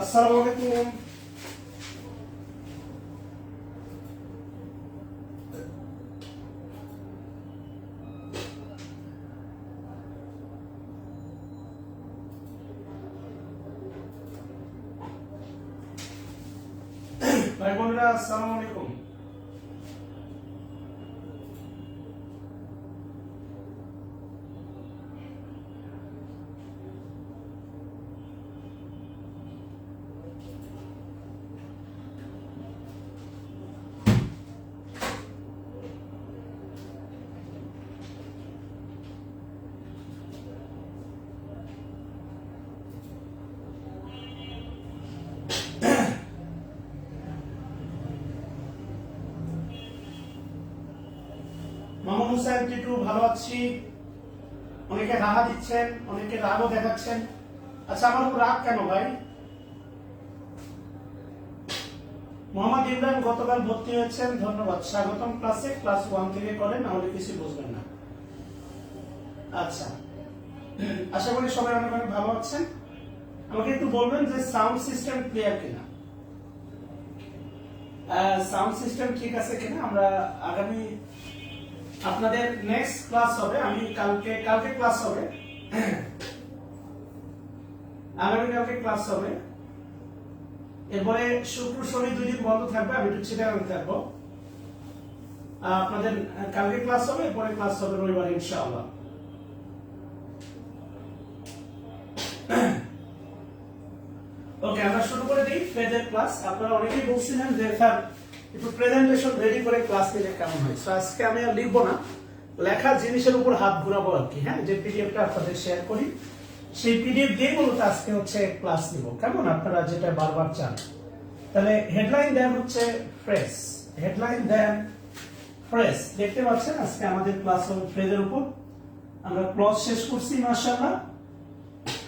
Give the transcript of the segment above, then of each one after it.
আসসালামু আলাইকুম। ভাই বোনেরা আসসালামু আলাইকুম। মামুন হোসেন টিটু ভালো আছি। অনেকে রাহা দিচ্ছেন, অনেকে রাগও দেখাচ্ছেন। আচ্ছা, আমার উপর রাগ কেন ভাই? মোহাম্মদ ইমরান গতকাল ভর্তি হয়েছেন, ধন্যবাদ। স্বাগতম ক্লাসে, ক্লাস 1 থেকে করেন, নাহলে কিছু বুঝবেন না। আচ্ছা, আশা করি সবাই অনেক অনেক ভালো আছেন। আমাকে একটু বলবেন যে সাউন্ড সিস্টেম ক্লিয়ার কিনা, সাউন্ড সিস্টেম ঠিক আছে কিনা। আমরা আগামী আপনাদের নেক্সট ক্লাস হবে, আমি কালকে ক্লাস হবে, আগামীকালকে ক্লাস হবে। এরপরে শুক্র শনি 2 দিন বন্ধ থাকবে, আমি একটু চিটাগাং থাকবো। আপনাদের কালকে ক্লাস হবে, এরপরে ক্লাস হবে রবিবার ইনশাআল্লাহ। ওকে, আমরা শুরু করে দিই ফ্রেজের ক্লাস। আপনারা অনেকেই বলছিলেন যে স্যার একটু প্রেজেন্টেশন রেডি করে ক্লাস নিলে কেমন হয়। সো আজকে আমি আর লিখবো না, লেখা জিনিসের উপর হাত ঘুরাবো আর কি। হ্যাঁ, যে পিডিএফটা আপনাদের শেয়ার করি, সেই পিডিএফ দিয়ে মূলত আজকে হচ্ছে ক্লাস নিব। কেমন, আপনারা যেটা বারবার চান। তাহলে হেডলাইন দেন হচ্ছে ফ্রেজ, হেডলাইন দেন ফ্রেজ। দেখতে পাচ্ছেন আজকে আমাদের ক্লাস হবে ফ্রেজের উপর। আমরা ক্লাস শেষ করছি মাশাআল্লাহ।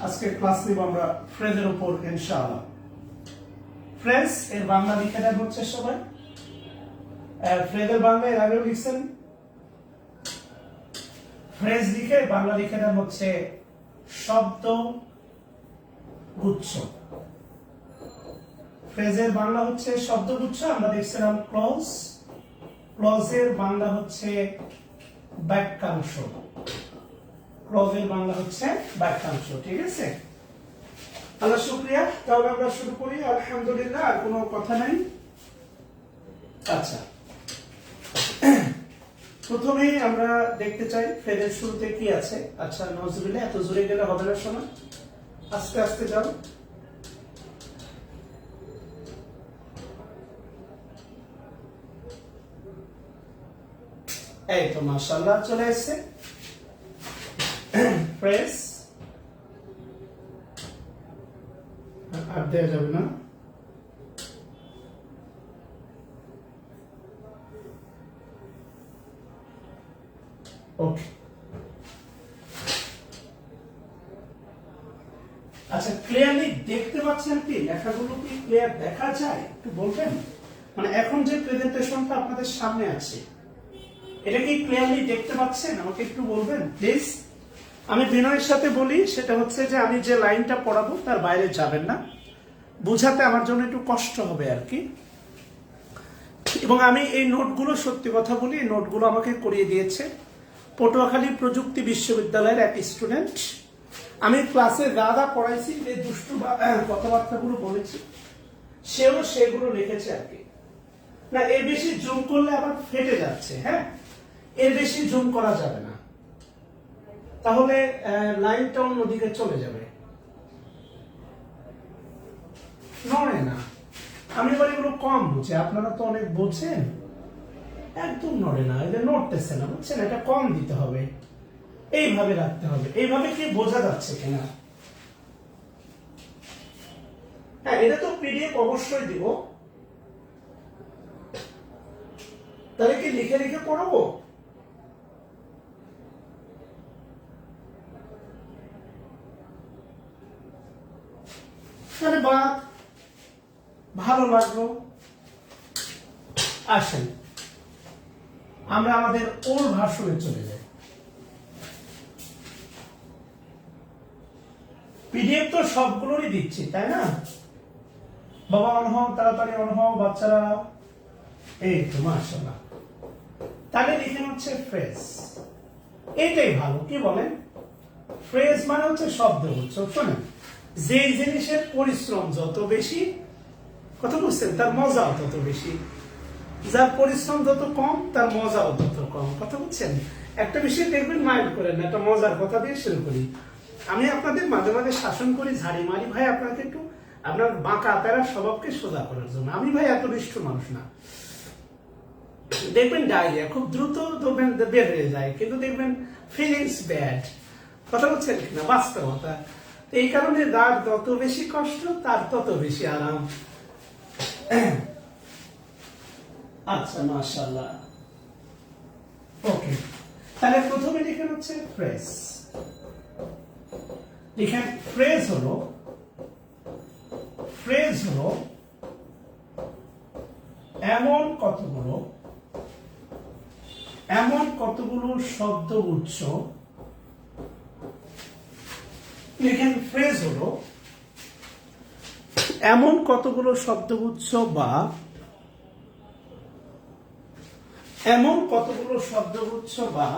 আজকে ক্লাস নিব আমরা ফ্রেজের উপর ইনশাআল্লাহ। ফ্রেজ এর বাংলা লিখে দেন হচ্ছে সবাই। ফ্রেজের বাংলা এর আগেও লিখছেন। ফ্রেজ লিখে বাংলা লিখে দেন হচ্ছে শব্দ গুচ্ছ। ফ্রেজের বাংলা হচ্ছে শব্দগুচ্ছ। আমরা দেখছিলাম ক্লজ, ক্লজের বাংলা হচ্ছে বাক্যাংশ, ক্লজের বাংলা হচ্ছে বাক্যাংশ। ঠিক আছে, আল্লাহ শুকরিয়া। তাহলে আমরা শুরু করি। আলহামদুলিল্লাহ, আর কোনো কথা নাই। আচ্ছা, প্রথমেই আমরা দেখতে চাই ফ্রেজের শুরুতে কি আছে। আচ্ছা, নজরুলে এত জোরে গেলে হবে না, শোনা, আস্তে আস্তে যাও। এই তো মাশাআল্লাহ চলে এসেছে ফ্রেজ। আর দেওয়া যাবে না। ওকে, আচ্ছা, ক্লিয়ারলি দেখতে পাচ্ছেন কি? লেখাগুলো কি ক্লিয়ার দেখা যায়? একটু বলবেন। মানে এখন যে প্রেজেন্টেশনটা আপনাদের সামনে আছে, এটা কি ক্লিয়ারলি দেখতে পাচ্ছেন? আমাকে একটু বলবেন প্লিজ। আমি বিনয়ের সাথে বলি, সেটা হচ্ছে যে আমি যে লাইনটা পড়াবো তার বাইরে যাবেন না, বুঝাতে আমার জন্য একটু কষ্ট হবে আর কি। এবং আমি এই নোটগুলো, সত্যি কথা বলি, এই নোটগুলো আমাকে করিয়ে দিয়েছে পটুয়াখালী প্রযুক্তি বিশ্ববিদ্যালয়ের এক স্টুডেন্ট। আমি ক্লাসে যা যা পড়াইছি, যে দুষ্টু কথাবার্তাগুলো বলেছি, সেও সেগুলো লিখেছে আর কি। না, এর বেশি জুম করলে আবার ফেটে যাচ্ছে। হ্যাঁ, এর বেশি জুম করা যাবে না, তাহলে লাইনটা অন্যদিকে চলে যাবে। নড়ে না। আমি এবার এগুলো কম বুঝি, আপনারা তো অনেক বুঝছেন। একদম নড়ে না, এটা নড়তেছে না, বুঝছেন? এটা কম দিতে হবে, এইভাবে রাখতে হবে। এইভাবে কি বোঝা যাচ্ছে কিনা? হ্যাঁ, এটা তো পিডিএফ অবশ্যই দিব। তাহলে কি লিখে লিখে পড়াবো? তাহলে বাদ, ভালো লাগলো। আসেন আমরা আমাদের ওল্ড ভার্সনে চলে যাই। পিডিএফ তো সবগুলোরই দিচ্ছি, তাই না? বাবা অন হও, তাড়াতাড়ি অন হও বাচ্চারা। এই তো মাশাআল্লাহ। তাহলে এখানে হচ্ছে ফ্রেজ, এটাই ভালো। কি বলেন? ফ্রেজ মানে হচ্ছে শব্দগুচ্ছ। শোনেন, যে জিনিসের পরিশ্রম যত বেশি, কথা বুঝছেন, তার মজাও তত বেশি। যার পরিশ্রম যত কম তার মজাও তত কম। কথা বুঝছেন? একটা বিষয় দেখবেন, মাইন্ড করেন, একটা মজার কথা দিয়ে শুরু করি। আমি আপনাদের মাঝে মাঝে শাসন করি, ঝাড়ি মারি ভাই আপনাকে একটু আপনার বাঁকা প্যারা স্বভাবকে সোজা করার জন্য। আমি ভাই এত নিষ্ঠুর মানুষ না। দেখবেন ডায়রিয়া খুব দ্রুত বের হয়ে যায়, কিন্তু দেখবেন ফিলিংস ব্যাড। কথা বলছেন কিনা? বাস্তবতা। এই কারণে যার যত বেশি কষ্ট তার তত বেশি আরাম। আচ্ছা মাশাআল্লাহ। ওকে, তাহলে প্রথমে লিখেন হচ্ছে ফ্রেজ। লিখেন ফ্রেজ হলো এমন কতগুলো শব্দগুচ্ছ। লিখেন ফ্রেজ হলো এমন কতগুলো শব্দগুচ্ছ বা এমন কতগুলো শব্দগুচ্ছ বা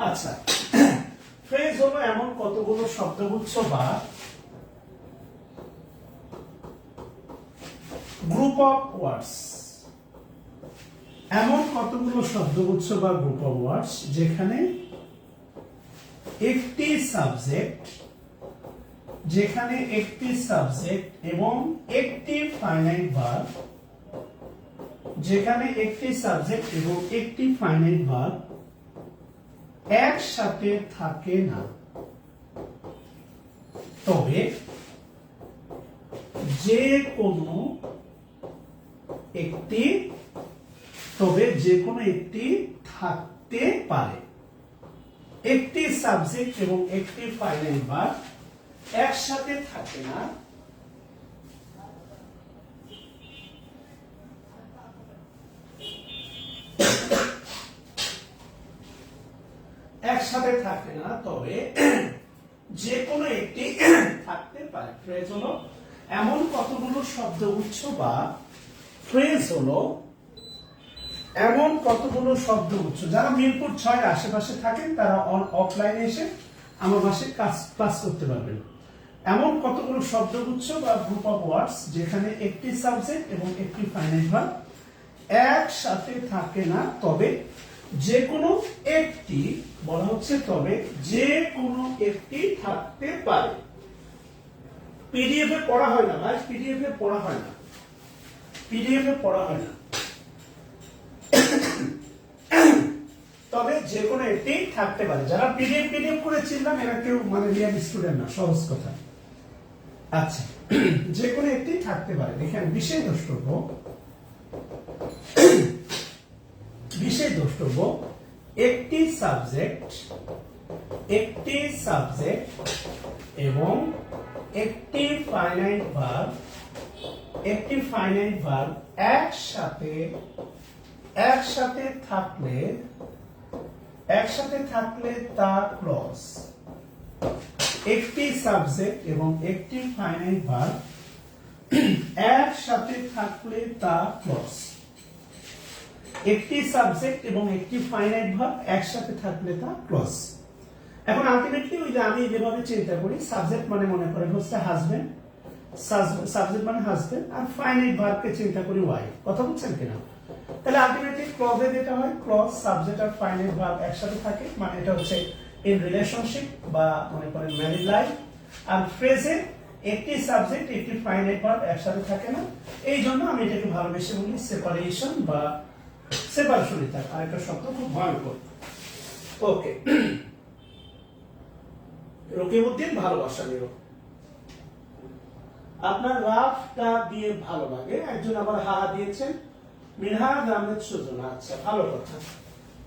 আচ্ছা, ফ্রেজ হলো এমন কতগুলো শব্দগুচ্ছ বা গ্রুপ অফ ওয়ার্ডস। এমন কতগুলো শব্দগুচ্ছ বা গ্রুপ অফ ওয়ার্ডস যেখানে একটি সাবজেক্ট এবং একটি ফাইনাইট ভার্ব, একসাথে থাকে না, তবে যে কোনো একটি থাকতে পারে। একটি সাবজেক্ট এবং একটি ফাইনাইট ভার্ব একসাথে থাকে না, তবে যে কোনো একটি থাকতে পারে। ফ্রেজ হলো এমন কতগুলো শব্দগুচ্ছ বা ফ্রেজ হলো এমন কতগুলো শব্দগুচ্ছ। যারা মিরপুর 6 আশেপাশে থাকেন তারা অফলাইনে এসে আমার বাসে ক্লাস করতে পারবেন। এমন কতগুলো শব্দগুচ্ছ বা গ্রুপ অফ ওয়ার্ডস যেখানে একটি সাবজেক্ট এবং একটি ফাইনাইট ভার্ব একসাথে থাকে না, তবে যে কোনো একটি, বলা হচ্ছে তবে যে কোনো একটি থাকতে পারে। পিডিএফ এ পড়া হয় না ভাই, পিডিএফ এ পড়া হয় না। তবে যে কোনো একটি থাকতে পারে। যারা পিডিএফ করে চিনলাম এরা কেউ মানে রিয়েল স্টুডেন্ট না, সহজ কথা। আচ্ছা, যে কোনো একটি থাকতে পারে। এখানে বিশেষ দ্রষ্টব্য একটি সাবজেক্ট এবং একটি ফাইনাইট ভার্ব একসাথে থাকলে তা ক্লজ। একটি সাবজেক্ট এবং একটি ফাইনাইট ভার্ব একসাথে থাকলে তা ক্লজ। একটি সাবজেক্ট এবং একটি ফাইনাইট ভার্ব একসাথে থাকলে তা ক্লজ। এখন আলটিমেটলি ওই যে আমি যেভাবে চিন্তা করি, সাবজেক্ট মানে মনে করেন হচ্ছে হাজবেন্ড, আর ফাইনাইট ভার্বকে চিন্তা করি ওয়াইফ। কথা বুঝছেন কিনা? তাহলে আলটিমেটলি ক্লজে যেটা হয়, ক্লজ সাবজেক্ট আর ফাইনাইট ভার্ব একসাথে থাকে, মানে এটা হচ্ছে ইন রিলেশনশিপ বা মনে করেন ম্যারিড লাইফ। আর ফ্রেজে একটি সাবজেক্ট একটি ফাইনাইট ভার্ব একসাথে থাকে না, এই জন্য আমি এটাকে ভালোবেসে বলি সেপারেশন বা সেপারেশনিতা। আরেকটা শব্দ খুব ভয়ঙ্কর। ওকে, রকিবউদ্দিন ভালোবাসা নিও। আপনার রাফটা দিয়ে ভালো লাগে। একজন আবার হা দিয়েছেন, মিনহাজ আহমেদ সুজন। আচ্ছা, ভালো কথা।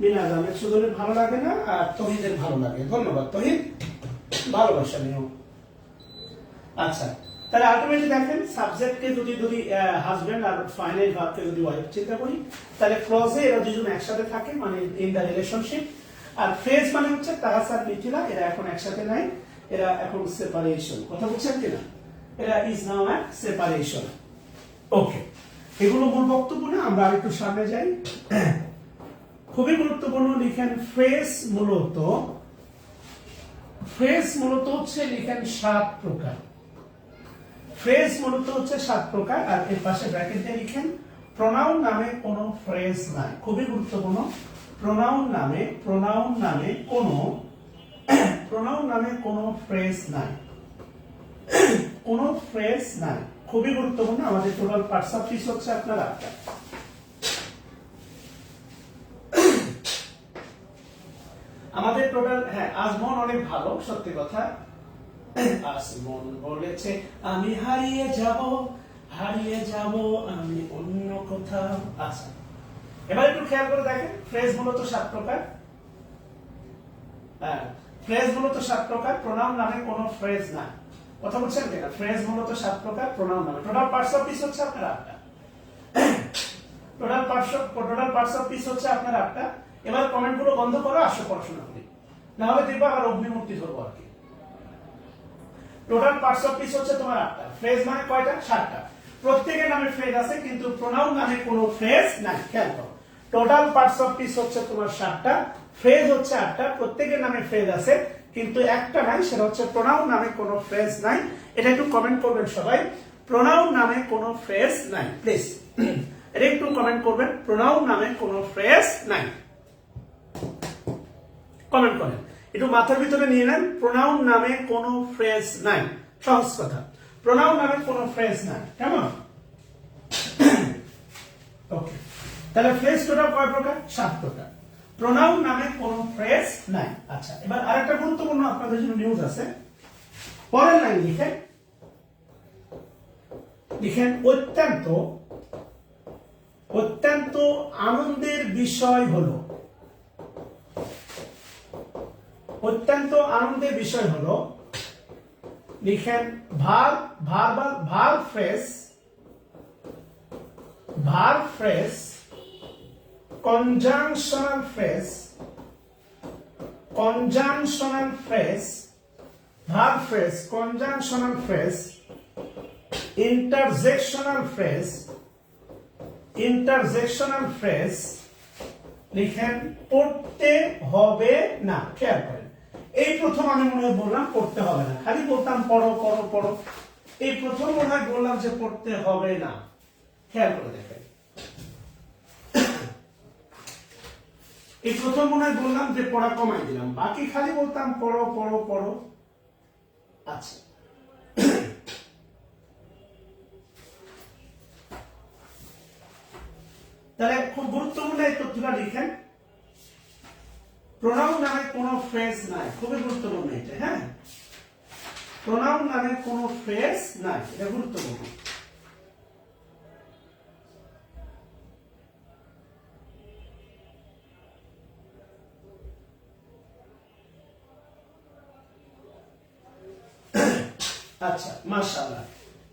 মিনাজ আহমেদ সুদনের ভালো লাগে না, আর তহিদের ভালো লাগে। ধন্যবাদ তহিদ, ভালোবাসা নিও। আচ্ছা, তাহলে আলটিমেটলি দেখেন সাবজেক্টকে যদি যদি হাজবেন্ড আর ফাইনাল ভার্বকে যদি ওয়াইফ চিন্তা করি, তাহলে ক্লজে এরা দুজন একসাথে থাকে, মানে ইন দা রিলেশনশিপ। আর ফ্রেজ মানে হচ্ছে তাহাসার মিথিলা, এরা এখন একসাথে নাই, এরা এখন সেপারেশন। কথা বুঝছেন কিনা? এরা ইজ নাও এ সেপারেশন। ওকে, এগুলো মূল বক্তব্য না, আমরা আরেকটু সামনে যাই। খুবই গুরুত্বপূর্ণ, লিখেন ফ্রেজ মূলত হচ্ছে লিখেন 7 প্রকার। ফ্রেজ মূলত হচ্ছে 7 প্রকার। আর এর পাশে ব্র্যাকেট দিয়ে লিখেন প্রোনাউন নামে কোনো ফ্রেজ নাই। খুবই গুরুত্বপূর্ণ, প্রোনাউন নামে কোনো ফ্রেজ নাই, কোনো ফ্রেজ নাই। খুবই গুরুত্বপূর্ণ। আমাদের টোটাল পার্টস অফ স্পিচ হচ্ছে আপনার 8টা। আমাদের টোটাল, হ্যাঁ আজ মন অনেক ভালো, সত্যি কথা। আজ মন বলেছে আমি হারিয়ে যাব আমি অন্য কোথাও। আচ্ছা, এবার একটু খেয়াল করে দেখেন, ফ্রেজ মূলত 7 প্রকার। ফ্রেজ মূলত 7 প্রকার, প্রোনাউন নামে কোনো ফ্রেজ নাই। কথা বলছেন কিনা? ফ্রেজ মূলত 7 প্রকার, প্রোনাউন নামে। টোটাল পার্টস অফ স্পিচ হচ্ছে আপনার 8টা। টোটাল পার্টস অফ স্পিচ হচ্ছে আপনার 8টা। এবার কমেন্ট গুলো বন্ধ করো, আসো পড়াশোনা করি, না হলে দেখবো আবার অগ্নিমূর্তি ধরবো আর কি। টোটাল পার্টস অফ স্পিচ হচ্ছে তোমার 8টা। ফ্রেজ মানে কয়টা? 7টা। প্রত্যেকের নামে ফ্রেজ আছে, কিন্তু প্রোনাউন নামে কোনো ফ্রেজ নাই। খেয়াল করো, টোটাল পার্টস অফ স্পিচ হচ্ছে তোমার 7টা, ফ্রেজ হচ্ছে 8টা। প্রত্যেকের নামে ফ্রেজ আছে, কিন্তু একটা নাই, সেটা হচ্ছে প্রোনাউন নামে কোনো ফ্রেজ নাই। এটা একটু কমেন্ট করবেন সবাই, প্রোনাউন নামে কোনো ফ্রেজ নাই, প্লিজ। এটা একটু কমেন্ট করবেন, প্রোনাউন নামে কোনো ফ্রেজ নাই। কমেন্ট করেন, একটু মাথার ভিতরে নিয়ে নেন, প্রোনাউন নামে কোনো ফ্রেজ নাই। সহজ কথা, প্রোনাউন নামে কোনো ফ্রেজ নাই। কেমন? ওকে, তাহলে ফ্রেজ টোটাল কয় প্রকার? 7 প্রকার। প্রোনাউন নামে কোনো ফ্রেজ নাই। আচ্ছা, এবার আরেকটা গুরুত্বপূর্ণ আপনাদের জন্য নিউজ আছে। পরের লাইন লিখেন অত্যন্ত আনন্দের বিষয় হলো, অত্যন্ত আনন্দের বিষয় হলো, লিখেন verb phrase, conjunctional phrase, verb phrase, conjunctional phrase, interjectional phrase, লিখেন পড়তে হবে না। খেয়াল করেন, এই প্রথম আমি মনে হয় বললাম পড়তে হবে না, খালি বলতাম পড়ো পড়ো পড়ো। এই প্রথম মনে হয় বললাম যে পড়তে হবে না। খেয়াল করে দেখেন, এই প্রথম মনে হয় বললাম যে পড়া কমাই দিলাম, বাকি খালি বলতাম পড়ো পড়ো পড়ো। আচ্ছা, তাহলে খুব গুরুত্বপূর্ণ এই তথ্যটা লিখেন, প্রোনাউন নামে কোনো ফ্রেজ নাই। খুবই গুরুত্বপূর্ণ এটা। হ্যাঁ, প্রোনাউন নামে কোনো ফ্রেজ নাই, এটা গুরুত্বপূর্ণ। আচ্ছা, মাশাআল্লাহ।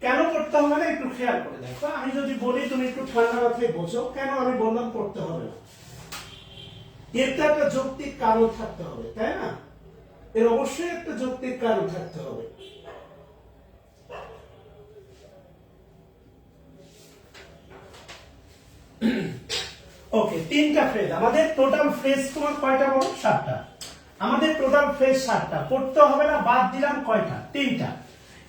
কেন পড়তে হবে না একটু খেয়াল করে দেখো। আমি যদি বলি তুমি একটু ঠান্ডা মাথায় বোঝো, কেন আমি বললাম পড়তে হবে না। এর একটা যৌক্তিক কারণ থাকতে হবে, তাই না? এর অবশ্যই একটা যৌক্তিক কারণ থাকতে হবে। ওকে, 3টা ফ্রেজ। আমাদের টোটাল ফ্রেজ তোমার কয়টা বলো? 7টা। আমাদের টোটাল ফ্রেজ 7টা। পড়তে হবে না, বাদ দিলাম কয়টা? 3টা।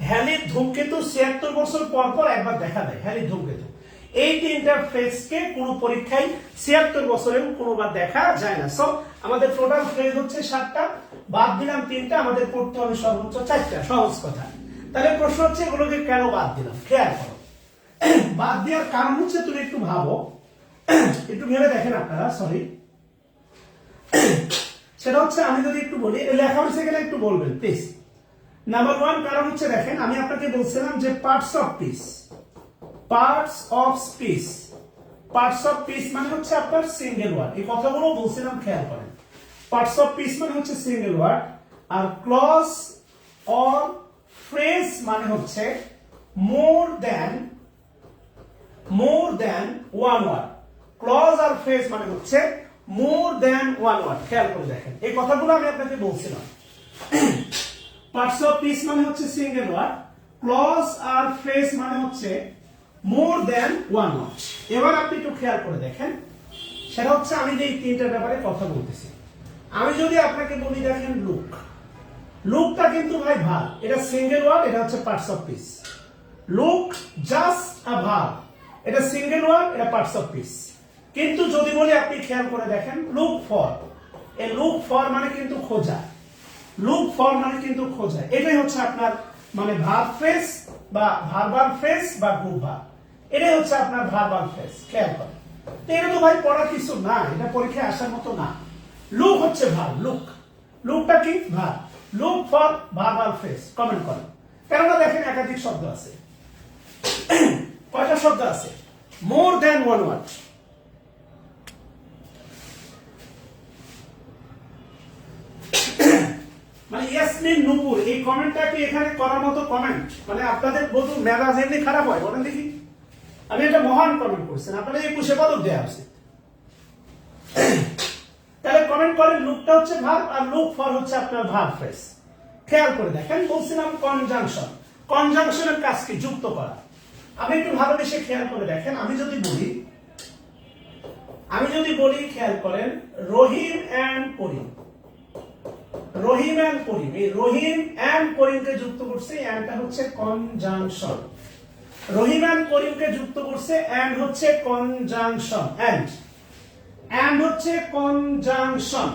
হ্যালির ধূমকেতু 76 বছর পর পর একবার দেখা দেয়। হ্যালির ধূমকেতু, এই 3টা ফ্রেজকে কোন পরীক্ষায় 76 বছরেও কোনোবার দেখা যায় না। সো আমাদের টোটাল ফ্রেজ হচ্ছে 7টা, বাদ দিলাম 3টা, আমাদের পড়তে হবে সর্বোচ্চ 4টা। সহজ কথা। তাহলে প্রশ্ন হচ্ছে এগুলোকে কেন বাদ দিলাম? খেয়াল করো, বাদ দেওয়ার কারণ হচ্ছে, তুমি একটু ভাবো, একটু ভেবে দেখেন আপনারা, সরি। সেটা হচ্ছে, আমি যদি একটু বলি, লেখা হয়েছে কিনা একটু বলবেন প্লিজ। নাম্বার 1 কারণ হচ্ছে, দেখেন আমি আপনাকে বলছিলাম যে parts of speech parts of speech মানে হচ্ছে আপনার সিঙ্গেল ওয়ার্ড, এই কথাগুলো বলছিলাম খেয়াল করেন। পার্টস অফ স্পিচ মানে হচ্ছে সিঙ্গেল ওয়ার্ড, আর ক্লজ অর ফ্রেজ মানে হচ্ছে more than one word. Clause আর ফ্রেজ মানে হচ্ছে মোর দ্যান ওয়ান ওয়ার্ড। খেয়াল করে দেখেন, এই কথাগুলো আমি আপনাকে বলছিলাম। পার্টস অফ স্পিচ মানে হচ্ছে সিঙ্গেল ওয়ার্ড, ক্লজ আর ফ্রেজ মানে হচ্ছে মোর দ্যান ওয়ান ওয়ার্ড। এবার আপনি একটু খেয়াল করে দেখেন, সেটা হচ্ছে আমি যে এই তিনটার ব্যাপারে কথা বলতেছি। আমি যদি আপনাকে বলি দেখেন লুক, লুকটা কিন্তু ভাই ভার্ব, এটা সিঙ্গেল ওয়ার্ড, এটা হচ্ছে parts of speech. Look just a verb, এটা সিঙ্গেল ওয়ার্ড, এটা পার্টস অফ স্পিচ। কিন্তু যদি বলি আপনি খেয়াল করে দেখেন লুক ফর, এই লুক ফর মানে কিন্তু খোঁজা, লুক ফর মানে কিন্তু খোঁজা। এটাই হচ্ছে আপনার মানে ভার্ব ফ্রেজ বা ভার্বাল ফ্রেজ বা গ্রুপ ভার্ব, এটাই হচ্ছে আপনার ভার্বাল ফ্রেজ। খেয়াল করেন, তো এটা তো ভাই পড়ার কিছু না, এটা পরীক্ষায় আসার মতো না। লুক হচ্ছে ভার্ব, লুক, লুকটা কি verb, look for verbal phrase. Comment করেন, কেননা দেখেন একাধিক শব্দ আছে। কয়টা শব্দ আছে? More than one word. মানে ইয়াসমিন নূপুর, এই কমেন্টটা কি এখানে করার মতো কমেন্ট? মানে আপনাদের বধু মেজাজ এমনি খারাপ হয় বলেন দেখি? আমি একটা মহান কমেন্ট করছেন, আপনাদের 21 পদক দেওয়া উচিত। তাহলে কমেন্ট করেন লুকটা হচ্ছে ভার্ব আর লুক ফর হচ্ছে আপনার ভার্ব ফ্রেজ। খেয়াল করে দেখেন, বলছিলাম কনজাংশন, কনজাংশনের কাজ কি? যুক্ত করা। আপনি একটু ভালোবেসে খেয়াল করে দেখেন, আমি যদি বলি খেয়াল করেন রহিম এন্ড করিম, রহিম এন্ড করিম, এই রহিম এন্ড করিমকে যুক্ত করছে, এন্ডটা হচ্ছে কনজাংশন। রহিম এন্ড করিমকে যুক্ত করছে, এন্ড হচ্ছে কনজাংশন, এন্ড হচ্ছে কনজাংশন।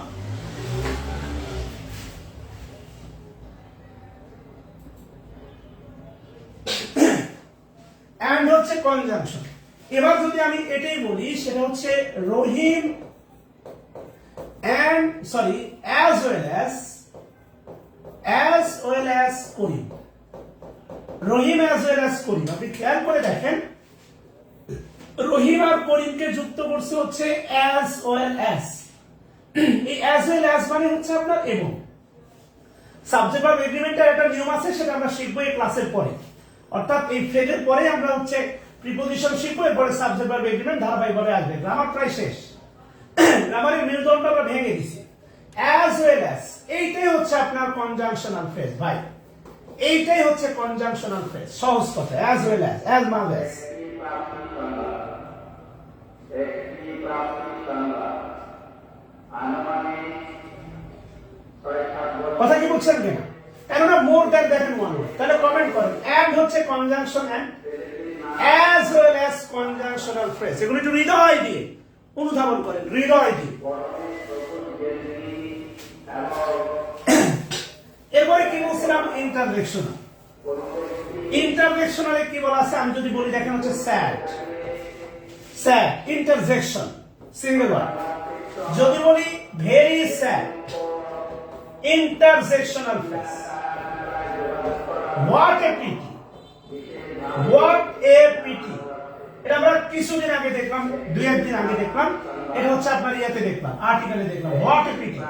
এন্ড হচ্ছে কনজাংশন। এবার যদি আমি এটাই বলি, সেটা হচ্ছে Rahim and sorry as well as Karim, Rahim as well as Karim. আপনি খেয়াল করে দেখেন, রহিম আর করিমকে যুক্ত করছে হচ্ছে অ্যাজ ওয়েল অ্যাজ। এই অ্যাজ ওয়েল অ্যাজ মানে হচ্ছে আপনার এবং। সাবজেক্ট ভার্ব এগ্রিমেন্টের একটা নিয়ম আছে, সেটা আমরা শিখবো এই ক্লাসের পরে, অর্থাৎ এই ফ্রেজের পরে আমরা হচ্ছে প্রিপজিশন শিখবো, এরপরে সাবজেক্ট ভার্ব এগ্রিমেন্ট ধারাবাহিকভাবে আসবে। গ্রামার প্রায় শেষ, গ্রামারের মেরুদণ্ডটা আমরা ভেঙে দিছি। অ্যাজ ওয়েল অ্যাজ, এইটাই হচ্ছে আপনার কনজাংশনাল ফ্রেজ ভাই, এইটাই হচ্ছে কনজাংশনাল ফ্রেজ। সহজ কথা, অ্যাজ ওয়েল অ্যাজ মাল অ্যাজ। কথা কি বুঝছেন কিনা? কেননা মোর দ্যান দেখেন ওয়ান ওয়ার্ড। তাহলে কমেন্ট করেন, এন্ড হচ্ছে conjunction, and as well as conjunctional phrase. এগুলো একটু হৃদয় দিয়ে অনুধাবন করেন, হৃদয় দিয়ে। এরপরে কি বলছিলাম? ইন্টারজেকশনাল। ইন্টারজেকশনালে কি বলা আছে? আমি যদি বলি দেখেন হচ্ছে sad, sad, interjection, single word. যদি বলি very sad, interjectional phrase. What a pity, what a pity, এটা আমরা কিছুদিন আগে দেখলাম, 2-1 দিন আগে দেখলাম। এটা হচ্ছে আপনার ইয়েতে দেখলাম, আর্টিকেলে দেখলাম। হোয়াট এ পিটি,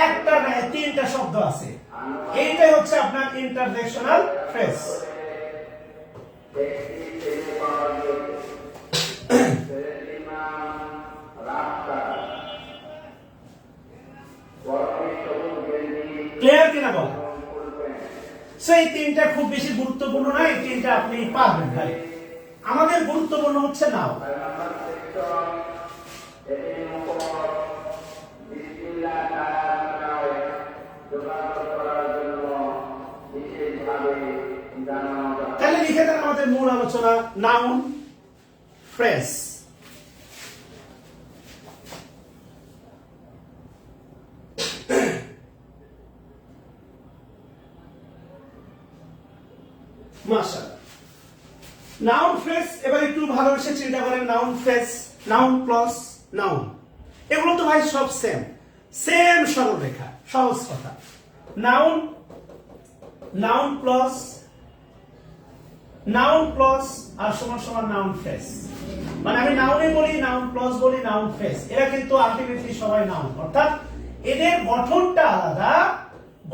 একটা না 3টা শব্দ আছে, এইটাই হচ্ছে আপনার ইন্টারজেকশনাল ফ্রেজ। ক্লিয়ার কিনা বল? সেই 3টা খুব বেশি গুরুত্বপূর্ণ না, এই 3টা আপনি পারবেন ভাই। আমাদের গুরুত্বপূর্ণ হচ্ছে নাও। তাহলে লিখে দেন আমাদের মূল আলোচনা, নাউন ফ্রেজ। মাশাআল্লাহ। নাউন ফ্রেজ এবার একটু ভালোবেসে চিন্তা করেন। Noun phrase, noun plus noun, এগুলো তো ভাই সব সেম সরলরেখা, সহজ কথা। Noun, noun plus noun plus আর সমান সমান নাউন ফ্রেজ, মানে আমি নাউনে বলি, নাউন প্লাস বলি, নাউন ফ্রেজ, এরা কিন্তু আলটিমেটলি সবাই নাউন, অর্থাৎ এদের গঠনটা আলাদা,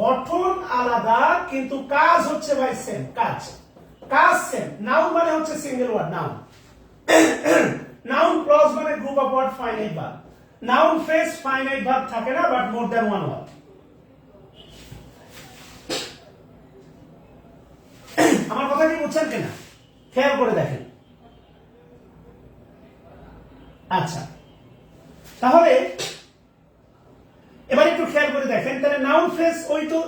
গঠন আলাদা কিন্তু কাজ হচ্ছে ভাই সেম, কাজ সেম। নাউন মানে হচ্ছে single word noun, noun plus মানে group of word finite verb, noun phrase finite verb থাকে না but more than one word. আমার কথা কি বুঝছেন কিনা খেয়াল করে দেখেন। আচ্ছা, তাহলে এবার একটু খেয়াল করে দেখেন, তাহলে নাউন ফ্রেজ ওই তো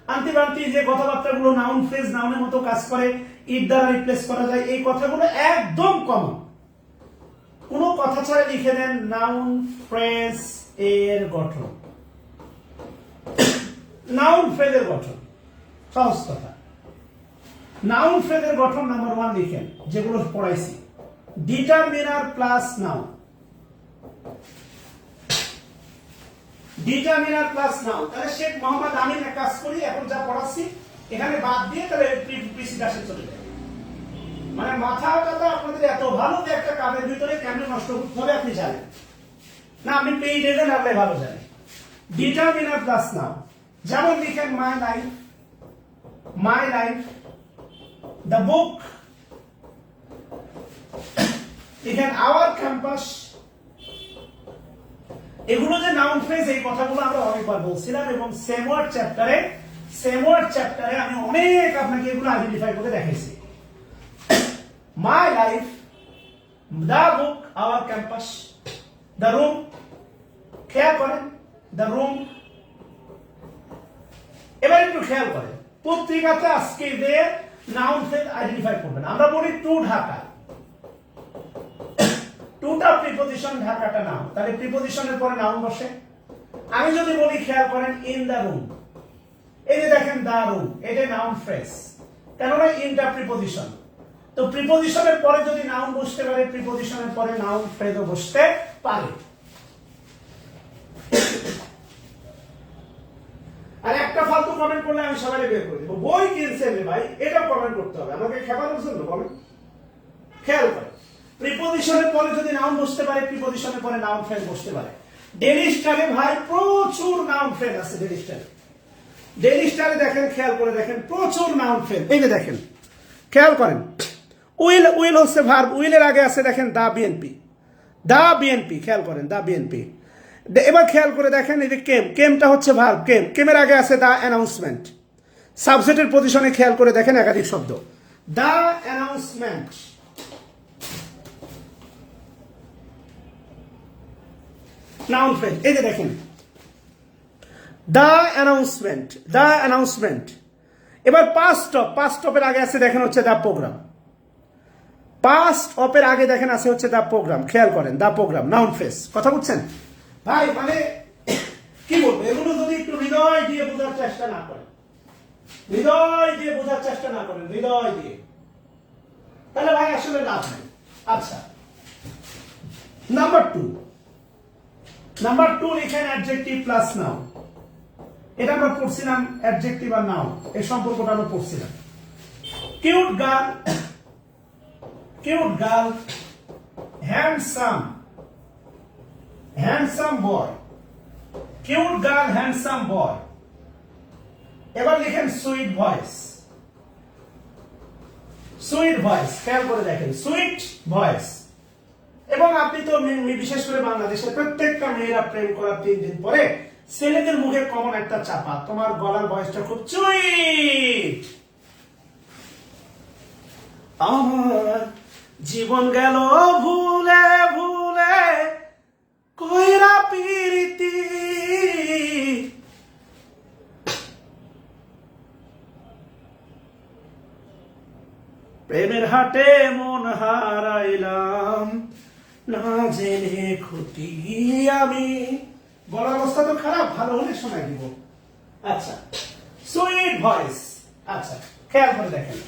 আন্তিবান্তি যে কথাবার্তাগুলো নাউন ফ্রেজ নাউনের মতো কাজ করে, ইট দ্বারা রিপ্লেস করা যায়, এই কথাগুলো একদম কমন। কোনো কথা ছাড়া লিখে দেন নাউন ফ্রেজ এর গঠন, নাউন ফ্রেজের গঠন, সহজ কথা। নাউন ফ্রেজের গঠন নাম্বার 1 লিখেন, যেগুলো পড়াইছি, determiner plus noun, determiner plus noun. তাহলে শেখ মোহাম্মদ আমিন এক কাজ করি, এখন যা পড়াচ্ছি এখানে বাদ দিয়ে তাহলে প্রিসিডাসে চলে যায়, মানে মাথাটা তো আপনাদের এত ভালো যে একটা কাজের ভিতরে কেমনে নষ্ট করতে হবে আপনি জানেন না, আপনি পেইড এজেন্ট আপনি ভালো জানেন। ডিটারমিনার প্লাস নাউন, যেমন লিখেন my life, my life, the book, লিখেন our campus। এগুলো যে নাউন ফ্রেজ, এই কথাগুলো আমরা অনেকবার বলছিলাম এবং সেম ওয়ার্ড চ্যাপ্টারে আমি অনেক আপনাকে এগুলো আইডেন্টিফাই করে দেখাইছি। My life, the book, our campus, the room, খেয়াল করেন the room। এবার একটু খেয়াল করেন, পত্রিকাতে আজকে যে নাউন ফ্রেজ আইডেন্টিফাই করবেন, আমরা বলি টু ঢাকা, টুটা প্রিপজিশন, ঢাকাটা নাউন, তাহলে প্রিপজিশনের পরে নাউন বসে। আমি যদি বলি খেয়াল করেন ইন দা রুম, এই যে দেখেন দা রুম, এটা নাউন ফ্রেজ, কেননা ইনটা প্রিপজিশন, তো প্রিপজিশনের পরে যদি নাউন বসতে পারে, প্রিপজিশনের পরে নাউন ফ্রেজও বসতে পারে। আর একটা ফালতু কমেন্ট করলে আমি সবাই বের করে দেবো, বই কিনছেন রে ভাই, এটা কমেন্ট করতে হবে, আমাকে খেপানোর জন্য কমেন্ট। খেয়াল করে, প্রিপজিশনের পরে যদি নাউন বসতে পারে, প্রিপজিশনের পরে নাউন ফ্রেজ বসতে পারে। ডেইলি স্টারে ভাই প্রচুর নাউন ফ্রেজ আছে, ডেইলি স্টারে দেখেন, খেয়াল করে দেখেন, প্রচুর নাউন ফ্রেজ। এই যে দেখেন, খেয়াল করেন, উইল হচ্ছে ভার্ব, উইলের আগে আছে দেখেন দা বিএনপি, খেয়াল করেন দা বিএনপি। এবার খেয়াল করে দেখেন, এই যে কেমটা হচ্ছে ভার্ব, কেমের আগে আছে দা অ্যানাউন্সমেন্ট। সাবজেক্টের পজিশনে খেয়াল করে দেখেন একাধিক শব্দ, দা অ্যানাউন্সমেন্ট। নাউন ফ্রেজ, এই যে দেখেন দা অ্যানাউন্সমেন্ট। এবার পাস্ট অফের আগে আছে দেখেন হচ্ছে দা প্রোগ্রাম, পাস্ট অফের আগে দেখেন আছে হচ্ছে দা প্রোগ্রাম, খেয়াল করেন দা প্রোগ্রাম, নাউন ফ্রেজ। কথা বুঝছেন ভাই? মানে কি বলবো, এগুলো যদি একটু হৃদয় দিয়ে বোঝার চেষ্টা না করেন, হৃদয় দিয়ে, তাহলে ভাই আসলে লাভ নেই। আচ্ছা, নাম্বার টু লিখেন অ্যাডজেক্টিভ প্লাস নাউন। এটা আমরা পড়ছিলাম, অ্যাডজেক্টিভ আর নাউন এই সম্পর্কটা আমরা পড়ছিলাম। Cute girl, handsome boy, cute girl, handsome boy. এবার লিখেন সুইট ভয়েস, খেয়াল করে দেখেন সুইট ভয়েস। এবং আপনি তো বিশেষ করে বাংলাদেশের প্রত্যেকটা মেয়েরা প্রেম করার 3 দিন পরে ছেলেদের মুখে কমন একটা চাপা, তোমার গলার ভয়েসটা খুব সুইট। আমার জীবন গেল ভুলে কইরা পিরিতি, প্রেমের হাটে মন হারাইলাম, না জেনে ক্ষতি আমি। গলার অবস্থা তো খারাপ, ভালো হলে শোনাই দিব। আচ্ছা, সুইট ভয়েস। আচ্ছা, খেয়াল করে দেখেন,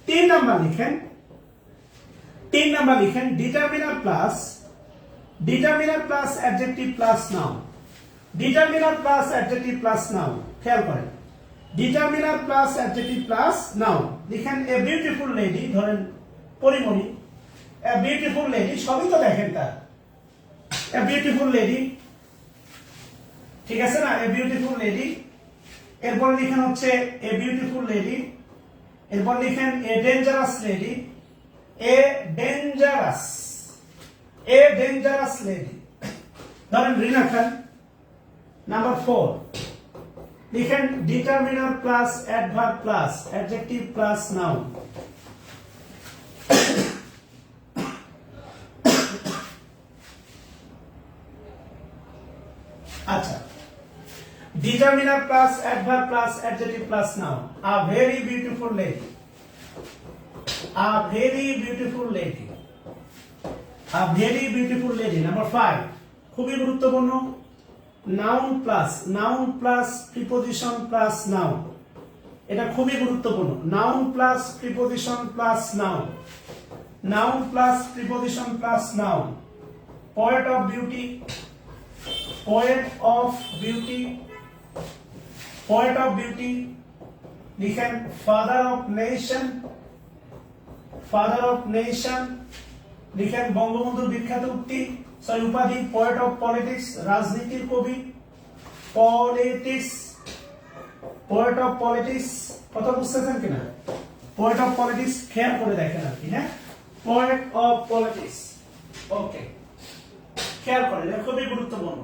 3 নাম্বার লিখেন, determiner plus adjective plus noun, খেয়াল করেন determiner plus adjective plus noun. লিখেন এ বিউটিফুল লেডি, ধরেন পরিমণি, এ বিউটিফুল লেডি, সবই তো দেখেন তার, এ বিউটিফুল লেডি, ঠিক আছে না, এ বিউটিফুল লেডি। এরপর লিখেন হচ্ছে এ বিউটিফুল লেডি, এরপর লিখেন a dangerous lady, a dangerous, a dangerous lady, ধরেন রিনা খান। নাম্বার 4 লিখেন determiner plus adverb plus adjective plus noun. আচ্ছা, determiner plus adverb plus adjective plus noun. A very beautiful lady, a very beautiful lady, a very beautiful lady. Number 5 খুবই গুরুত্বপূর্ণ, noun plus preposition plus noun. এটা খুবই গুরুত্বপূর্ণ, noun plus preposition plus noun, noun plus preposition plus noun. Poet of beauty, poet of beauty, poet of beauty. লিখেন father of nation, father of nation. লিখেন বঙ্গবন্ধুর বিখ্যাত উপাধি পোয়েট অফ পলিটিক্স, রাজনীতির কবি, পলিটিক্স, পোয়েট অফ পলিটিক্স। কথা বুঝতেছেন কিনা? পোয়েট অফ পলিটিক্স খেয়াল করে দেখেন আর কি, হ্যাঁ, পোয়েট অফ পলিটিক্স। ওকে, খেয়াল করেন, এটা খুবই গুরুত্বপূর্ণ।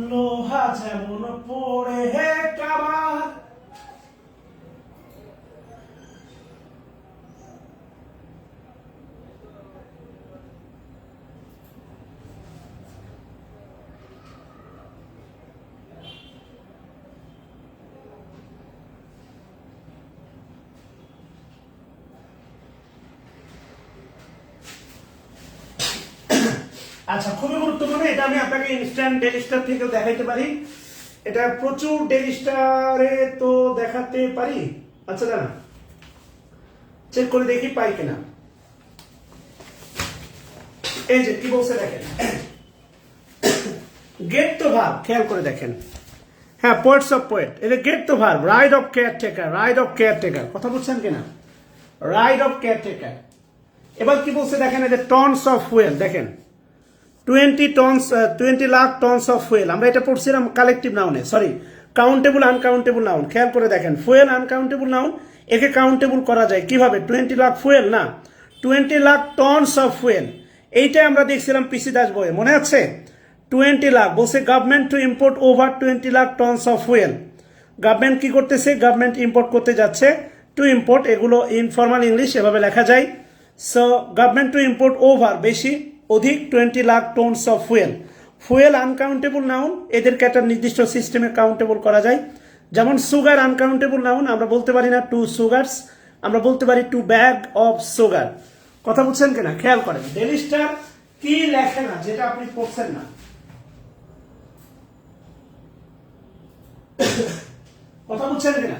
লোহা যেমন পড়ে হে কাবার, আচ্ছা, খুবই গুরুত্বপূর্ণ। এটা আমি আপনাকে ইনস্ট্যান্ট ডেইলি স্টার থেকেও দেখাইতে পারি, এটা প্রচুর ডেইলি স্টারে তো দেখাতে পারি। আচ্ছা দাঁড়া, চেক করে দেখি পাই কিনা। এই যে কি বলছে দেখেন, গেট তো ভার্ব, খেয়াল করে দেখেন, হ্যাঁ, পোয়েটস অফ পোয়েট, এটা গেট তো verb, ride of caretaker, ride of caretaker. কথা বুঝছেন কিনা? Ride of caretaker. এবার কি বলছে দেখেন, এই যে টনস অফ ফুয়েল, দেখেন 20 লাখ টনস অফ ফুয়েল। আমরা এটা পড়ছিলাম কালেকটিভ নাউনে, সরি কাউন্টেবল আনকাউন্টেবল নাউন। খেয়াল করে দেখেন, ফুয়েল আনকাউন্টেবল নাউন, একে কাউন্টেবল করা যায় কিভাবে? 20 লাখ ফুয়েল না, 20 লাখ টনস অফ ফুয়েল। এইটাই আমরা দেখছিলাম পিসি দাস বইয়ে, মনে আছে? 20 লাখ বলছে government to import over 20 lakh tonnes of fuel. Government কি করতেছে? গভর্নমেন্ট ইম্পোর্ট করতে যাচ্ছে, টু ইম্পোর্ট, এগুলো ইনফর্মাল ইংলিশ এভাবে লেখা যায়। So government to import over, বেশি, অধিক 20 lakh tonnes of fuel. Fuel uncountable noun, এদেরকে একটা নির্দিষ্ট সিস্টেমে কাউন্টেবল করা যায়। যেমন সুগার আনকাউন্টেবল নাউন, আমরা বলতে পারি না 2 সুগারস, আমরা বলতে পারি 2 ব্যাগ অফ সুগার। কথা বুঝছেন কিনা? খেয়াল করেন ডেইলি স্টার কি লেখে না, যেটা আপনি পড়ছেন না। কথা বুঝছেন কিনা?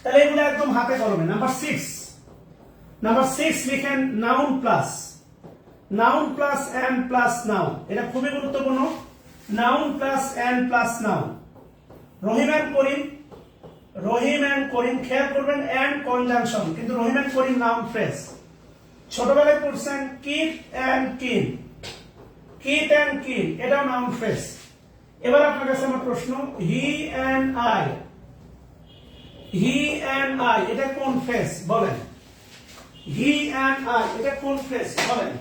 তাহলে এগুলো একদম হাতে কলমে। নাম্বার 6 লিখেন noun plus, noun plus and plus noun. এটা খুবই গুরুত্বপূর্ণ, noun plus and plus noun. Rahim and Karim, Rahim and Karim, খেয়াল করবেন এন্ড কনজাংশন, কিন্তু Rahim and Karim noun phrase. ছোটবেলায় পড়ছেন kith and kin, kith and kin, এটাও নাউন ফ্রেজ। এবার আপনার কাছে আমার প্রশ্ন, he and I, he and I এটা কোন ফ্রেজ বলেন? হি এন্ড আই এটা কোন ফ্রেজ বলেন?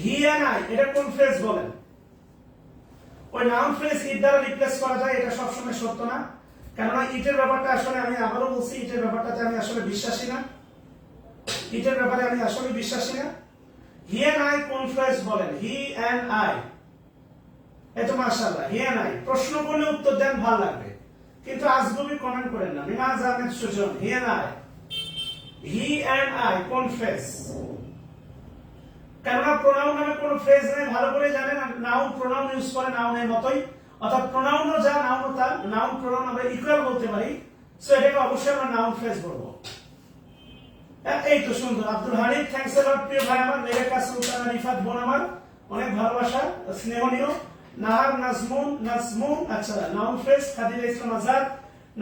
হি এন্ড আই এটা কোন ফ্রেজ বলেন? ওই নাউন ফ্রেজ ইট দ্বারা রিপ্লেস করা যায়, এটা সবসময় সত্য না, কেননা ইটের ব্যাপারটা আসলে আমি আবারও বলছি, ইটের ব্যাপারটাতে আমি আসলে বিশ্বাসী না, ইটের ব্যাপারে আমি আসলে বিশ্বাসী না। হি এন্ড আই কোন ফ্রেজ বলেন? হি এন্ড আই, এত মাশাআল্লাহ, হি এন্ড আই। প্রশ্ন করলে উত্তর দেন, ভালো লাগবে, কিন্তু আজগুবি কমেন্ট করেন না। Minaj Ahmed Sujon, he and I, he and I কোন ফ্রেজ? কেননা প্রোনাউন নামে কোন ফ্রেজ নেই, ভালো করে জানেন। নাউন প্রোনাউন ইউজ করে নাউনের মতই, অর্থাৎ প্রোনাউনও যা নাউনও তা। নাউন প্রোনাউন আমরা ইকুয়াল বলতে পারি, সো এটাকে অবশ্যই আমরা নাউন ফ্রেজ বলবো। এই তো সুন্দর আব্দুল হামিদ, থ্যাঙ্কস এ লট প্রিয় ভাই আমার, মেরেকা সুলতানা রিফাত বোন আমার, অনেক ভালোবাসা স্নেহনীয়। নাহার নাজমুন আচ্ছা noun phrase. Khadija Islam Azad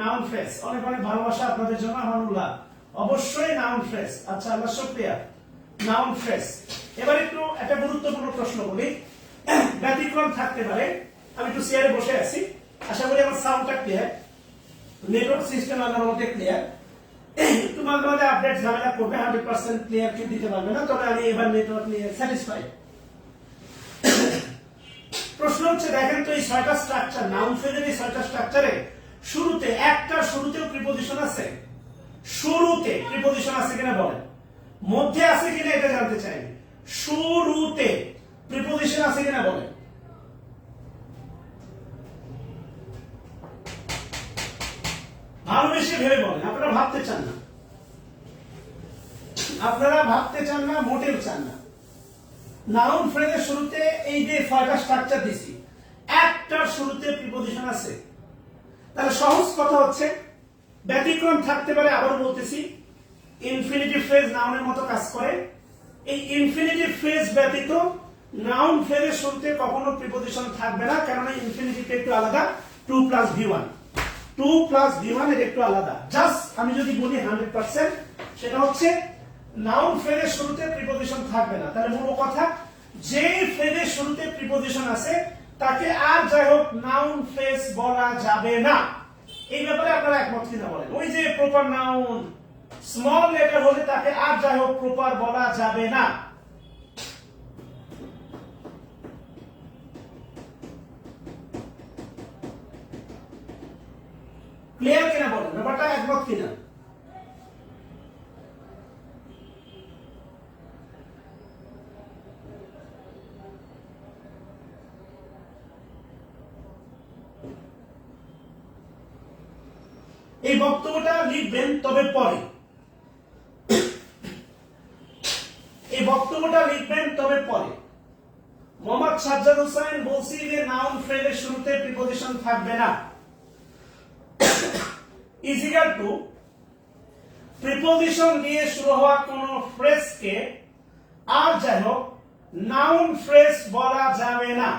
noun phrase, অনেক অনেক ভালোবাসা আপনাদের জন্য। আমানুল্লাহ অবশ্যই নাউন ফ্রেজ। আচ্ছা আল্লাহ শুকরিয়া, নাউন ফ্রেজ। এবার একটু একটা গুরুত্বপূর্ণ প্রশ্ন বলি, ব্যতিক্রম থাকতে পারে। আমি একটু চেয়ারে বসে আছি, আশা করি আমার সাউন্ডটা ক্লিয়ার, নেটওয়ার্ক সিস্টেম আমার মধ্যে ক্লিয়ার। একটু মাঝে মাঝে আপডেট ঝামেলা করবে, 100% ক্লিয়ার কি দিতে পারবে না, তবে আমি এবার নেটওয়ার্ক নিয়ে স্যাটিসফাইড। প্রশ্ন হচ্ছে দেখেন তো এই 6টা স্ট্রাকচার, নাউন ফ্রেজের এই 6টা স্ট্রাকচারে শুরুতে একটা শুরুতেও প্রিপজিশন আছে? শুরুতে প্রিপজিশন আছে কিনা বলেন, মধ্যে আছে কিনা এটা জানতে চাই। শুরুতে প্রিপজিশন আছে কিনা বলেন। ভালোবেসে ভেবে বলেন, আপনারা ভাবতে চান না, আপনারা ভাবতে চান না, মোটেও চান না। নাউন ফ্রেজের শুরুতে এই যে 6টা স্ট্রাকচার দিছি, একটার শুরুতে প্রিপজিশন আছে? তাহলে সহজ কথা হচ্ছে, ব্যতিক্রম থাকতে পারে, আবারও বলতেছি, ইনফিনিটিভ ফ্রেজ নাউনের মতো কাজ করে। এই ইনফিনিটিভ ফ্রেজ ব্যতীত নাউন ফ্রেজের শুরুতে কখনো প্রিপজিশন থাকবে না, কারণ ইনফিনিটিভ একটু আলাদা, 2 + v1, 2 + v1 এর একটু আলাদা। জাস্ট আমি যদি বলি 100%, সেটা হচ্ছে নাউন ফ্রেজের শুরুতে প্রিপজিশন থাকবে না। তাহলে মূল কথা, যে ফ্রেজের শুরুতে প্রিপজিশন আছে তাকে আর যাই হোক নাউন ফ্রেজ বলা যাবে না। এই ব্যাপারে আপনারা একমত কিনা বলেন। ওই যে প্রপার নাউন স্মল লেটার হলে তাকে আর যাই হোক প্রপার বলা যাবে না। ক্লিয়ার কিনা বলেন, ব্যাপারটা একমত কিনা? এই বক্তব্যটা লিখবেন, তবে পরে এই বক্তব্যটা লিখবেন, তবে পরে। মোহাম্মদ সাজ্জাদ হোসেন বলছি যে নাউন ফ্রেজের শুরুতে প্রিপজিশন থাকবে না। ইজিক্যাল টু প্রিপজিশন দিয়ে শুরু হওয়া কোন ফ্রেজকে আর যাই হোক নাউন ফ্রেজ বলা যাবে না।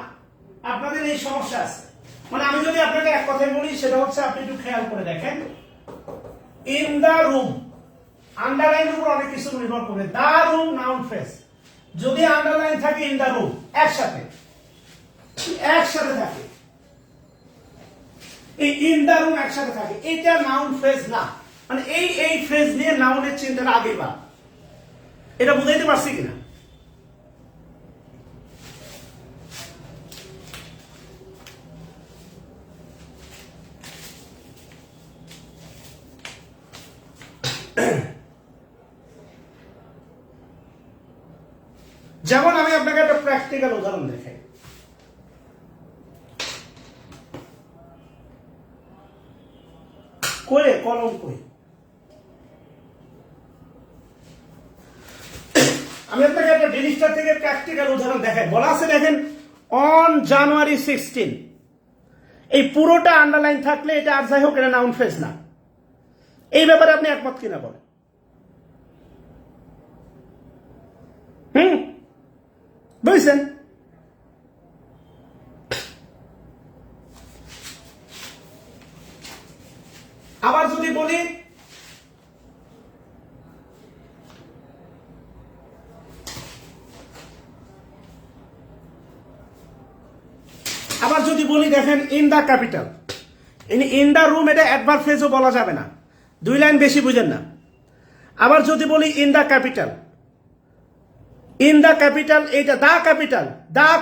আপনাদের এই সমস্যা আছে, মানে আমি যদি আপনাকে এক কথায় বলি, সেটা হচ্ছে আপনি একটু খেয়াল করে দেখেন, ইন দা রুম, আন্ডারলাইনের উপর অনেক কিছু নির্ভর করে। দা রুম নাউন ফ্রেজ, যদি আন্ডারলাইন থাকে ইন দা রুম একসাথে থাকে, এই ইন দা রুম একসাথে থাকে, এটা নাউন ফ্রেজ না। মানে এই ফ্রেজ নিয়ে নাউনের চিন্তাটা আগে বা, এটা বুঝাইতে পারছি কিনা? যেমন আমি আপনাকে একটা প্র্যাকটিক্যাল উদাহরণ দেখাই। করে কলম কই, আমি আপনাকে একটা জিনিসটা থেকে প্র্যাকটিক্যাল উদাহরণ দেখাই। বলা আছে দেখেন, অন জানুয়ারি 16, এই পুরোটা আন্ডারলাইন থাকলে এটা আর যাই হোক এটা নাউন ফ্রেজ না। এই ব্যাপারে আপনি একমত কিনা বলেন? বুঝছেন? আবার যদি বলি, দেখেন in the capital, in the room, এটা অ্যাডভার্ব ফ্রেজও বলা যাবে না, 2 লাইন বেশি বুঝেন না। আবার যদি বলি in the capital, in the capital, এইটা the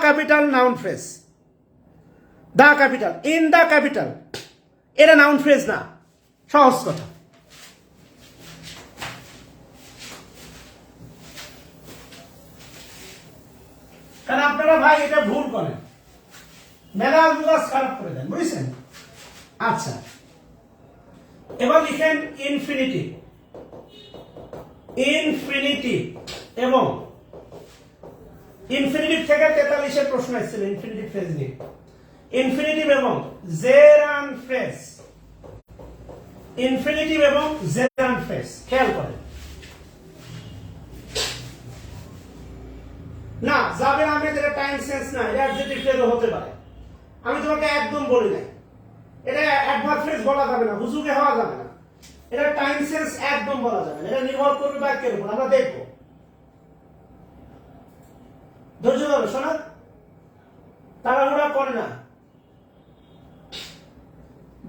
capital noun phrase. The capital, in the capital, এটা নাউন ফ্রেজ না। সহজ কথা। কারণ আপনারা ভাই এটা ভুল করেন, মেলা মুগাস খারাপ করে দেন, বুঝছেন? আচ্ছা, এবার লিখেন ইনফিনিটিভ, এবং ইনফিনিটিভ থেকে 43-এর প্রশ্ন এসেছিল ইনফিনিটিভ ফ্রেজ নিয়ে। ইনফিনিটিভ এবং জেরান ফ্রেজ, ইনফিনিটিভ এবং জেরান্ট ফ্রেজ খেয়াল করেন। না যাবে না, এটা টাইম সেন্স না, এটা অ্যাডজেক্টিভ ফ্রেজও হতে পারে। আমি তোমাকে একদম বলি নাই, এটা অ্যাডভার্ব ফ্রেজ বলা যাবে না, হুজুগে হওয়া যাবে না, এটা টাইম সেন্স একদম বলা যাবে না, এটা নির্ভর করবে বাক্যের উপর। আমরা দেখবো, ধৈর্য ধরো শোনা, তাড়াহুড়া করে না।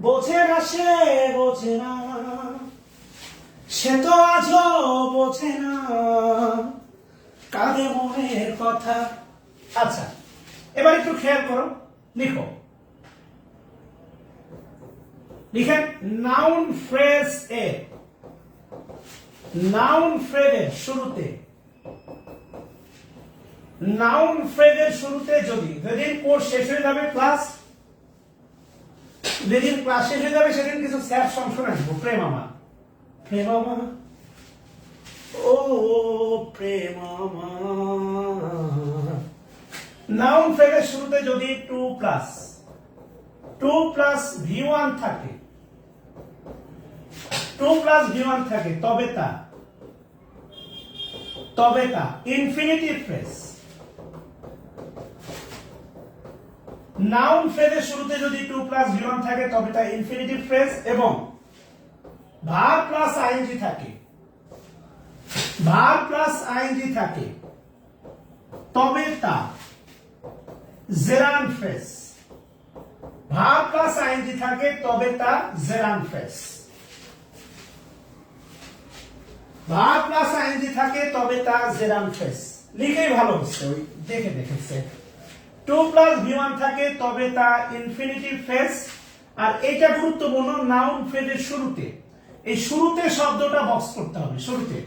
বোঝে না সে, বোঝে না সে তো আজও বোঝে না কাঁদে মনের কথা। আচ্ছা এবার একটু খেয়াল করো, লিখো, লিখেন নাউন ফ্রেজ এ, নাউন ফ্রেজের শুরুতে, নাউন ফ্রেজের শুরুতে যদি, যেদিন কোর্স শেষ হয়ে যাবে, ক্লাস যেদিন ক্লাস শেষ হয়ে যাবে, সেদিন কিছু স্যাড সং শুনে আসবো। প্রেম আমার, প্রেম আমার, ও প্রেম আমার। নাউন ফ্রেজের শুরুতে যদি টু প্লাস V1 থাকে, টু প্লাস V1 থাকে, তবে তা ইনফিনিটিভ ফ্রেজ। নাউন ফ্রেজের শুরুতে যদি টু প্লাস V1 থাকে, তবে তা ইনফিনিটিভ ফ্রেজ, এবং ভার্ব প্লাস আইএনজি থাকে, ভার্ব প্লাস আইএনজি থাকে, তবে তা gerund phrase. Verb plus ING থাকে, তবে তা gerund phrase. Verb plus ING থাকে, তবে তা জেরান্ট ফ্রেজ। লিখেই ভালো হচ্ছে, ওই দেখে দেখেছে। টু প্লাস V1 থাকে, তবে তা ইনফিনিটিভ ফ্রেজ। আর এটা গুরুত্বপূর্ণ, নাউন ফ্রেজের শুরুতে, এই শুরুতে শব্দটা বক্স করতে হবে, শুরুতে।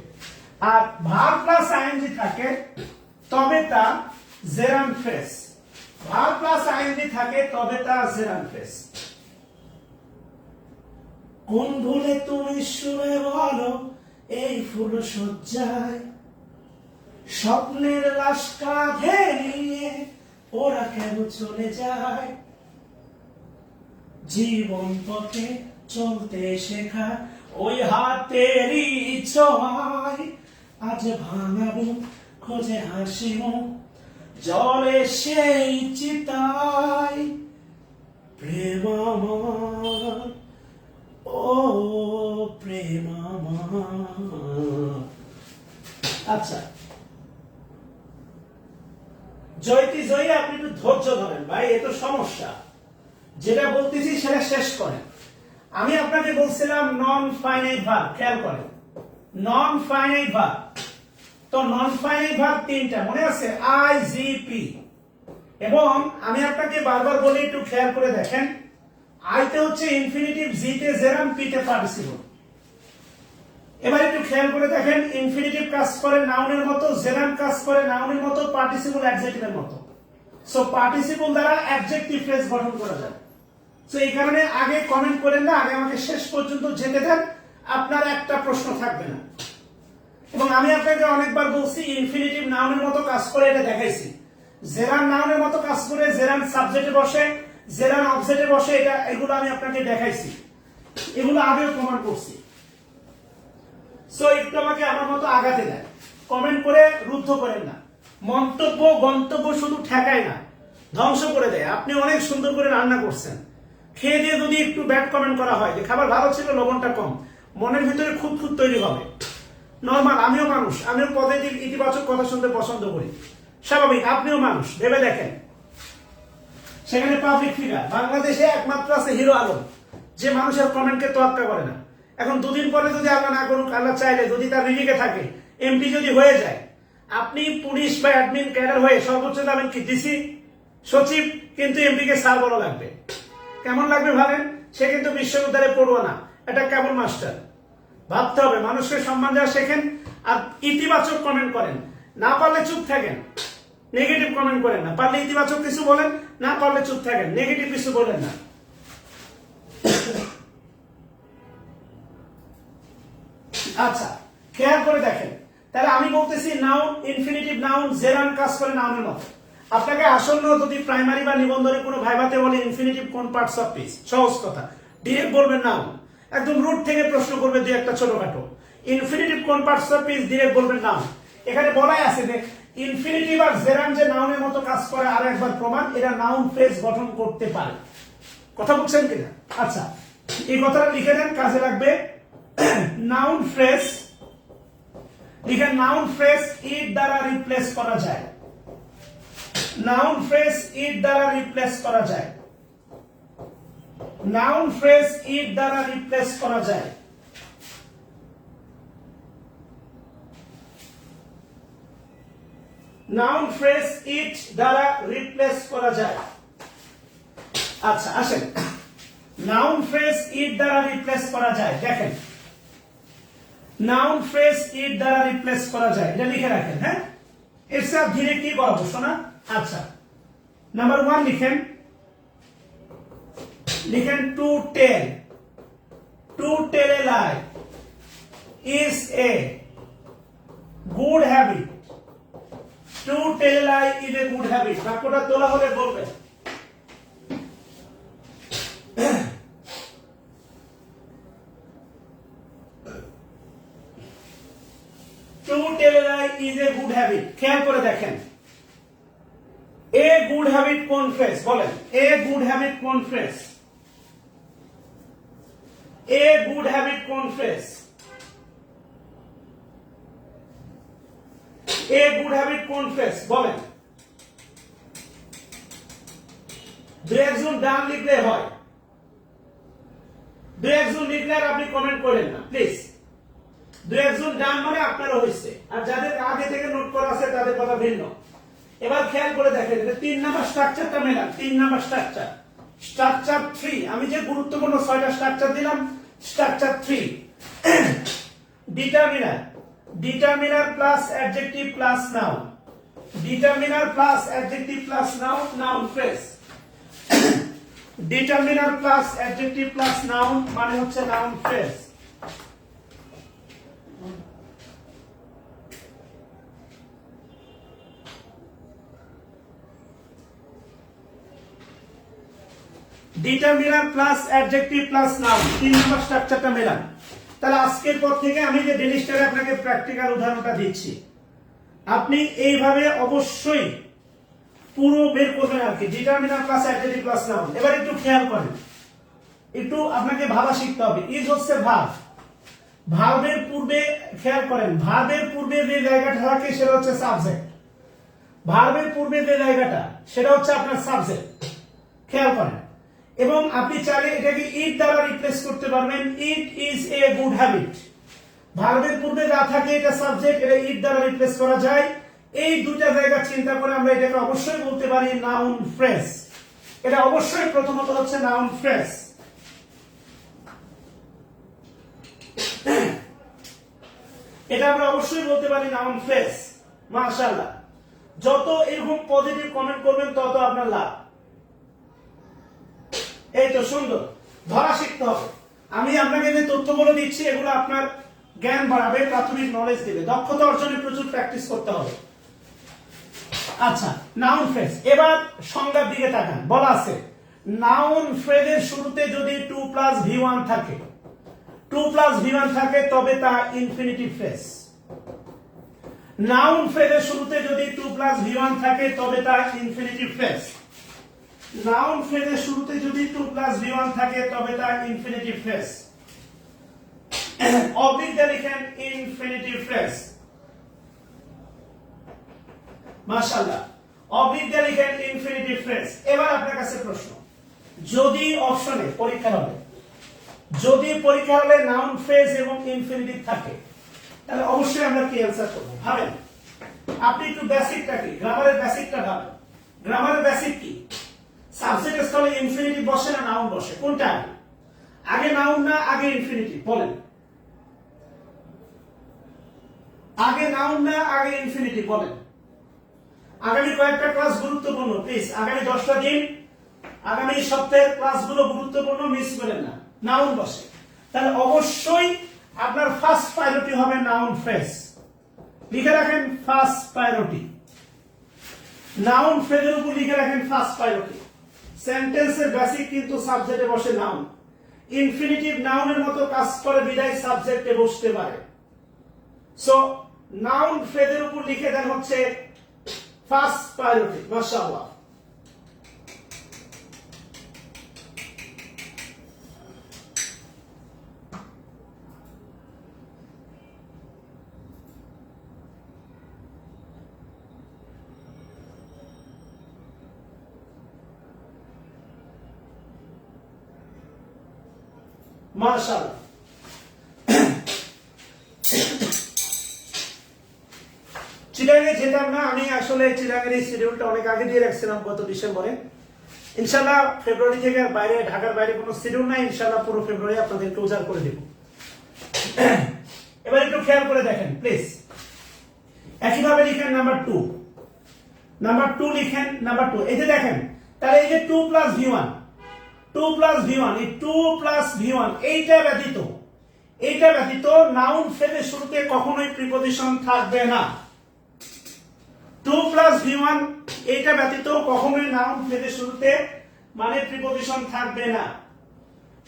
আর ভার্ব প্লাস আইএনজি থাকে, তবে তা gerund phrase. Verb plus ING থাকে, তবে তা জেরান্ট ফ্রেজ। কোন ভুলে তুমি শুনে বলো এই ফুল সজ্জায়, স্বপ্নের লাশ কাঁধে নিয়ে ওরা কেন চলে যায়, জীবন পথে চলতে শেখা ওই হাতেরই ছোঁয়ায়, আজ ভাঙাবো খোঁজে হাসিমো জলে সেই চিতায়, প্রেম আমার, ও প্রেম আমার। আচ্ছা জয়তি জয়ী, আপনি একটু ধৈর্য ধরেন ভাই, এ তো সমস্যা। যেটা বলতেছি সেটা শেষ করেন। আমি আপনাকে বলছিলাম নন ফাইনাইট ভার্ব, খেয়াল করেন, নন ফাইনাইট ভার্ব। তো নন ফাইনাইট ভার্ব তিনটা মনে আছে, আই, জি, পি। এবং আমি আপনাকে বারবার বলি, একটু খেয়াল করে দেখেন, আইতে হচ্ছে ইনফিনিটিভ, জিতে জেরাম, পিতে পার্টিসিপল। এবার একটু খেয়াল করে দেখেন, ইনফিনিটিভ কাজ করে নাউনের মতো, জেরাম কাজ করে নাউনের মতো, পার্টিসিপল অ্যাডজেক্টিভের মতো। সো পার্টিসিপল দ্বারা অ্যাডজেক্টিভ ফ্রেজ গঠন করা যায়। সো এই কারণে আগে কমেন্ট করেন না, আগে আমাকে শেষ পর্যন্ত যেতে দেন, আপনার একটা প্রশ্ন থাকবে না। এবং আমি আপনাকে অনেকবার বলছি, ইনফিনিটিভ নাউনের মতো কাজ করে, এটা দেখাইছি। জেরান নাউনের মতো কাজ করে, জেরান সাবজেক্টে বসে, জেরান অবজেক্টে বসে, এটা এগুলো আমি আপনাকে দেখাইছি, এগুলো আগেও প্রমাণ করছি। সো একটু আমাকে আমার মতো আগাতে দেন, কমেন্ট করে রুদ্ধ করেন না। মন্তব্য গন্তব্য শুধু ঠেকায় না, ধ্বংস করে দেয়। আপনি অনেক সুন্দর করে রান্না করছেন, খেয়ে দিয়ে যদি একটু ব্যাড কমেন্ট করা হয় যে খাবার ভালো ছিল, লবণটা কম, মনের ভিতরে খুব তৈরি হবে। নরমাল, আমিও মানুষ, আমিও পজিটিভ ইতিবাচক কথা শুনতে পছন্দ করি, স্বাভাবিক। আপনিও মানুষ, ভেবে দেখেন। সেখানে পাবলিক ফিগার, বাংলাদেশে একমাত্র আছে হিরো আলম, যে মানুষের কমেন্টকে তোয়াক্কা করে না। এখন দুদিন পরে যদি আল্লাহ না করুক, আল্লাহ চাইলে যদি তার রিজিকে থাকে, এমপি যদি হয়ে যায়, আপনি পুলিশ বা অ্যাডমিন ক্যাডার হয়ে সর্বোচ্চ দামেন কি ডিসি, সচিব, কিন্তু এমপি কে স্যার বলা লাগবে। কেমন লাগবে ভাবেন? সে কিন্তু বিশ্ববিদ্যালয়ে পড়ুয়া না, এটা কেমন মাস্টার। ভাবতে হবে, মানুষকে সম্মান দেওয়া শেখেন। আর ইতিবাচক কমেন্ট করেন, না পারলে চুপ থাকেন, নেগেটিভ কমেন্ট করেন না। পারলে ইতিবাচক কিছু বলেন, না পারলে চুপ থাকেন, নেগেটিভ কিছু বলেন না। আচ্ছা খেয়াল করে দেখেন, তাহলে আমি বলতেছি নাউন, ইনফিনিটিভ নাউন, জেরান কাজ করে নাউনের মতো। আপনাকে আসন্ন যদি প্রাইমারি বা নিবন্ধনে কোনো ভাইভাতে বলে ইনফিনিটিভ কোন পার্টস অফ স্পিচ, সহজ কথা, ডিরেক্ট বলবেন নাউন। একদম রুট থেকে প্রশ্ন করবে দুই একটা ছোটখাটো। ইনফিনিটিভ কোন পার্টস অফ স্পিচ ডিরেক্ট বলবেন নাউন। এখানে বলাই আছে যে ইনফিনিটিভ আর জেরান্ড যে নাউনের মতো কাজ করে আর একবার প্রমাণ, এরা নাউন ফ্রেজ গঠন করতে পারে। কথা বলছেন কিনা? আচ্ছা, এই কথাটা লিখে দেন, কাজে লাগবে। নাউন ফ্রেজ লিখেন, নাউন ফ্রেজ ইট দ্বারা রিপ্লেস করা যায়। নাউন ফ্রেজ ইট দ্বারা রিপ্লেস করা যায়। নাউন ফ্রেজ ইট দ্বারা রিপ্লেস করা যায়। নাউন ফ্রেজ ইট দ্বারা রিপ্লেস করা যায়। আচ্ছা আসেন, নাউন ফ্রেজ ইট দ্বারা রিপ্লেস করা যায়। দেখেন, নাউন ফ্রেজ ইট দ্বারা রিপ্লেস করা যায়, এটা লিখে রাখেন। হ্যাঁ, এর সাথে ধীরে কি বলবো শোনা। আচ্ছা, নাম্বার 1 লিখেন, লিখেন to tell. To tell a lie is a good habit. To tell a lie is a good habit. বাক্যটা তোলা হলে বলবেন। To tell a lie is a good habit. খেয়াল করে দেখেন, এ গুড হ্যাবিট কোন ফ্রেজ বলেন? এ গুড হ্যাবিট কোন ফ্রেজ? এ গুড হ্যাবিট কোন ফ্রেজ? এ গুড হ্যাবিট কোন ফ্রেজ বলেন? দুই একজন ডান লিখলে হয়, দুই একজন লিখলে আর আপনি কমেন্ট করেন না প্লিজ। দুই একজন ডান মানে আপনারও হয়েছে, আর যাদের আগে থেকে নোট করা আছে তাদের কথা ভিন্ন। এবার খেয়াল করে দেখেন, 3 নাম্বার স্ট্রাকচারটা মেলান। 3 নাম্বার স্ট্রাকচার, স্ট্রাকচার 3। আমি যে গুরুত্বপূর্ণ 6টা স্ট্রাকচার দিলাম, structure 3। Determiner, determiner plus adjective plus noun. Determiner plus adjective plus noun, noun phrase. Determiner plus adjective plus noun মানে হচ্ছে noun phrase. Determiner plus adjective plus noun, 3 নম্বর স্ট্রাকচারটা মেলান। তাহলে আজকের পর থেকে আমি যে ডেইলি স্টারে আপনাকে প্র্যাকটিক্যাল উদাহরণটা দিচ্ছি, আপনি এইভাবে অবশ্যই পুরো বের করবেন আর কি। Determiner plus adjective plus noun. এবার একটু খেয়াল করেন, একটু আপনাকে ভাবা শিখতে হবে। ইজ হচ্ছে ভার্ব, ভার্বের পূর্বে খেয়াল করেন, ভার্বের পূর্বে যে জায়গাটা থাকে সেটা হচ্ছে সাবজেক্ট। ভার্বের পূর্বে যে জায়গাটা সেটা হচ্ছে আপনার সাবজেক্ট, খেয়াল করেন। এবং আপনি চাইলে এটাকে ইট দ্বারা রিপ্লেস করতে পারবেন। It is a good habit. ভার্বের পূর্বে যা থাকে এটা সাবজেক্ট, এটা ইট দ্বারা রিপ্লেস করা যায়। এই দুইটা জায়গা চিন্তা করে আমরা এটাকে অবশ্যই বলতে পারি নাউন ফ্রেজ। এটা অবশ্যই প্রথমত হচ্ছে নাউন ফ্রেজ। এটা আমরা অবশ্যই বলতে পারি নাউন ফ্রেজ। মাশাআল্লাহ, যত এরকম পজিটিভ কমেন্ট করবেন তত আপনার লাভ। এই তো সুন্দর, ধরা শিখতে হবে। আমি আপনাকে যে তথ্যগুলো দিচ্ছি এগুলো আপনার জ্ঞান বাড়াবে, প্রাথমিক নলেজ দেবে। দক্ষতা অর্জনে প্রচুর প্র্যাকটিস করতে হবে। আচ্ছা, নাউন ফ্রেজ। এবার সংজ্ঞার দিকে তাকান। বলা আছে নাউন ফ্রেজের শুরুতে যদি 2 + V1 থাকে, 2 + V1 থাকে তবে তা ইনফিনিটিভ ফ্রেজ। নাউন ফ্রেজের শুরুতে যদি 2 + V1 থাকে তবে তা ইনফিনিটিভ ফ্রেজ। নাউন ফ্রেজের শুরুতে যদি 2 + V1 থাকে তবে তা ইনফিনিটিভ ফ্রেজ। অবলিক দিয়ে লিখেন ইনফিনিটিভ ফ্রেজ। মাশাআল্লাহ, অবলিক দিয়ে লিখেন ইনফিনিটিভ ফ্রেজ। এবার আপনার কাছে প্রশ্ন, যদি অপশনে পরীক্ষা হবে, যদি পরীক্ষা হলে নাউন ফ্রেজ এবং ইনফিনিটিভ থাকে তাহলে অবশ্যই আমরা কি অ্যানসার করব? ভাবেন, আপনি একটু বেসিকটা কি, গ্রামারের বেসিকটা ভাবেন। গ্রামারের বেসিক কি? সাবজেক্ট স্থলে ইনফিনিটিভ বসে না নাউন বসে? কোনটা আগে? আগে নাউন না আগে ইনফিনিটিভ? বলেন, আগে নাউন না আগে ইনফিনিটিভ? বলেন। আগামী কয়েকটা ক্লাস গুরুত্বপূর্ণ, প্লিজ আগামী 10টা দিন, আগামী সপ্তাহের ক্লাসগুলো গুরুত্বপূর্ণ, মিস করেন না। নাউন বসে, তাহলে অবশ্যই আপনার ফার্স্ট প্রায়োরিটি হবে নাউন ফ্রেজ। লিখে রাখেন ফার্স্ট প্রায়োরিটি। নাউন ফ্রেজের উপর লিখে রাখেন ফার্স্ট প্রায়োরিটি। সেন্টেন্সের বেসিক কিন্তু সাবজেক্টে বসে নাউন, ইনফিনিটিভ নাউনের মতো কাজ করে বিদায় সাবজেক্টে বসতে পারে। সো নাউন ফ্রেজের উপর লিখে দেন হচ্ছে ফার্স্ট প্রায়োরিটি। মাশাআল্লাহ। মাশাআল্লাহ। চিরাঙে যেতাম না আমি, আসলে চিরাঙের এই শিডিউলটা অনেক আগে দিয়ে রাখছিলাম গত ডিসেম্বরে। ইনশাআল্লাহ ফেব্রুয়ারি থেকে বাইরে, ঢাকার বাইরে কোনো শিডিউল নাই, ইনশাআল্লাহ পুরো ফেব্রুয়ারি আপনাদেরকে উজাড় করে দেব। এবার একটু খেয়াল করে দেখেন প্লিজ। একইভাবে লিখেন নাম্বার 2, নাম্বার 2 লিখেন, নাম্বার 2 এই যে দেখেন, তাহলে এই যে 2 প্লাস v1, 2 প্লাস v1, এই 2 প্লাস v1 এইটা ব্যতীত নাউন ফ্রেজের শুরুতে কখনোই প্রিপজিশন থাকবে না। 2 প্লাস v1 এইটা ব্যতীত কখনোই নাউন ফ্রেজের শুরুতে মানে প্রিপজিশন থাকবে না।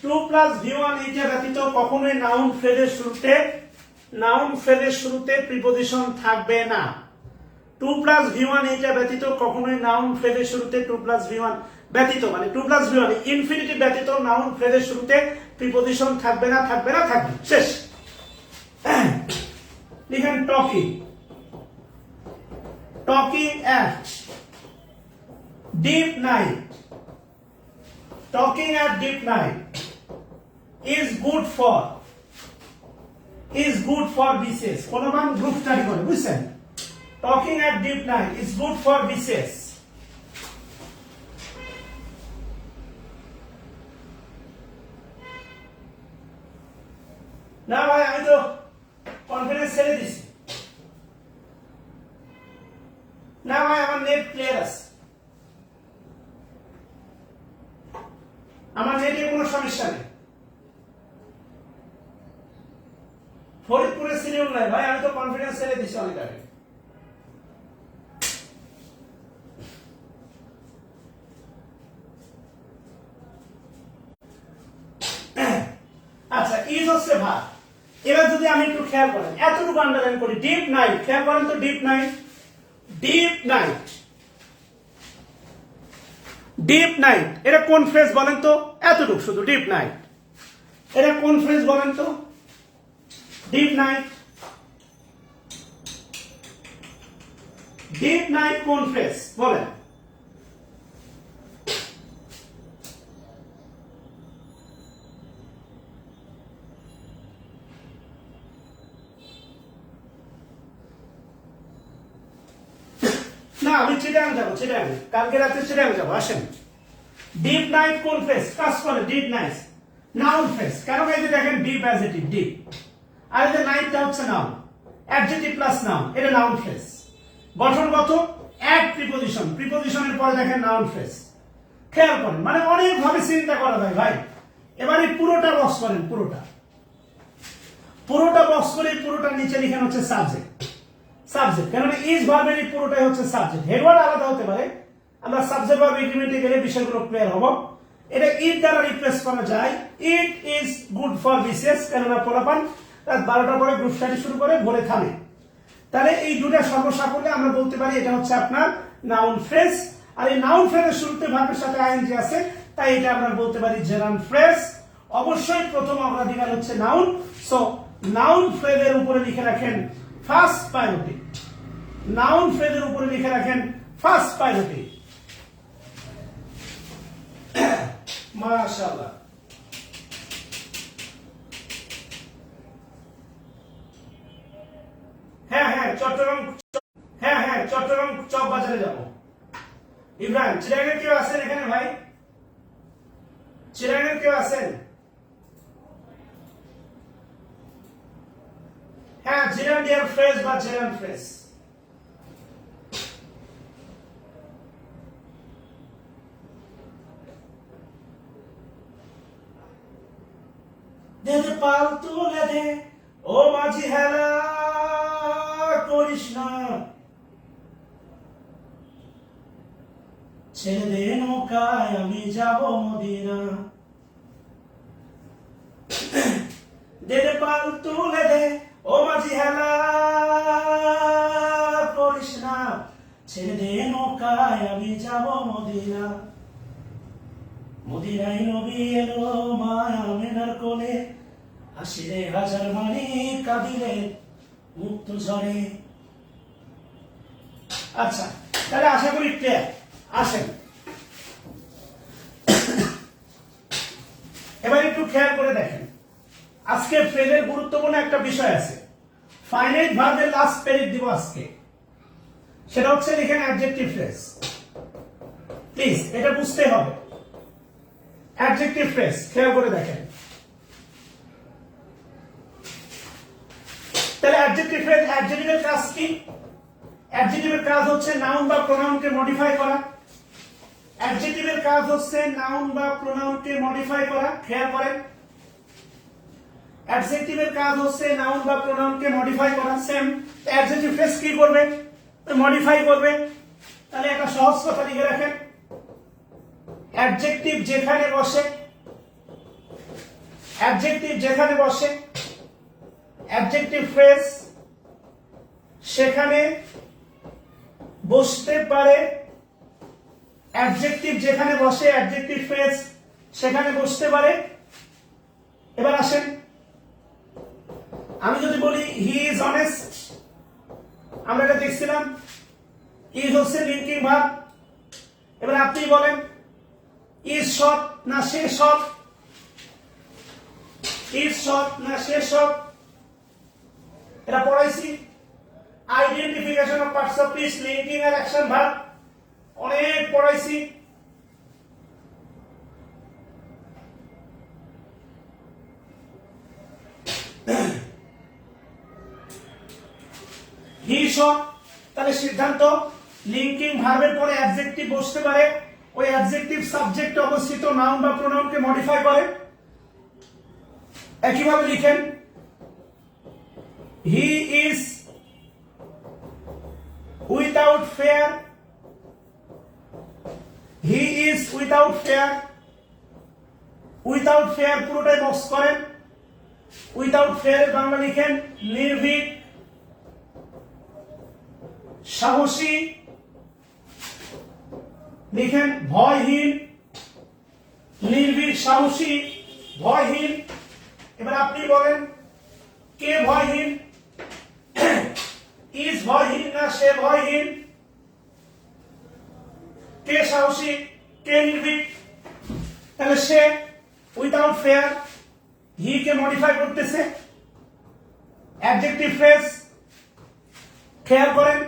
2 প্লাস v1 এইটা ব্যতীত কখনোই নাউন ফ্রেজের শুরুতে প্রিপজিশন থাকবে না। 2 প্লাস v1 এইটা ব্যতীত কখনোই নাউন ফ্রেজের শুরুতে 2 প্লাস v1 ব্যতীত মানে 2 প্লাস v1 ইনফিনিটিভ ব্যতীত নাউন ফ্রেজের শুরুতে প্রিপজিশন থাকবে না। শেষ। লিখেন talking at deep night, talking at deep night is good for BCS। কোন মান গ্রুপ স্টাডি করে, বুঝছেন? talking at deep night is good for BCS। না ভাই আমি তো কনফিডেন্স ছেড়ে দিছি। না ভাই আমার নেট ক্লিয়ার আছে, আমার নেটে কোনো সমস্যা নেই। ফরিদপুরে শিডিউল নাই ভাই, আমি তো কনফিডেন্স ছেড়ে দিছি অনেক আগে। আচ্ছা ইজ হচ্ছে ভাগ। এবার যদি আমি একটু খেয়াল করেন, এতটুকু আন্ডারলাইন করি, ডিপ নাইট, খেয়াল করেন তো, ডিপ নাইট এটা কোন ফ্রেজ বলেন তো? এতটুকু শুধু ডিপ নাইট, এটা কোন ফ্রেজ বলেন তো? ডিপ নাইট কোন ফ্রেজ বলেন? না আমি চিটাগাং যাবো, কালকে রাতে চিটাগাং যাবো, আসেন। ডিপ নাইট কোন ফ্রেজ কাজ করে? Deep night noun phrase. কারণ এই যে দেখেন ডিপ অ্যাডজেক্টিভ ডিপ, আর এই যে নাইটটা হচ্ছে নাউন, অ্যাডজেক্টিভ প্লাস নাউন, এটা নাউন ফ্রেজ। গঠনগত অ্যাড প্রিপজিশনের পরে দেখেন নাউন ফ্রেজ। খেয়াল করেন, মানে অনেক ভাবে চিন্তা করা যায় ভাই। এবারে পুরোটা বক্স করেন, পুরোটা বক্স করে পুরোটা নিচে লিখেন হচ্ছে সাবজেক্ট। কেননা ইজ ভার্বেরই পুরোটাই হচ্ছে সাবজেক্ট, হেডওয়ার্ড আলাদা হতে পারে। আমরা সাবজেক্ট ভার্ব এগ্রিমেন্টে গেলে বিষয়গুলো ক্লিয়ার হবে। এটা ইট দ্বারা রিপ্লেস করা যায়, it is good for BCS. কেননা পোলাপান রাত 12টার পরে গ্রুপ স্টাডি শুরু করে ভোরে থামে। তাহলে এই দুটা সর্বসাকল্যে আমরা বলতে পারি এটা হচ্ছে আপনার নাউন ফ্রেজ। আর এই নাউন ফ্রেজের শুরুতে ভার্বের সাথে আইএনজি আছে, তাই এটা আমরা বলতে পারি জেরান ফ্রেজ। অবশ্যই প্রথম অগ্রাধিকার হচ্ছে নাউন। সো নাউন ফ্রেজের উপরে লিখে রাখেন ফার্স্ট প্রায়োরিটি। নাউন ফ্রেজের উপরে লিখে রাখেন ফার্স্ট প্রায়োরিটি। মাশাআল্লাহ। চট্টগ্রাম চক বাজারে যাব। ইব্রাহিম চিরাগের কেউ আছেন এখানে ভাই? চিরাগের কেউ আছেন? হ্যাঁ, জিরান্ডিয়ার ফ্রেজ বা জেরান ফ্রেজ। দে পাল তুলে দে ও মাঝি, হেলা করিস না, ছেড়ে দে নৌকায় আমি যাব মদিনা। দে দে পাল তুলে দে ও মাঝি হেলা করিস না, ছেড়ে দে নৌকায় আমি যাব মদিনা। মদিনায় নবী এলো মা আমেনার কোলে, হাসিরে হাজার মানি কাঁদিলে মুক্ত ঝরে। আচ্ছা, তাহলে আশা করি ক্লিয়ার। আসেন এবার একটু খেয়াল করে দেখেন, আজকে ফ্রেজের গুরুত্বপূর্ণ একটা বিষয় আছে। ফাইনাইট ভার্বের লাস্ট পেরিড দিব আজকে, সেটা হচ্ছে এখানে অ্যাডজেক্টিভ ফ্রেজ। প্লিজ এটা বুঝতে হবে। অ্যাডজেক্টিভ ফ্রেজ খেয়াল করে দেখেন। তাহলে অ্যাডজেক্টিভ ফ্রেজ, অ্যাডজেক্টিভের কাজ কি? অ্যাডজেক্টিভের কাজ হচ্ছে নাউন বা প্রোনাউনকে মডিফাই করা। অ্যাডজেক্টিভের কাজ হচ্ছে নাউন বা প্রোনাউনকে মডিফাই করা। খেয়াল করেন, অ্যাডজেক্টিভের কাজ হচ্ছে নাউন বা প্রোনাউনকে মডিফাই করা। সেম অ্যাডজেক্টিভ ফ্রেজ কি করবে? মডিফাই করবে। তাহলে একটা সহজ কথা লিখে রাখেন, অ্যাডজেক্টিভ যেখানে বসে, অ্যাডজেক্টিভ যেখানে বসে, অ্যাডজেক্টিভ ফ্রেজ সেখানে বসতে পারে। অ্যাডজেক্টিভ যেখানে বসে, অ্যাডজেক্টিভ ফ্রেজ সেখানে বসতে পারে। এবার আসেন, আমি যদি বলি হি ইজ অনেস্ট, আমরা এটা দেখছিলাম, ইজ হচ্ছে লিঙ্কিং ভার্ব। এবার আপনি বলেন ইজ সৎ না সে সৎ, ইজ সৎ না সে সৎ, এটা পড়াইছি। Identification of parts of speech, linking আর অ্যাকশন ভার্ব অনেক পড়াইছি। হি সৎ, তাহলে সিদ্ধান্ত লিঙ্কিং ভার্বের পরে অ্যাডজেক্টিভ বসতে পারে, ওই অ্যাডজেক্টিভ সাবজেক্ট অবস্থিত নাউন বা প্রোনাউনকে মডিফাই করে। একইভাবে লিখেন he is without fear, he is without fair. Without fair পুরোটাই বক্স করেন। উইথাউট ফেয়ার বাংলা লিখেন নির্ভীক, সাহসী, লিখেন ভয়হীন। নির্ভীক, সাহসী, ভয়হীন। এবার আপনি বলেন কে ভয়হীন? ইজ ভয়হীন না সে ভয়হীন? কে সাহসী, কে নির্ভীক? তাহলে সে উইথাউট ফেয়ার, হি কে মডিফাই করতেছে। অ্যাডজেক্টিভ ফ্রেজ খেয়াল করেন,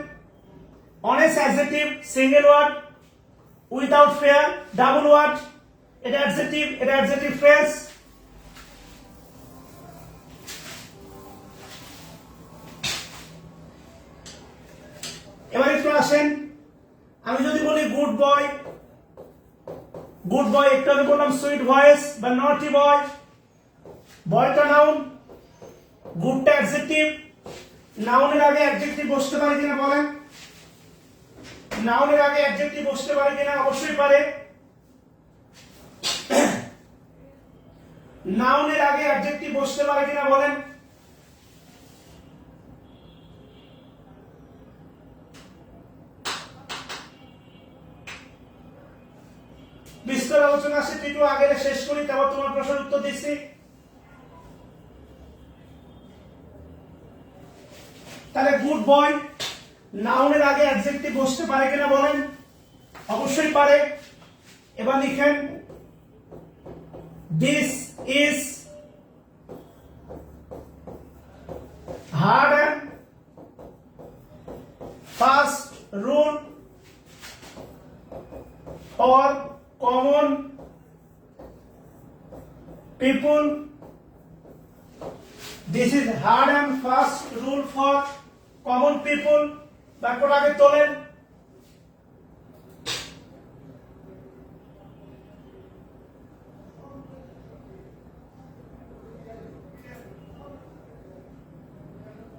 honest adjective single word, without fear double word, এটা অ্যাডজেক্টিভ, এটা অ্যাডজেক্টিভ ফ্রেজ। এবার একটু আসেন, আমি যদি বলি গুড বয়, গুড বয় একটু আগে বললাম সুইট ভয়েস বা নটি বয়। বয়টা নাউন, গুডটা অ্যাডজেক্টিভ। নাউনের আগে অ্যাডজেক্টিভ বসতে পারে কিনা বলেন? নাউনের আগে অ্যাডজেক্টিভ বসতে পারে কিনা? অবশ্যই পারে। নাউনের আগে অ্যাডজেক্টিভ বসতে পারে কিনা বলেন? বিস্তার আলোচনা আছে, একটু আগে শেষ করি, তারপর তোমার প্রশ্নের উত্তর দিচ্ছি। তাহলে গুড বয় নাউনের আগে অ্যাডজেক্টিভ বসতে পারে কিনা বলেন? অবশ্যই পারে। এবার লিখেন this is hard and fast rule for common people. This is hard and fast rule for common পিপুল। বাক্যটা আগে তোলেন।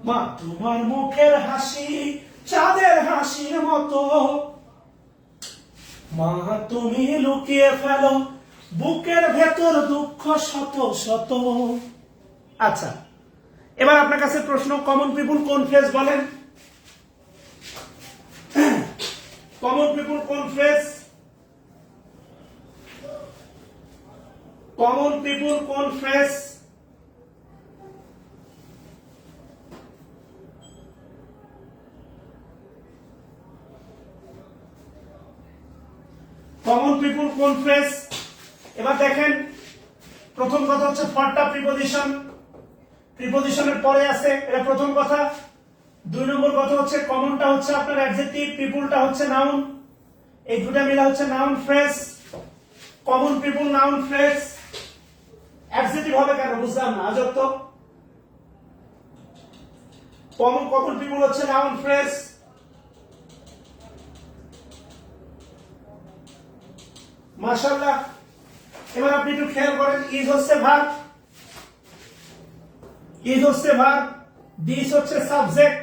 মা তোমার মুখের হাসি চাঁদের হাসির মতো, মা তুমি লুকিয়ে ফেলো বুকের ভেতর দুঃখ শত শত। আচ্ছা, এবার আপনার কাছে প্রশ্ন, কমন পিপুল কোন ফ্রেজ বলেন? কমন পিপুল কোন ফ্রেজ? কমন পিপুল কোন ফ্রেজ? কমন পিপুল কোন ফ্রেজ? এবার দেখেন, প্রথম কথা হচ্ছে ফরটা প্রিপোজিশন, প্রিপোজিশনের পরে আছে, এটা প্রথম কথা। দুই নম্বর কথা হচ্ছে কমনটা হচ্ছে আপনার অ্যাডজেক্টিভ, পিপুলটা হচ্ছে নাউন, এই দুটো মিলা হচ্ছে নাউন ফ্রেজ। কমন পিপুল নাউন ফ্রেজ, অ্যাডজেক্টিভ হবে কেন বুঝলাম না, আজব তো। কমন পিপুল হচ্ছে নাউন ফ্রেজ। মাশাআল্লাহ। এবার আপনি একটু খেয়াল করেন, ইজ হচ্ছে ভার্ব, ইজ হচ্ছে ভার্ব, দিস হচ্ছে সাবজেক্ট,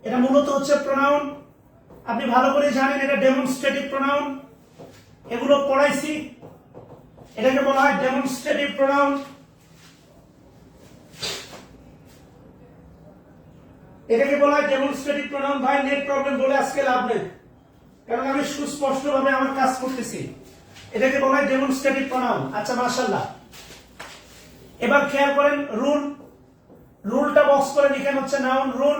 এটা মূলত হচ্ছে প্রোনাউন। আপনি ভালো করে জানেন এটা ডেমনস্ট্রেটিভ প্রোনাউন, এগুলো পড়াইছি, এটাকে বলা হয় ডেমনস্ট্রেটিভ প্রোনাউন। এটাকে বলা হয় ডেমনস্ট্রেটিভ প্রোনাউন। ভাই নেট প্রবলেম বলে আজকে লাভ নেই, কারণ আমি সুস্পষ্টভাবে আমার কাজ করতেছি। এটাকে বলা হয় ডেমনস্ট্রেটিভ প্রোনাউন। আচ্ছা মাশাআল্লাহ। এবার খেয়াল করেন, রুল, রুলটা বক্স করে লিখেন হচ্ছে নাউন রুল।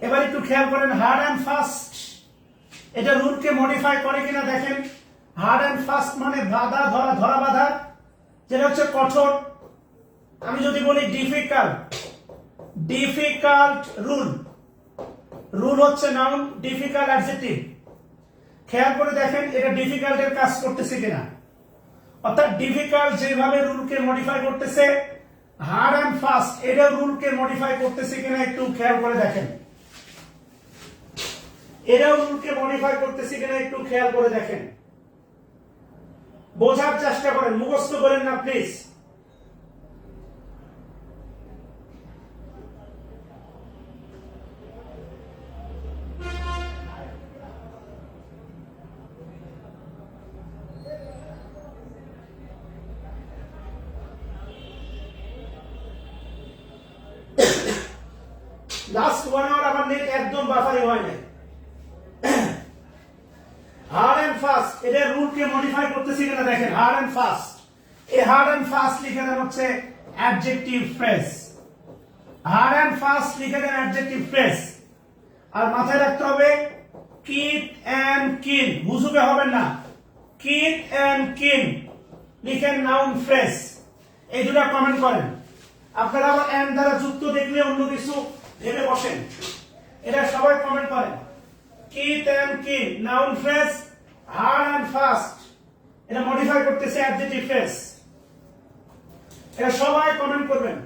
এবার একটু খেয়াল করেন, হার্ড এন্ড ফাস্ট, এটা রুলকে মডিফাই করে কিনা দেখেন। হার্ড এন্ড ফাস্ট মানে বাধা ধরা, ধরা বাধা, যেটা হচ্ছে কঠোর। আমি যদি বলি ডিফিকাল্ট, ডিফিকাল্ট রুল, রুল হচ্ছে নাউন, ডিফিকাল্ট অ্যাডজেক্টিভ। খেয়াল করে দেখেন এটা ডিফিকাল্ট এর কাজ করতেছে কিনা, অর্থাৎ ডিফিকাল্ট যেভাবে রুলকে মডিফাই করতেছে, হার্ড এন্ড ফাস্ট এটা রুলকে মডিফাই করতেছে কিনা একটু খেয়াল করে দেখেন। এরাও রুলকে মডিফাই করতেছে কিনা একটু খেয়াল করে দেখেন, বোঝার চেষ্টা করেন, মুখস্থ করেন না প্লিজ। লাস্ট 1 আওয়ার আমার নেট একদম বাফারি হয় নাই। হার্ড এন্ড ফাস্ট এটা রুলকে মডিফাই করতেছে কিনা দেখেন। হার্ড এন্ড ফাস্ট, এই হার্ড এন্ড ফাস্ট লিখে দেন হচ্ছে adjective phrase. Hard and fast লিখে দেন অ্যাডজেক্টিভ ফ্রেজ। আর মাথায় রাখতে হবে কিট এন্ড কিন, বুঝবে হবেন না। কিট এন্ড কিন লিখেন নাউন ফ্রেজ। এই দুটো কমেন্ট করেন। আপনারা আবার এন্ড দ্বারা যুক্ত দেখলে অন্য কিছু ভেবে বসেন, এটা সবাই কমেন্ট করেন। Kith and kin noun phrase, hard and fast এটা মডিফাই করতেছে অ্যাডজেক্টিভ ফ্রেজ। এটা সবাই কমেন্ট করবেন,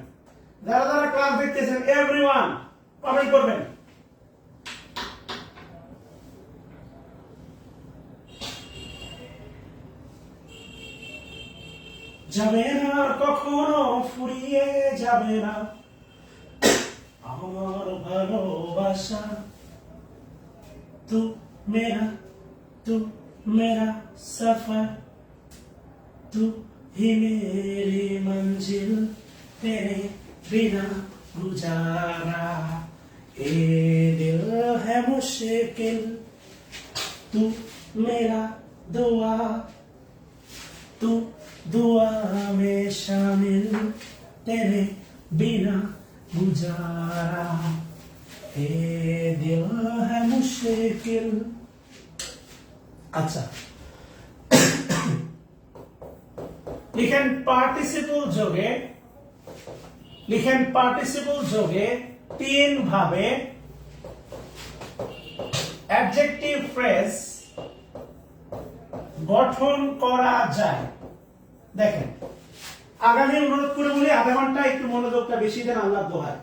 যারা যারা ক্লাস দেখতেছেন এভরিওয়ান কমেন্ট করবেন। যাবে না কখনো ফুরিয়ে যাবে না আমার ভালোবাসা, তু মেরা সফর, तू ही मेरी मंजिल, तेरे बिना गुजारा ये दिल है मुश्किल, तू मेरा दुआ, तू दुआ में शामिल, तेरे बिना गुजारा ये दिल है मुश्किल। अच्छा, লিখেন পার্টিসিপল যোগে, লিখেন পার্টিসিপল যোগে তিন ভাবে অ্যাডজেক্টিভ ফ্রেজ গঠন করা যায়। দেখেন, আগামী অনুরোধ করে বলি আধা ঘন্টা একটু মনোযোগটা বেশি দেন আল্লাহর দোহায়।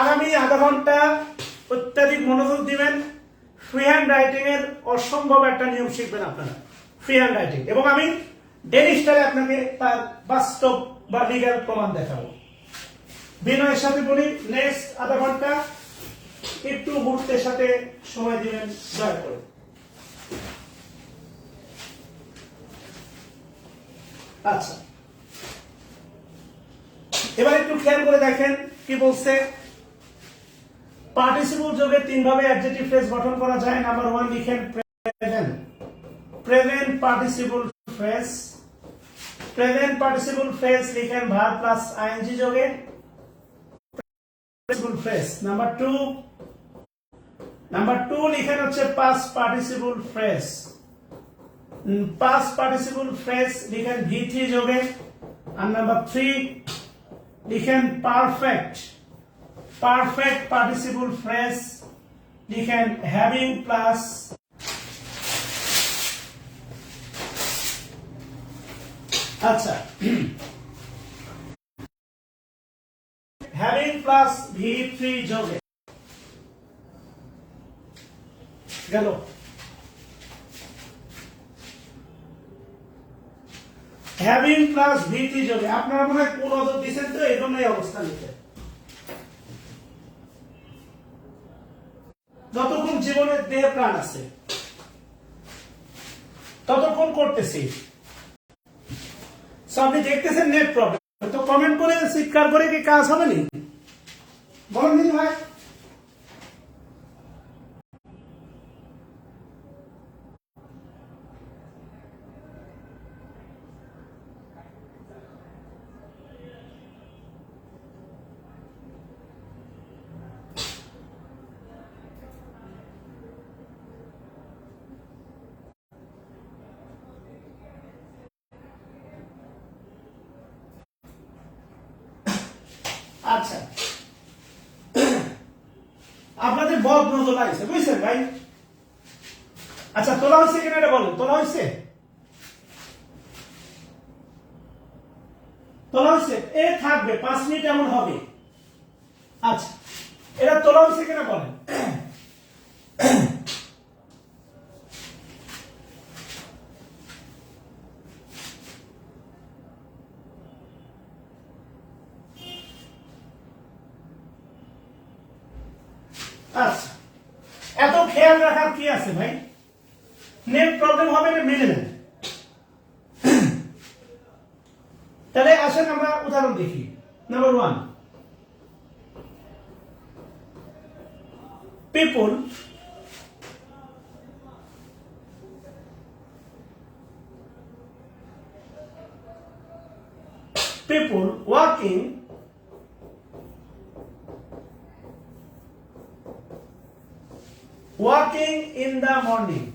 আগামী আধা ঘন্টা অত্যাধিক মনোযোগ দিবেন। ফ্রি হ্যান্ড রাইটিং এর অসম্ভব একটা নিয়ম শিখবেন আপনারা, ফ্রি হ্যান্ড রাইটিং, এবং আমি ডেলি স্টাইলে আপনাকে তার বাস্তব বা লিগ্যাল প্রমাণ দেখাবো। বিনয়ের সাথে বলি নেক্সট আধা ঘন্টা একটু মুহূর্তের সাথে সময় দিবেন দয়া করে। আচ্ছা, এবার একটু খেয়াল করে দেখেন কি বলছে। পার্টিসিপল যোগে তিন ভাবে অ্যাডজেক্টিভ ফ্রেজ গঠন করা যায়। নাম্বার 1 লিখেন present, present participle phrase. Present participle phrase লিখেন ভার্ব প্লাস আইএনজি যোগে পার্টিসিপল ফ্রেজ। নাম্বার 2 লিখেন হচ্ছে past participle phrase. Past participle phrase লিখেন V3 যোগে। আর নাম্বার 3 লিখেন পারফেক্ট, পারফেক্ট পার্টিসিপল ফ্রেজ লিখেন হ্যাভিং প্লাস আচ্ছা হ্যাভিং প্লাস V3 যোগে গেল। হ্যাভিং প্লাস V3 যোগে আপনারা মনে হয় কোন অদর দিচ্ছেন, তো এই জন্য এই অবস্থা লিখে যতক্ষণ জীবনের দেহ প্রাণ আছে ততক্ষণ করতেছি। আপনি দেখতেছেন নেট প্রবলেম, তো কমেন্ট করে চিৎকার করে কি কাজ হবে নি বলেন দিদি ভাই? আচ্ছা, আপনাদের বদ নজর লাগছে বুঝছেন ভাই? আচ্ছা, তোলা হয়েছে কিনা এটা বলেন। তোলা হয়েছে? তোলা হয়েছে? এ থাকবে 5 মিনিট এমন হবে। আচ্ছা, এটা তোলা হয়েছে কিনা বলেন। আচ্ছা, এত খেয়াল রাখার কি আছে ভাই? নেট প্রবলেম হবে না, মেনে নেন। তাহলে আসেন আমরা উদাহরণ দেখি। Number 1, people walking in the morning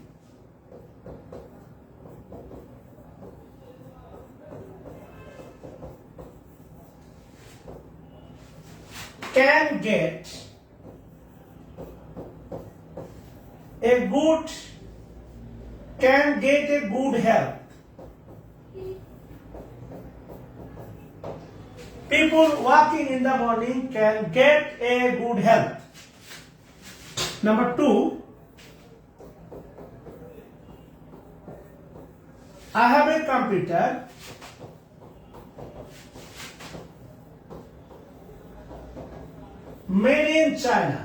can get a good health. People walking in the morning can get a good health. Number 2, I have a computer made in China.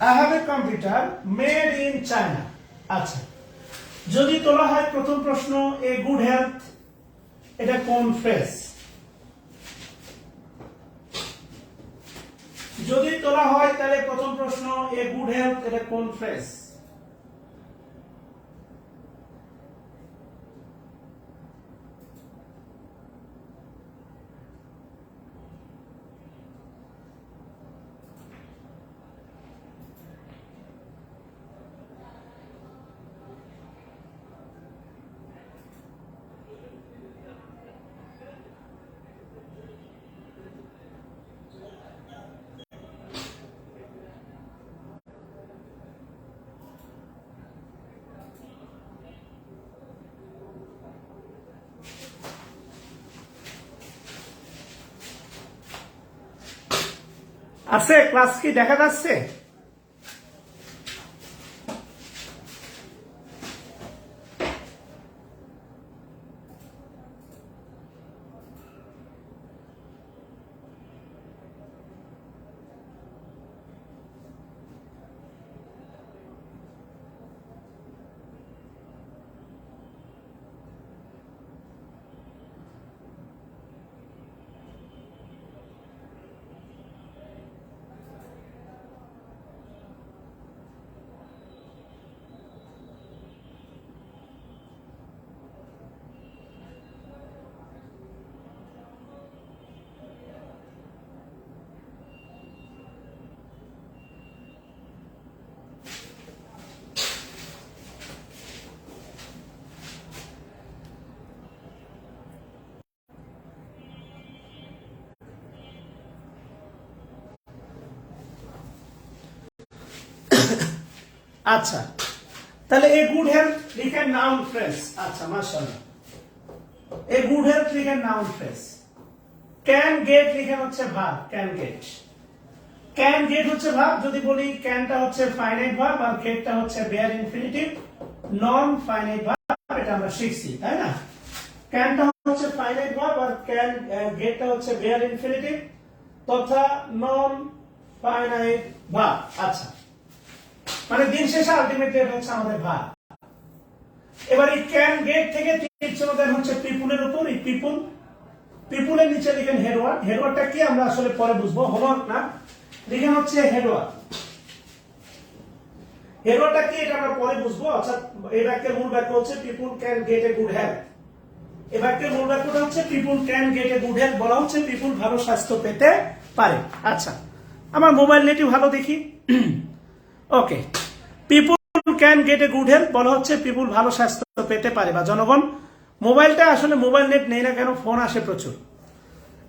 I have a computer made in China. আচ্ছা, যদি তোলা হয় প্রথম প্রশ্ন এ good health, এটা কোন phrase? যদি তোলা হয় তাহলে প্রথম প্রশ্ন এ গুড হেলথ, এটা কোন ফ্রেজ? আছে? ক্লাস কি দেখা যাচ্ছে? আচ্ছা, তাহলে এ গুড হেলথ লিখেন নাউন ফ্রেজ। আচ্ছা, মাশাআল্লাহ, এ গুড হেলথ লিখেন নাউন ফ্রেজ। ক্যান গেট লিখেন হচ্ছে verb, can get. Can get হচ্ছে ভার্ব, যদি বলি ক্যানটা হচ্ছে ফাইনাইট ভার্ব আর গেটটা হচ্ছে বেয়ার ইনফিনিটিভ নন ফাইনাইট ভার্ব, এটা আমরা শিখছি তাই না? ক্যানটা হচ্ছে ফাইনাইট ভার্ব আর ক্যান গেটটা হচ্ছে বেয়ার ইনফিনিটিভ তথা নন ফাইনাইট ভার্ব। আচ্ছা, মানে দিন শেষে আলটিমেটলি এটা হচ্ছে আমাদের ভার্ব। এবার এই ক্যান গেট থেকে তীর চলে দেন হচ্ছে পিপুলের উপর। এই পিপুল, পিপুলের নিচে লিখেন হেডওয়ার্ড। হেডওয়ার্ডটা কি আমরা আসলে পরে বুঝবো, হোমওয়ার্ক না। লিখেন হচ্ছে হেডওয়ার্ড। হেডওয়ার্ডটা কি এটা আমরা পরে বুঝবো। আচ্ছা, এই বাক্যের মূল বাক্য হচ্ছে পিপুল can get a good health. এই বাক্যের মূল বাক্যটা হচ্ছে পিপুল can get a good health, বলা হচ্ছে পিপুল ভালো স্বাস্থ্য পেতে পারে। আচ্ছা, আমার মোবাইল নেটই ভালো দেখি। Okay, people can get a good health বলা হচ্ছে পিপুল ভালো স্বাস্থ্য পেতে পারে বা জনগণ। মোবাইলটা আসলে মোবাইল নেট নেই না কেন, ফোন আসে প্রচুর।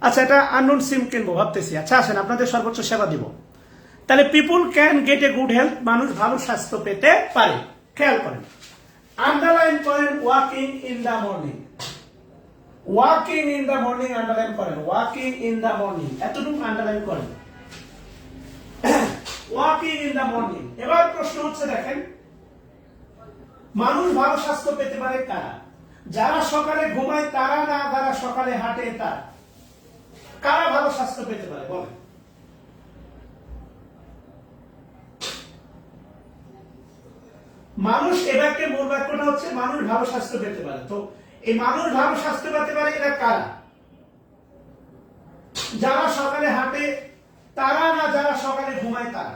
আচ্ছা, এটা আননোন সিম কিনবো ভাবতেছি। আচ্ছা, আসেন আপনাদের সর্বোচ্চ সেবা দিব। তাহলে people can get a good health, মানুষ ভালো স্বাস্থ্য পেতে পারে। খেয়াল করেন, আন্ডারলাইন করেন walking in the morning. Walking in the morning underline করেন, ওয়াকিং ইন দা মর্নিং এতটুকু আন্ডারলাইন করেন, ওয়াকিং ইন দা মর্নিং। এবার প্রশ্ন হচ্ছে দেখেন, মানুষ ভালো স্বাস্থ্য পেতে পারে কারা? যারা সকালে ঘুমায় তারা, না যারা সকালে হাঁটে তারা? কারা ভালো স্বাস্থ্য পেতে পারে বলেন? মানুষ, এ বাক্যের মূল বাক্যটা হচ্ছে মানুষ ভালো স্বাস্থ্য পেতে পারে। তো এই মানুষ ভালো স্বাস্থ্য পেতে পারে এরা কারা? যারা সকালে হাঁটে তারা, না যারা সকালে ঘুমায় তারা?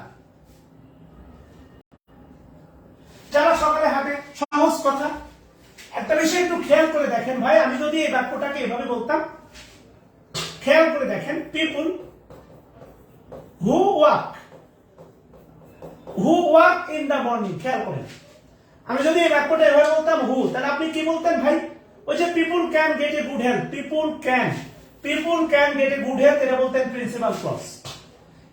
যারা সকালে হাঁটে। সহজ কথা। একটা বিষয় একটু খেয়াল করে দেখেন ভাই, আমি যদি এই বাক্যটাকে এভাবে বলতাম, খেয়াল করে দেখেন, পিপুল হু ওয়াক ইন দা মর্নিং। খেয়াল করেন, আমি যদি এই বাক্যটা এভাবে বলতাম হু, তাহলে আপনি কি বলতেন ভাই? ওই যে পিপুল can get a good health, people can get a good health, এটা বলতেন প্রিন্সিপাল ক্লজ।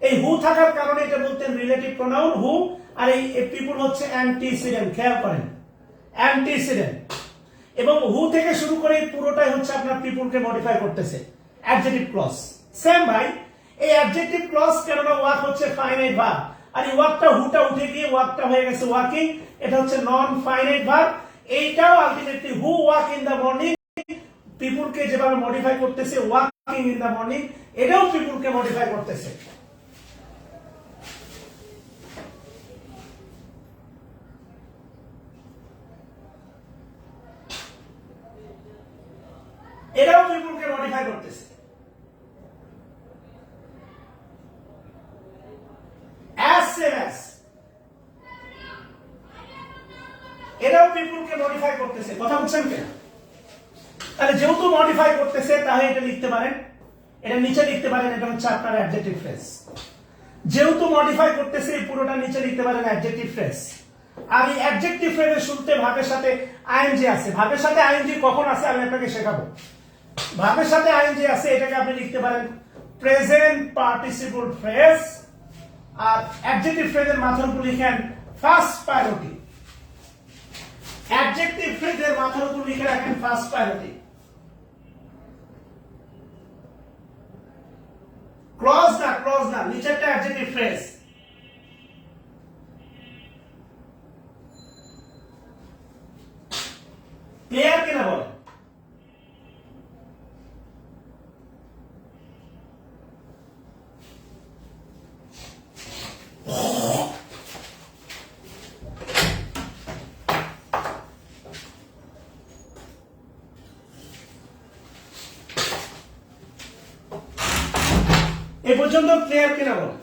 এই হু থাকার কারণে এটা বলতেন রিলেটিভ প্রোনাউন হু, আর এই পিপুল হচ্ছে অ্যান্টিসিডেন্ট। খেয়াল করেন, অ্যান্টিসিডেন্ট। এবং হু থেকে শুরু করে পুরোটাই হচ্ছে আপনার পিপুলকে মডিফাই করতেছে, অ্যাডজেক্টিভ ক্লজ। সেম ভাই, এই অ্যাডজেক্টিভ ক্লজ, কেননা ওয়াক হচ্ছে ফাইনাইট ভার্ব, আর এই ওয়াকটা হুটা উঠে গিয়ে ওয়াকটা হয়ে গেছে ওয়াকিং, এটা হচ্ছে নন ফাইনাইট ভার্ব। এইটাও ultimately who walk in the morning, পিপুলকে যেভাবে মডিফাই করতেছে ওয়াকিং ইন দা মর্নিং, এটাও পিপুলকে মডিফাই করতেছে। এটাও পিপুলকে মডিফাই করতেছে। as same as, এটাও পিপুলকে মডিফাই করতেছে। কথা বুঝছেন কেন? তাহলে যেহেতু মডিফাই করতেছে, তাহলে এটা লিখতে পারেন, এটা নিচে লিখতে পারেন, এটা হচ্ছে আপনার অ্যাডজেক্টিভ ফ্রেজ। যেহেতু মডিফাই করতেছে, এই পুরোটা নিচে লিখতে পারেন অ্যাডজেক্টিভ ফ্রেজ। আর এই অ্যাডজেক্টিভ ফ্রেজের শুরুতে ভাবের সাথে আইএনজি আছে। ভাবের সাথে আইএনজি কখন আছে আমি আপনাকে শেখাবো। ভাবের সাথে আইএনজি আছে, এটাকে আপনি লিখতে পারেন প্রেজেন্ট পার্টিসিপল ফ্রেজ। আর অ্যাডজেক্টিভ ফ্রেজের মাথার উপর লিখেন ফার্স্ট প্রায়োরিটি। অ্যাডজেক্টিভ ফ্রেজের মাথার উপর লিখে রাখেন ফার্স্ট প্রায়োরিটি। ক্লজ না, নিচেরটা অ্যাডজেক্টিভ ফ্রেজ। ক্লিয়ার কিনা বলেন? এ পর্যন্ত ক্লিয়ার কিনা বলেন?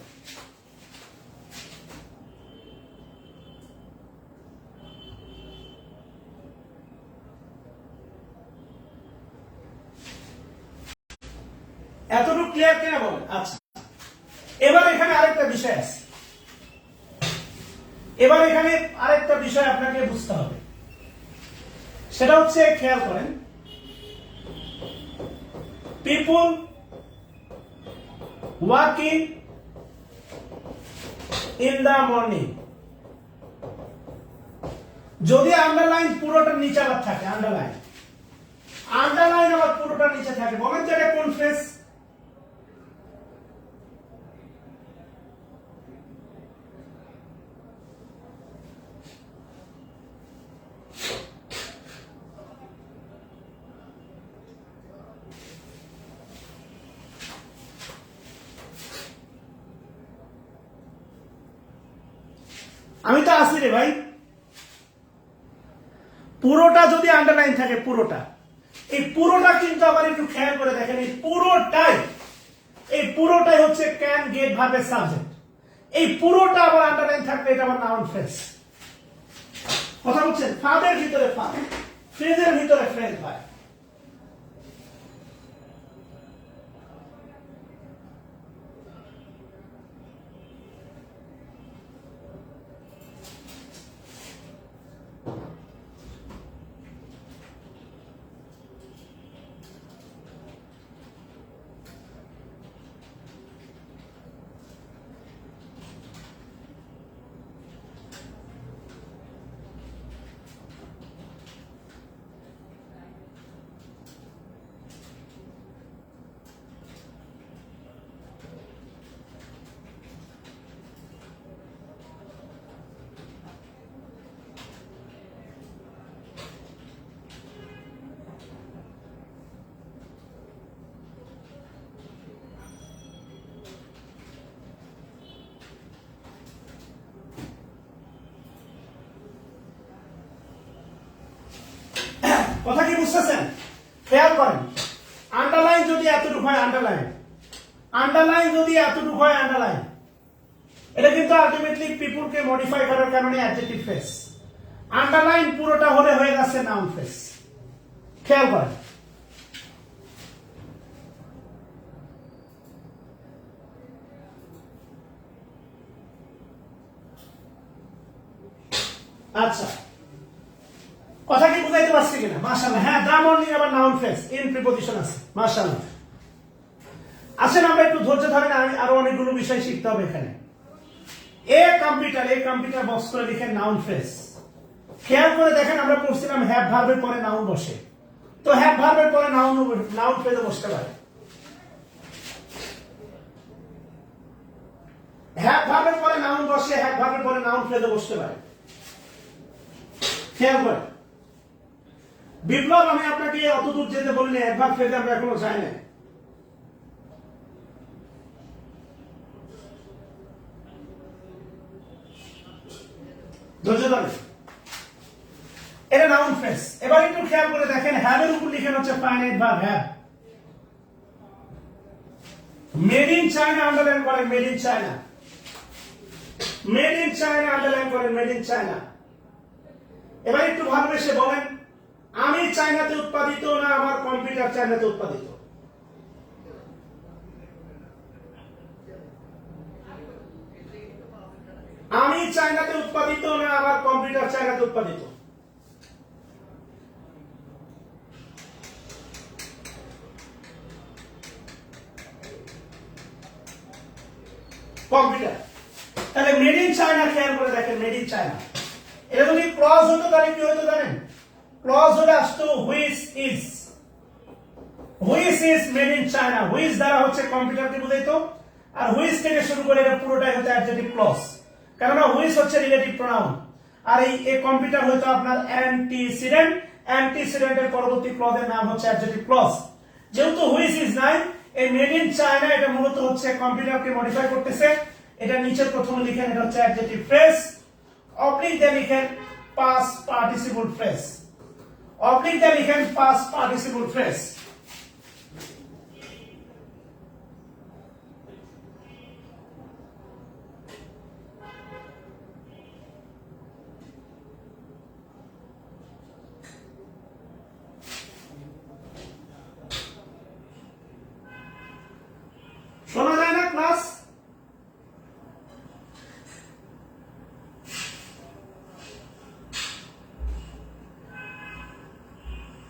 এতটুকু ক্লিয়ার কিনা বলেন? আচ্ছা, এবার এখানে আরেকটা বিষয় আছে। এবার এখানে আরেকটা বিষয় আপনাকে বুঝতে হবে, সেটা হচ্ছে খেয়াল করেন, পিপুল ওয়াকিং ইন দা মর্নিং, যদি আন্ডারলাইন পুরোটা নিচে আবার থাকে, আন্ডারলাইন আবার পুরোটা নিচে থাকে, বলেন তো এটা কোন ফ্রেজ? আমি তো আসি রে ভাই। পুরোটা যদি আন্ডারলাইন থাকে, পুরোটা, এই পুরোটা কিন্তু আবার একটু খেয়াল করে দেখেন, এই পুরোটাই হচ্ছে ক্যান গেট ভার্বের সাবজেক্ট। এই পুরোটা আবার আন্ডারলাইন থাকলে এটা আবার নাউন ফ্রেজ। কথা বলছেন? ফাদের ভিতরে ফাদ, ফ্রেজের ভিতরে ফ্রেজ ভাই। কথা কি বুঝতেছেন? খেয়াল করেন, আন্ডারলাইন যদি এতটুকু হয়, আন্ডারলাইন যদি এতটুকু হয়, আন্ডারলাইন, এটা কিন্তু আলটিমেটলি পিপুলকে মডিফাই করার কারণে অ্যাডজেক্টিভ ফ্রেজ। আন্ডারলাইন পুরোটা হলে হয়ে যাচ্ছে নাউন ফ্রেজ। খেয়াল করেন, আচ্ছা কথা কি বুঝাইতে পারছি কিনা? মাশাআল্লাহ। হ্যাঁ, দ্য মর্নিং আবার নাউন ফ্রেজ, ইন প্রিপজিশন আছে। মাশাআল্লাহ। আসেন আমরা একটু ধৈর্য ধরেন, আরো অনেকগুলো বিষয় শিখতে হবে এখানে। এ কম্পিউটার বক্স করে লিখেন নাউন ফ্রেজ। খেয়াল করে দেখেন, আমরা পড়ছিলাম হ্যাভ ভার্বের পরে নাউন বসে, তো হ্যাভ ভার্বের পরে নাউন ফ্রেজে বসতে পারে। হ্যাভ ভার্বের পরে নাউন বসে, হ্যাভ ভার্বের পরে নাউন ফ্রেজে বসতে পারে। খেয়াল করে বিপ্লব, আমি আপনাকে অত দূর যেতে বলিনি, অ্যাডভার্ব ফ্রেজে আমরা এখনো যাই না। ধৈর্য ধরে, এটা নাউন ফ্রেজ। এবার একটু খেয়াল করে দেখেন, হ্যাভ এর উপর লিখেন হচ্ছে finite verb have. Made in China underline করেন, made in China, made in China underline করেন, মেড ইন চায়না। এবার একটু ভালোবেসে বলেন, আমি চায়নাতে উৎপাদিত না আমার কম্পিউটার চায়নাতে উৎপাদিত। আমি চায়নাতে উৎপাদিত না আমার কম্পিউটার চায়নাতে উৎপাদিত। কম্পিউটার, তাহলে মেড ইন চায়না। খেয়াল করে দেখেন, মেড ইন চায়না। এটা যদি ক্লজ হতো তাহলে কি হতো জানেন? ক্লজ হলে আসতো which is, which is made in China. Which দ্বারা হচ্ছে কম্পিউটারকে বোঝাইতো, আর হুইচ থেকে শুরু করে এটা পুরোটাই হতো অ্যাডজেক্টিভ ক্লজ, কেননা হুইচ হচ্ছে রিলেটিভ প্রোনাউন, আর এই কম্পিউটার হয়তো আপনার অ্যান্টিসিডেন্ট, অ্যান্টিসিডেন্টের পরবর্তী ক্লজের নাম হচ্ছে অ্যাডজেক্টিভ ক্লজ। যেহেতু হুইচ ইজ নাই, এই মেড ইন চায়না এটা মূলত হচ্ছে কম্পিউটারকে মডিফাই করতেছে। এটা নিচের প্রথমে লিখেন, এটা হচ্ছে অ্যাডজেক্টিভ ফ্রেজ। অবলিক দিয়ে লিখেন পাস্ট পার্টিসিপল ফ্রেজ, অবলিক দিয়ে লিখেন পাস্ট পার্টিসিপল ফ্রেজ। শোনা যায় না ক্লাস?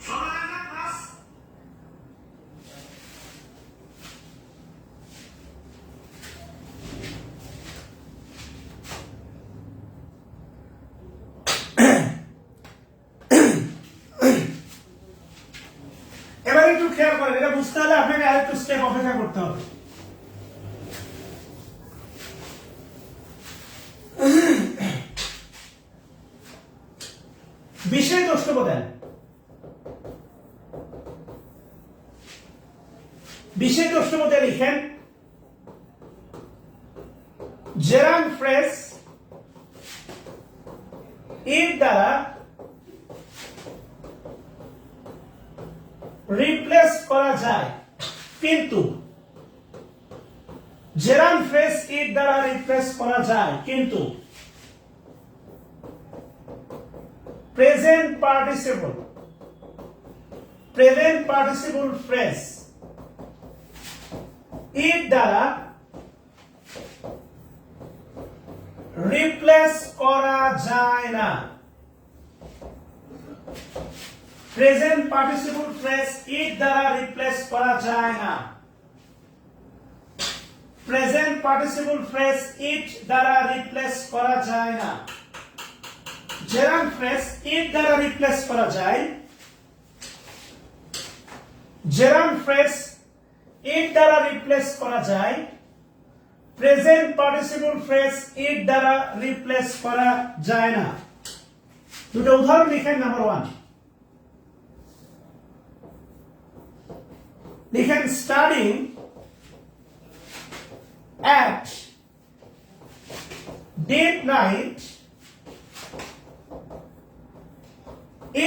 শোনা যায় না ক্লাস? খেয়াল করেন, এটা বুঝতে হলে আপনাকে আরেকটু স্টেপ অপেক্ষা করতে হবে। বিশেষ দ্রষ্টব্য দেন, বিশেষ দ্রষ্টব্য দিয়ে লিখেন জেরান ফ্রেজ এর দ্বারা রিপ্লেস করা যায়, কিন্তু জেরান ফ্রেজ এর দ্বারা রিপ্লেস করা যায় কিন্তু প্রেজেন্ট পার্টিসিপল ফ্রেজ এর দ্বারা রিপ্লেস করা যায় না। প্রেজেন্ট পার্টিসিপল ফ্রেজ এর দ্বারা রিপ্লেস করা যায় না। প্রেজেন্ট পার্টিসিপল ফ্রেজ ইট দ্বারা রিপ্লেস করা যায় না। জেরান ফ্রেজ ইট দ্বারা রিপ্লেস করা যায়, জেরান ফ্রেজ ইট দ্বারা রিপ্লেস করা যায়, প্রেজেন্ট পার্টিসিপল ফ্রেজ ইট দ্বারা রিপ্লেস করা যায় না। দুটো উদাহরণ লিখেন। নাম্বার 1 লিখেন studying at deep night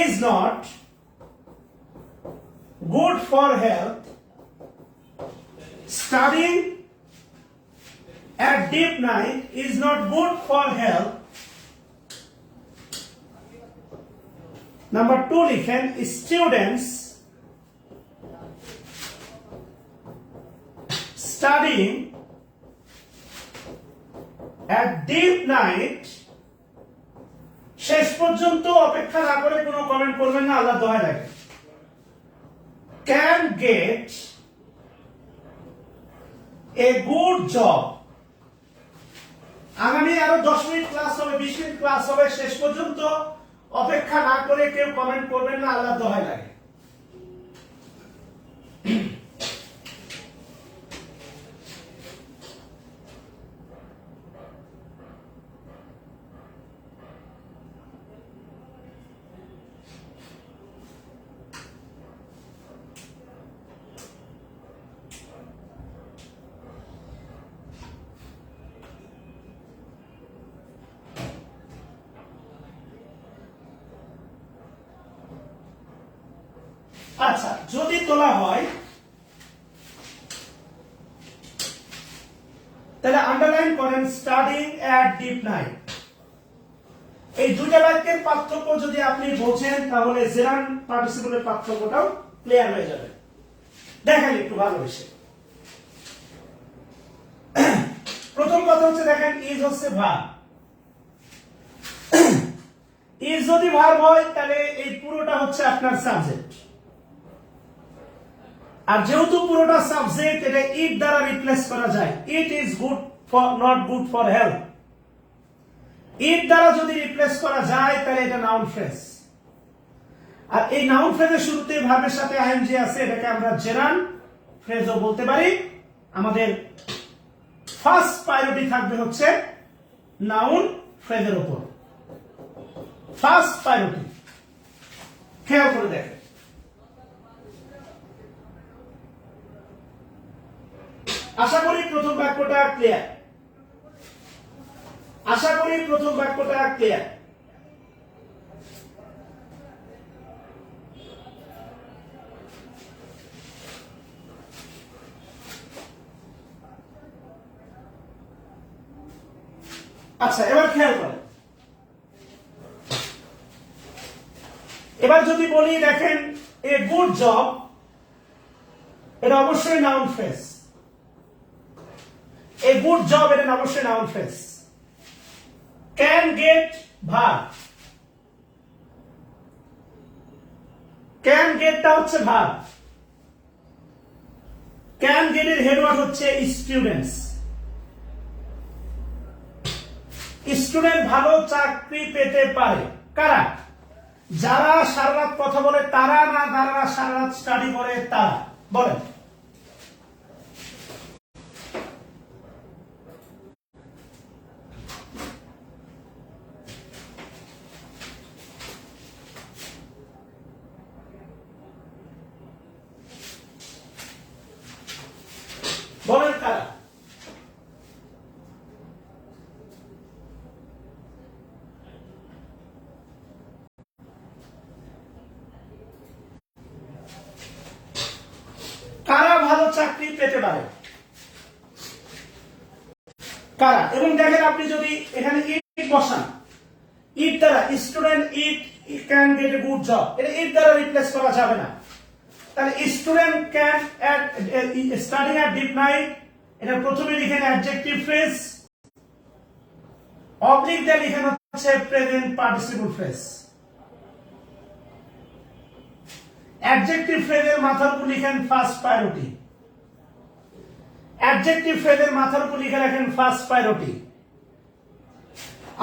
is not good for health. Studying at deep night is not good for health. Number 2 লিখেন students studying at deep night, শেষ পর্যন্ত অপেক্ষা না করে কোনো কমেন্ট করবেন না, আল্লাহ দোহাই লাগে, can get a good job. আগামী আরো 10 মিনিট ক্লাস হবে, 20 মিনিট ক্লাস হবে, শেষ পর্যন্ত অপেক্ষা না করে কেউ কমেন্ট করবেন না, আল্লাহ দোহাই লাগে। আচ্ছা, যদি তোলা হয় তাহলে আন্ডারলাইন করেন স্টাডিং এট ডিপ নাইট। এই দুইটা বাক্যের পার্থক্য যদি আপনি বোঝেন তাহলে জেরান পার্টিসিপলের পার্থক্যটাও ক্লিয়ার হয়ে যাবে। দেখেন একটু ভালোবেসে। প্রথম কথা হচ্ছে দেখেন ইজ হচ্ছে ভার্ব। ইজ যদি ভার্ব হয় তাহলে এই পুরোটা হচ্ছে আপনার সাবজেক্ট, আর যেহেতু পুরোটা সাবজেক্ট এটা ইট দ্বারা রিপ্লেস করা যায়। It is good for not good for health, it দ্বারা যদি রিপ্লেস করা যায় তাহলে এটা নাউন ফ্রেজ। আর এই নাউন ফ্রেজের শুরুতে ভার্বের সাথে আইএনজি আছে, এটাকে আমরা জেরান ফ্রেজও বলতে পারি। আমাদের ফার্স্ট প্রায়োরিটি থাকবে হচ্ছে নাউন ফ্রেজের উপর, ফার্স্ট প্রায়োরিটি। খেয়াল করে দেখেন, আশা করি প্রথম বাক্যটা ক্লিয়ার, আশা করি প্রথম বাক্যটা ক্লিয়ার। আচ্ছা, এবার খেয়াল করেন, এবার যদি বলি দেখেন এ গুড জব, এটা অবশ্যই noun phrase. A good job এটা অবশ্যই noun phrase. Can get verb, can গেটটা হচ্ছে ভার্ব। ক্যান গেট এর হেডওয়ার্ড হচ্ছে স্টুডেন্টস। স্টুডেন্ট ভালো চাকরি পেতে পারে, কারা? যারা সারা রাত কথা বলে তারা, না যারা সারা রাত স্টাডি করে তারা? বলেন। বলেন কারা? কারা ভালো চাকরি পেতে পারে? কারা? এবং দেখেন, আপনি যদি এখানে ইট বসান, ইট দ্বারা student it can get a good job, এটা ইট দ্বারা রিপ্লেস করা যাবে না। তাহলে student can studying at deep night, এটা প্রথমে লিখেন অ্যাডজেক্টিভ ফ্রেজ, অবলিক দিয়ে লিখেন হচ্ছে প্রেজেন্ট পার্টিসিপল ফ্রেজ। অ্যাডজেক্টিভ ফ্রেজের মাথার উপর লিখেন ফার্স্ট প্রায়োরিটি, অ্যাডজেক্টিভ ফ্রেজের মাথার উপর লিখে রাখেন ফার্স্ট প্রায়োরিটি।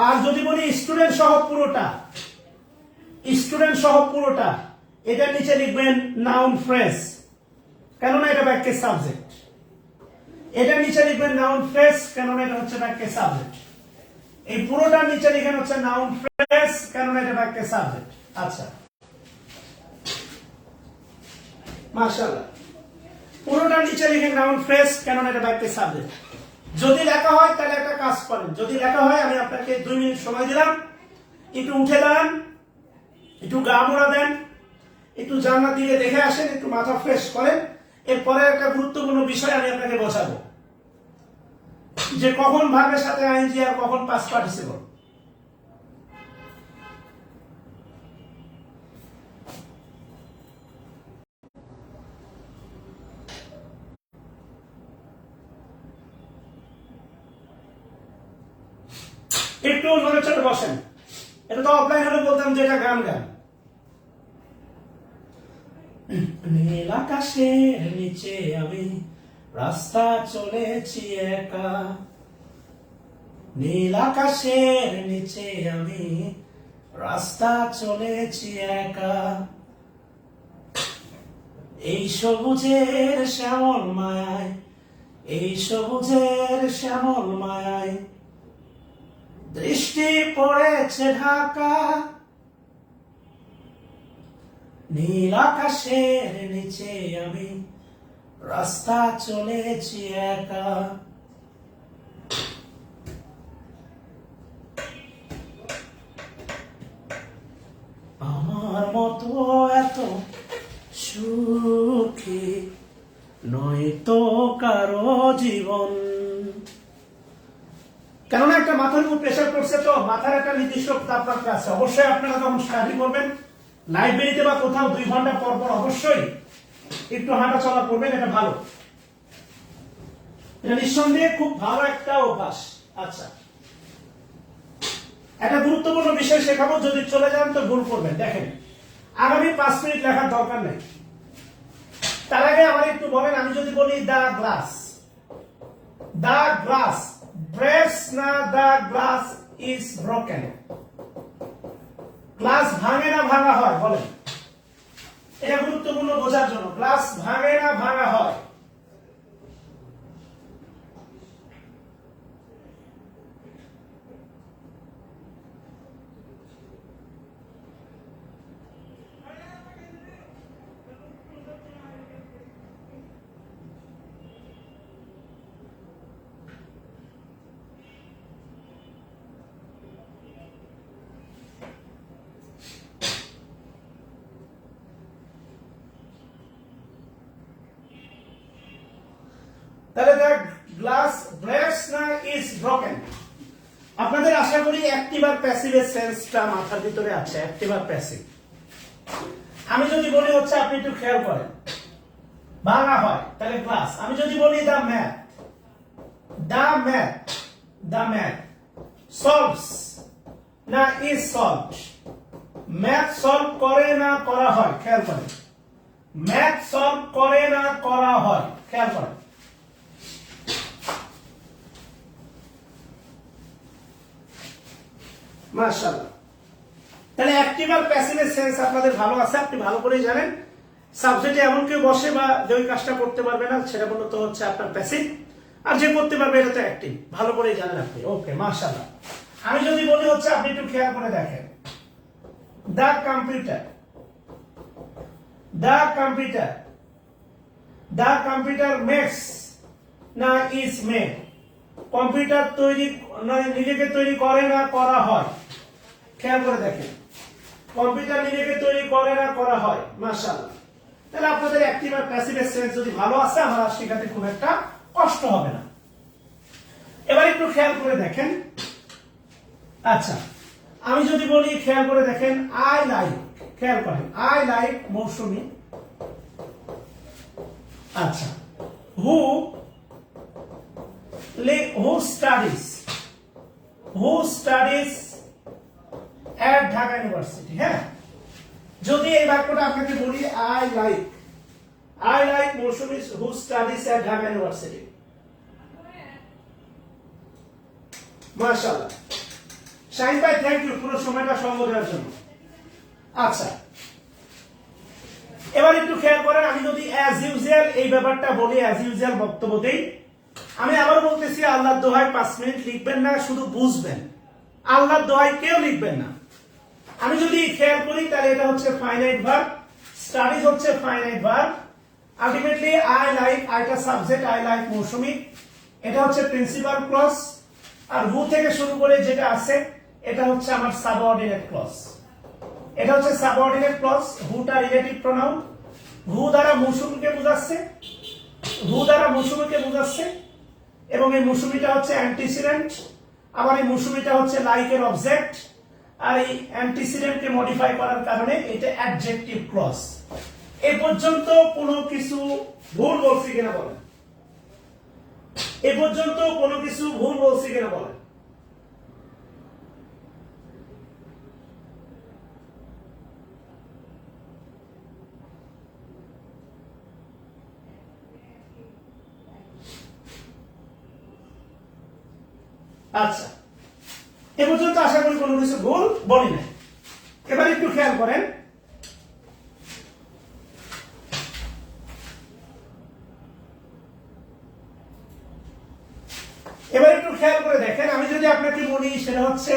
আর যদি বলি স্টুডেন্ট সহ পুরোটা, স্টুডেন্ট সহ পুরোটা, এটার নিচে লিখবেন নাউন ফ্রেজ, কেননা এটা বাক্যের সাবজেক্ট। এটার নিচে লিখবেন নাউন ফ্রেজ, কেননা এটা হচ্ছে বাক্যের সাবজেক্ট। এই পুরোটার নিচে লিখেন হচ্ছে নাউন ফ্রেজ, কেননা এটা বাক্যের সাবজেক্ট। আচ্ছা, মাশাআল্লাহ। পুরোটার নিচে লিখেন নাউন ফ্রেজ, কেননা এটা বাক্যের সাবজেক্ট। যদি লেখা হয় তাহলে একটা কাজ করেন, যদি লেখা হয় আমি আপনাকে 2 মিনিট সময় দিলাম, একটু উঠে দাঁড়ান, একটু গা মোড়া দেন, একটু জানলার দিকে দেখে আসেন, একটু মাথা ফ্রেশ করেন। এরপরে একটা গুরুত্বপূর্ণ বিষয় আমি আপনাকে বোঝাবো, যে কখন ভার্বের সাথে আইএনজি আর কখন পাস্ট পার্টিসিপল। একটু নড়ে চড়ে বসেন। এটা তো অফলাইন হলে বলতাম যে এটা গান গান। নীল আকাশের নিচে আমি রাস্তা চলেছি একা, নীল আকাশের নিচে আমি রাস্তা চলেছি একা, এই সবুজের শ্যামল মায়ায়, এই সবুজের শ্যামল মায়ায় দৃষ্টি পড়েছে ঢাকা, নীল আকাশের নিচে আমি রাস্তা চলেছি একা। আমার মতো এত সুখী নয়তো কারো জীবন। কেননা একটা মাথার উপর প্রেশার করছে, তো মাথার একটা নির্দিষ্ট তাপমাত্রা আছে। অবশ্যই আপনারা যখন স্টাডি করবেন লাইব্রেরিতে বা কোথাও 2 ঘন্টা পর পর অবশ্যই একটু হাঁটা চলা করবেন, এটা ভালো, এটা নিঃসন্দেহে খুব ভালো একটা অভ্যাস। আচ্ছা, একটা গুরুত্বপূর্ণ বিষয় শেখাবো, যদি চলে যান তো ভুল করবেন। দেখেন, আগামী 5 মিনিট লেখার দরকার নেই, তার আগে আমার একটু বলেন, আমি যদি বলি দা গ্লাস, দা গ্লাস ব্রেক্স না দা গ্লাস ইজ ব্রোকেন, গ্লাস ভাঙে না ভাঙা হয়? বলেন, এটা গুরুত্বপূর্ণ বোঝার জন্য। গ্লাস ভাঙে না ভাঙা হয়? তাহলে দ্য গ্লাস ব্রেক্স না ইজ ব্রোকেন। আপনাদের আশা করি অ্যাক্টিভ আর প্যাসিভের সেন্সটা মাথার ভিতরে আছে, অ্যাক্টিভ আর প্যাসিভ। আমি যদি বলি হচ্ছে, আপনি একটু খেয়াল করেন, ভাঙা হয়, তাহলে গ্লাস। আমি যদি বলি দা ম্যাথ, দা ম্যাথ, দা ম্যাথ সলভস না ইজ সলভড, ম্যাথ সলভ করে না করা হয়? খেয়াল করেন, ম্যাথ সলভ করে না করা হয়, খেয়াল করেন। মাশাআল্লাহ। তাহলে অ্যাক্টিভ আর প্যাসিভের সেন্স আপনাদের ভালো আছে, আপনি ভালো করেই জানেন। সাবজেক্টে এমন কেউ বসে বা যে ওই কাজটা করতে পারবে না সেটা মূলত হচ্ছে আপনার প্যাসিভ, আর যে করতে পারবে এটা তো অ্যাক্টিভ, ভালো করেই জানেন আপনি। ওকে, মাশাআল্লাহ। আমি যদি বলি হচ্ছে আপনি একটু খেয়াল করে দেখেন, the computer, the computer, the computer makes না ইজ মেড, কম্পিউটার তৈরি নিজেকে তৈরি করে না করা হয়। খেয়াল করে দেখেন, কম্পিউটার নিজেকে তৈরি করে না করা হয়। মাশাআল্লাহ। তাহলে আপনাদের অ্যাক্টিভ আর প্যাসিভের সেন্স যদি ভালো আছে, আমার আর শেখাতে খুব একটা কষ্ট হবে না। এবার একটু খেয়াল করে দেখেন, আচ্ছা আমি যদি বলি খেয়াল করে দেখেন, আই লাইক, খেয়াল করেন, আই লাইক মৌসুমী। আচ্ছা, who studies, who studies at Dhaka university. হ্যাঁ, যদি এই বাক্যটা আপনাকে বলি I like Moushumi who studies at Dhaka university. মাশাআল্লাহ। শাহিন ভাই থ্যাংক ইউ পুরো সময়টা সঙ্গ দেওয়ার জন্য। আচ্ছা, এবার একটু খেয়াল করেন, আমি যদি অ্যাজ ইউজুয়াল এই ব্যাপারটা বলি, অ্যাজ ইউজুয়াল বক্তব্য দেই, আমি আবার বলতেছি আল্লাহর দোহাই 5 মিনিট লিখবেন না, শুধু বুঝবেন। আল্লাহর দোহাই কেউ লিখবেন না। আমি যদি খেয়াল করি তাহলে এটা হচ্ছে ফাইনাইট ভার্ব, স্টাডিজ হচ্ছে finite verb, ultimately I like, আইটা সাবজেক্ট, আই লাইক মৌসুমী, এটা হচ্ছে প্রিন্সিপাল ক্লজ, আর হু থেকে শুরু করে যেটা আছে এটা হচ্ছে আমার সাবঅর্ডিনেট ক্লজ। এটা হচ্ছে সাবঅর্ডিনেট ক্লজ, হুটা রিলেটিভ প্রোনাউন, হু দ্বারা মৌসুমীকে বোঝাচ্ছে, হু দ্বারা মৌসুমীকে বোঝাচ্ছে, এবং এই মৌসুমীটা হচ্ছে অ্যান্টিসিডেন্ট, আবার এই মৌসুমীটা হচ্ছে লাইকের অবজেক্ট, আর এই অ্যান্টিসিডেন্টকে মডিফাই করার কারণে এটা অ্যাডজেক্টিভ ক্লজ। এ পর্যন্ত কোনো কিছু ভুল বলছি কিনা বলেন? এ পর্যন্ত কোনো কিছু ভুল বলছি কিনা বলেন? আচ্ছা, এ পর্যন্ত আশা করি কোনো কিছু ভুল বলি নাই। এবার একটু খেয়াল করেন, এবার একটু খেয়াল করে দেখেন, আমি যদি আপনাকে বলি সেটা হচ্ছে,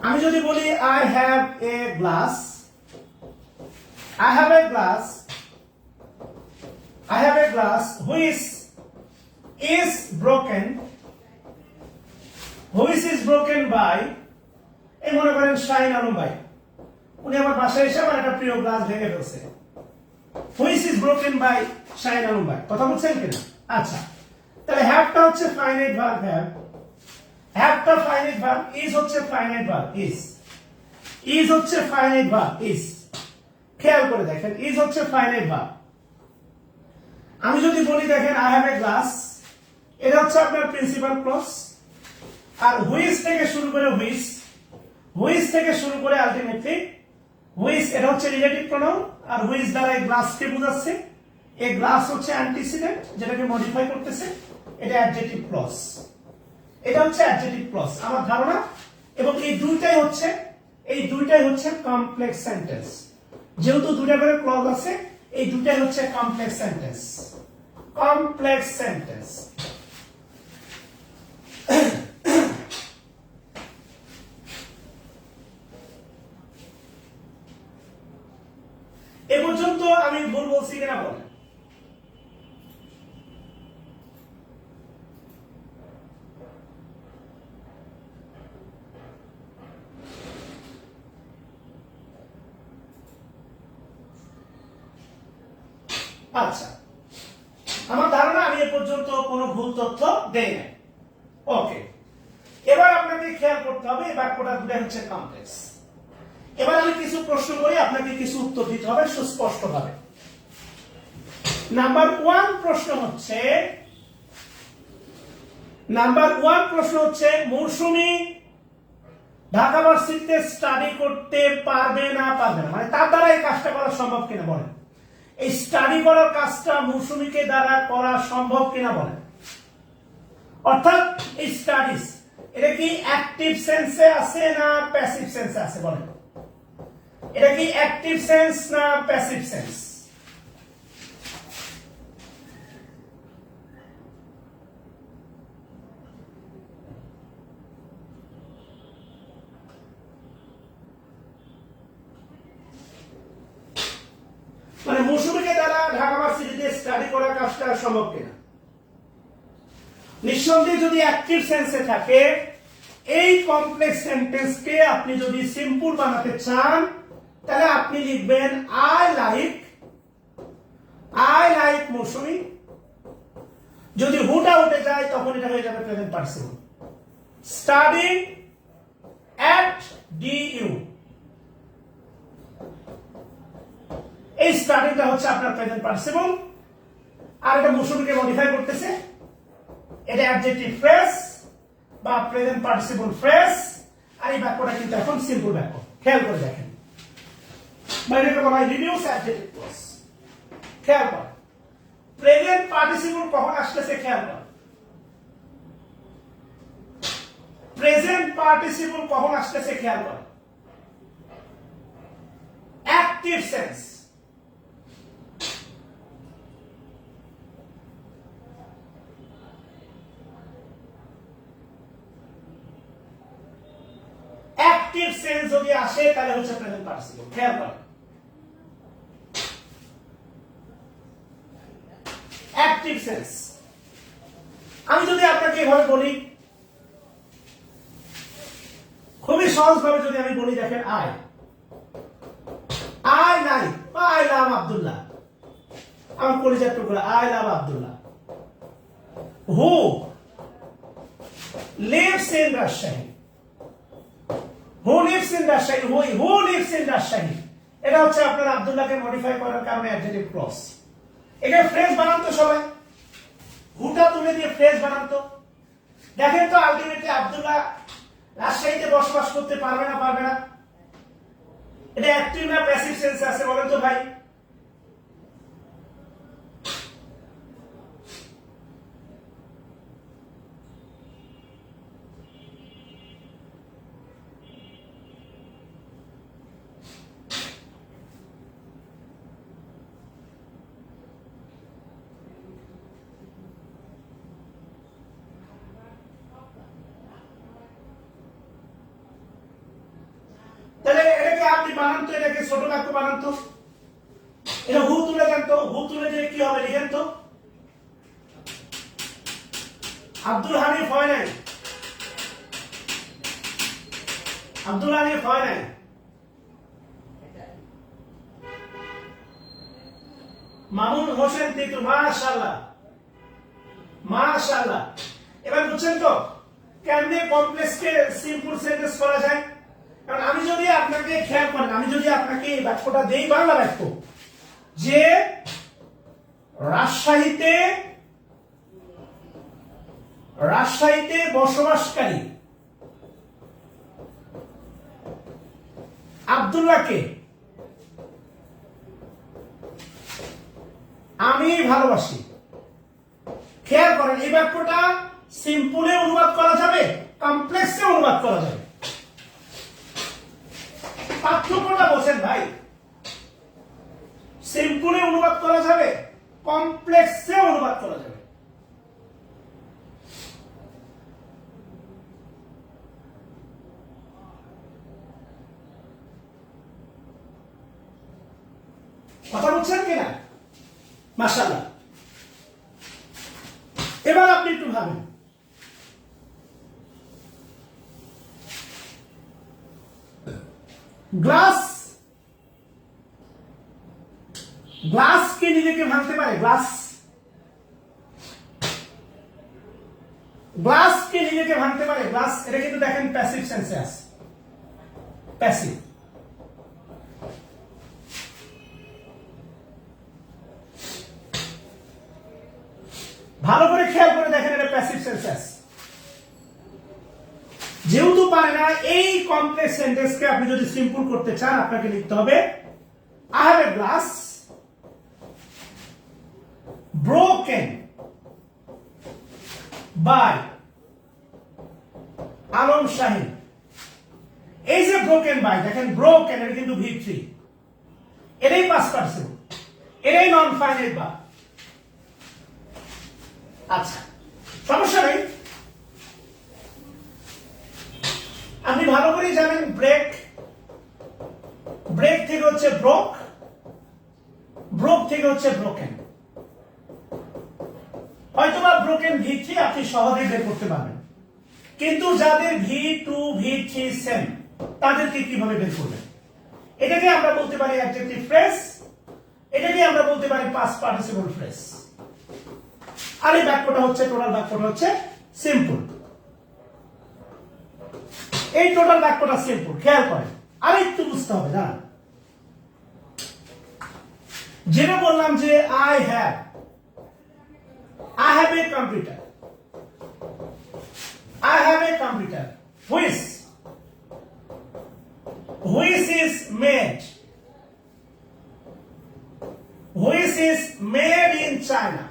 আমি যদি বলি I have a glass, I have a glass, I have a glass which is broken, which is broken by, এই মনে করেন শাহিন আলম ভাই, উনি আমার বাসায় এসে আমার একটা প্রিয় গ্লাস ভেঙে ফেলছে, which is broken by Shahin Alam ভাই। কথা বলছেন কিনা? আচ্ছা, তাহলে হ্যাভটা হচ্ছে ফাইনাইট ভার্ব, হ্যাভটা ফাইনাইট ভার্ব, ইজ হচ্ছে ফাইনাইট ভার্ব, ইজ হচ্ছে ফাইনাইট ভার্ব, ইজ। খেয়াল করে দেখেন, ইজ হচ্ছে ফাইনাইট ভার্ব। আমি যদি বলি দেখেন আই হ্যাভ এ গ্লাস, এটা হচ্ছে আপনার প্রিন্সিপাল ক্লজ, আর হুইচ থেকে শুরু করে হুইচ থেকে শুরু করে আলটিমেটলি হুইচ, এটা হচ্ছে রিলেটিভ প্রোনাউন, আর হুইচ দ্বারা এই গ্লাসকে বোঝাচ্ছে, এই গ্লাস হচ্ছে অ্যান্টিসিডেন্ট যেটাকে মডিফাই করতেছে, এটা অ্যাডজেক্টিভ ক্লজ, এটা হচ্ছে অ্যাডজেক্টিভ ক্লজ আমার ধারণা। এবং এই দুইটাই হচ্ছে কমপ্লেক্স সেন্টেন্স, যেহেতু দুইটা করে ক্লজ আছে, এই দুটাই হচ্ছে কমপ্লেক্স সেন্টেন্স, কমপ্লেক্স সেন্টেন্স। এ পর্যন্ত আমি ভুল বলছি কিনা বলেন? আচ্ছা, আমার ধারণা আমি এ পর্যন্ত কোনো ভুল তথ্য দেই নাই। ওকে, এবার আপনাকে খেয়াল করতে হবে এই বাক্যটা দুটো হচ্ছে কমপ্লেক্স। এবার আমি কিছু প্রশ্ন করি, আপনাকে কিছু উত্তর দিতে হবে সুস্পষ্টভাবে। নাম্বার ওয়ান প্রশ্ন হচ্ছে মৌসুমী ঢাকা ভার্সিটিতে স্টাডি করতে পারবে না, মানে তার দ্বারা এই কাজটা করা সম্ভব কিনা বলেন। এই স্টাডি করার কাজটা মৌসুমীকে দ্বারা করা সম্ভব কিনা বলেন। অর্থাৎ এই স্টাডিজ, এটা কি অ্যাক্টিভ সেন্সে আছে না প্যাসিভ সেন্সে আছে বলেন? এটা কি অ্যাক্টিভ সেন্স না প্যাসিভ সেন্স? মানে মৌসুমীকে দ্বারা ঢাকা ভার্সিটিতে স্টাডি করা কাজটা সম্ভব কিনা? নিঃসন্দেহে যদি অ্যাক্টিভ সেন্সে থাকে, এই কমপ্লেক্স সেন্টেন্সকে আপনি যদি সিম্পল বানাতে চান তাহলে আপনি লিখবেন আই লাইক মৌসুমী। যদি হুটা উঠে যায় তখন এটা হয়ে যাবে প্রেজেন্ট পার্টিসিপল। স্টাডি এট ডিইউ, এই স্টাডিটা হচ্ছে আপনার প্রেজেন্ট পার্টিসিপল, আর এটা মৌসুমীকে মডিফাই করতেছে। এটা অ্যাডজেক্টিভ ফ্রেজ বা প্রেজেন্ট পার্টিসিপল ফ্রেজ, আর এই বাক্যটা কিন্তু এখন সিম্পল বাক্য। খেয়াল করে দেখেন, এটাকে বলা হয় রিডিউস অ্যাডজেক্টিভ ক্লজ। খেয়াল কর, প্রেজেন্ট পার্টিসিপল কখন আসতেছে, খেয়াল কর। প্রেজেন্ট পার্টিসিপল কখন আসতেছে খেয়াল কর, অ্যাক্টিভ সেন্স। অ্যাক্টিভ সেন্স যদি আসে তাহলে হচ্ছে প্রেজেন্ট পার্টিসিপল। খেয়াল কর, অ্যাক্টিভ সেন্স। আমি যদি আপনাকে এভাবে বলি, খুবই সহজ ভাবে যদি আমি বলি, দেখেন আই নাই বা আই লাভ আব্দুল্লাহ, আমার কলিজার টুকরা I love Abdullah. Who lives in Rajshahi, who lives in Rajshahi, who lives in Rajshahi, এটা হচ্ছে আপনার আব্দুল্লাহকে মডিফাই করার কারণে অ্যাডজেক্টিভ ক্লজ। এটা ফ্রেজ বানান তো সবাই, হুটা তুলে দিয়ে ফ্রেজ বানান তো। দেখেন তো আলটিমেটলি আব্দুল্লাহ রাজশাহীতে বসবাস করতে পারবে না পারবে না? এটা অ্যাক্টিভ না প্যাসিভ সেন্সে আছে বলেন তো ভাই? তাহলে এটাকে আপনি বানান তো, এটাকে ছোট বাক্য বানান তো। এটা হু তুলে দেন তো, হু তুলে দিয়ে কি হবে লিখেন তো। আব্দুল হানিফ হয় নাই, আব্দুল হানিফ হয় নাই। মামুন হোসেন তিতু, মাশাআল্লাহ মাশাআল্লাহ। এবার বুঝছেন তো কেমনে কমপ্লেক্সকে সিম্পল সেন্টেন্স করা যায়? কারণ আমি যদি আপনাকে, খেয়াল করেন, আমি যদি আপনাকে এই বাক্যটা দেই বাংলা বাক্য, যে রাজশাহীতে বসবাসকারী আব্দুল্লাহকে আমি ভালোবাসি। খেয়াল করেন, এই বাক্যটা সিম্পলে অনুবাদ করা যাবে, কমপ্লেক্সে অনুবাদ করা যাবে। পার্থক্যটা বোঝেন ভাই, সিম্পলে অনুবাদ করা যাবে, কমপ্লেক্সে অনুবাদ করা যাবে। কথা বুঝছেন কিনা? মাশাআল্লাহ। এবার আপনি একটু ভাবেন, গ্লাস কে নিজেকে ভাঙতে পারে? গ্লাস কে নিজেকে ভাঙতে পারে? গ্লাস, এটা কিন্তু দেখেন প্যাসিভ সেন্সে আছে, প্যাসিভ। ভালো করে খেয়াল করে দেখেন, এটা প্যাসিভ সেন্সে আছে। যেহেতু পারে না, এই কমপ্লেক্স সেন্টেন্সকে আপনি যদি সিম্পল করতে চান আপনাকে লিখতে হবে I have a glass broken by Shahin, এই যে ব্রোকেন বাই, দেখেন ব্রোকেন, এটা কিন্তু V3, এটাই পাস্ট পার্টিসিপল, এটাই নন ফাইনাইট ভার্ব। আচ্ছা, সমস্যা নেই। আপনি ভালো করে জানেন ব্রেক, ব্রেক থেকে হচ্ছে ব্রোক, ব্রোক থেকে হচ্ছে ব্রোকেন। হয়তোবা ব্রোকেন V3 আপনি সহজেই বের করতে পারবেন, কিন্তু যাদের V2 V3 সেম, তাদেরকে কিভাবে বের করবেন? এটাকে আমরা বলতে পারি অ্যাডজেক্টিভ ফ্রেজ, এটাকে আমরা বলতে পারি পাস্ট পার্টিসিপল ফ্রেজ। আর এই বাক্যটা হচ্ছে, টোটাল বাক্যটা হচ্ছে সিম্পল। এই টোটাল বাক্যটা সিম্পল, খেয়াল করেন। আর একটু বুঝতে হবে না, যেটা বললাম যে I have a computer, I have a computer which is made in China,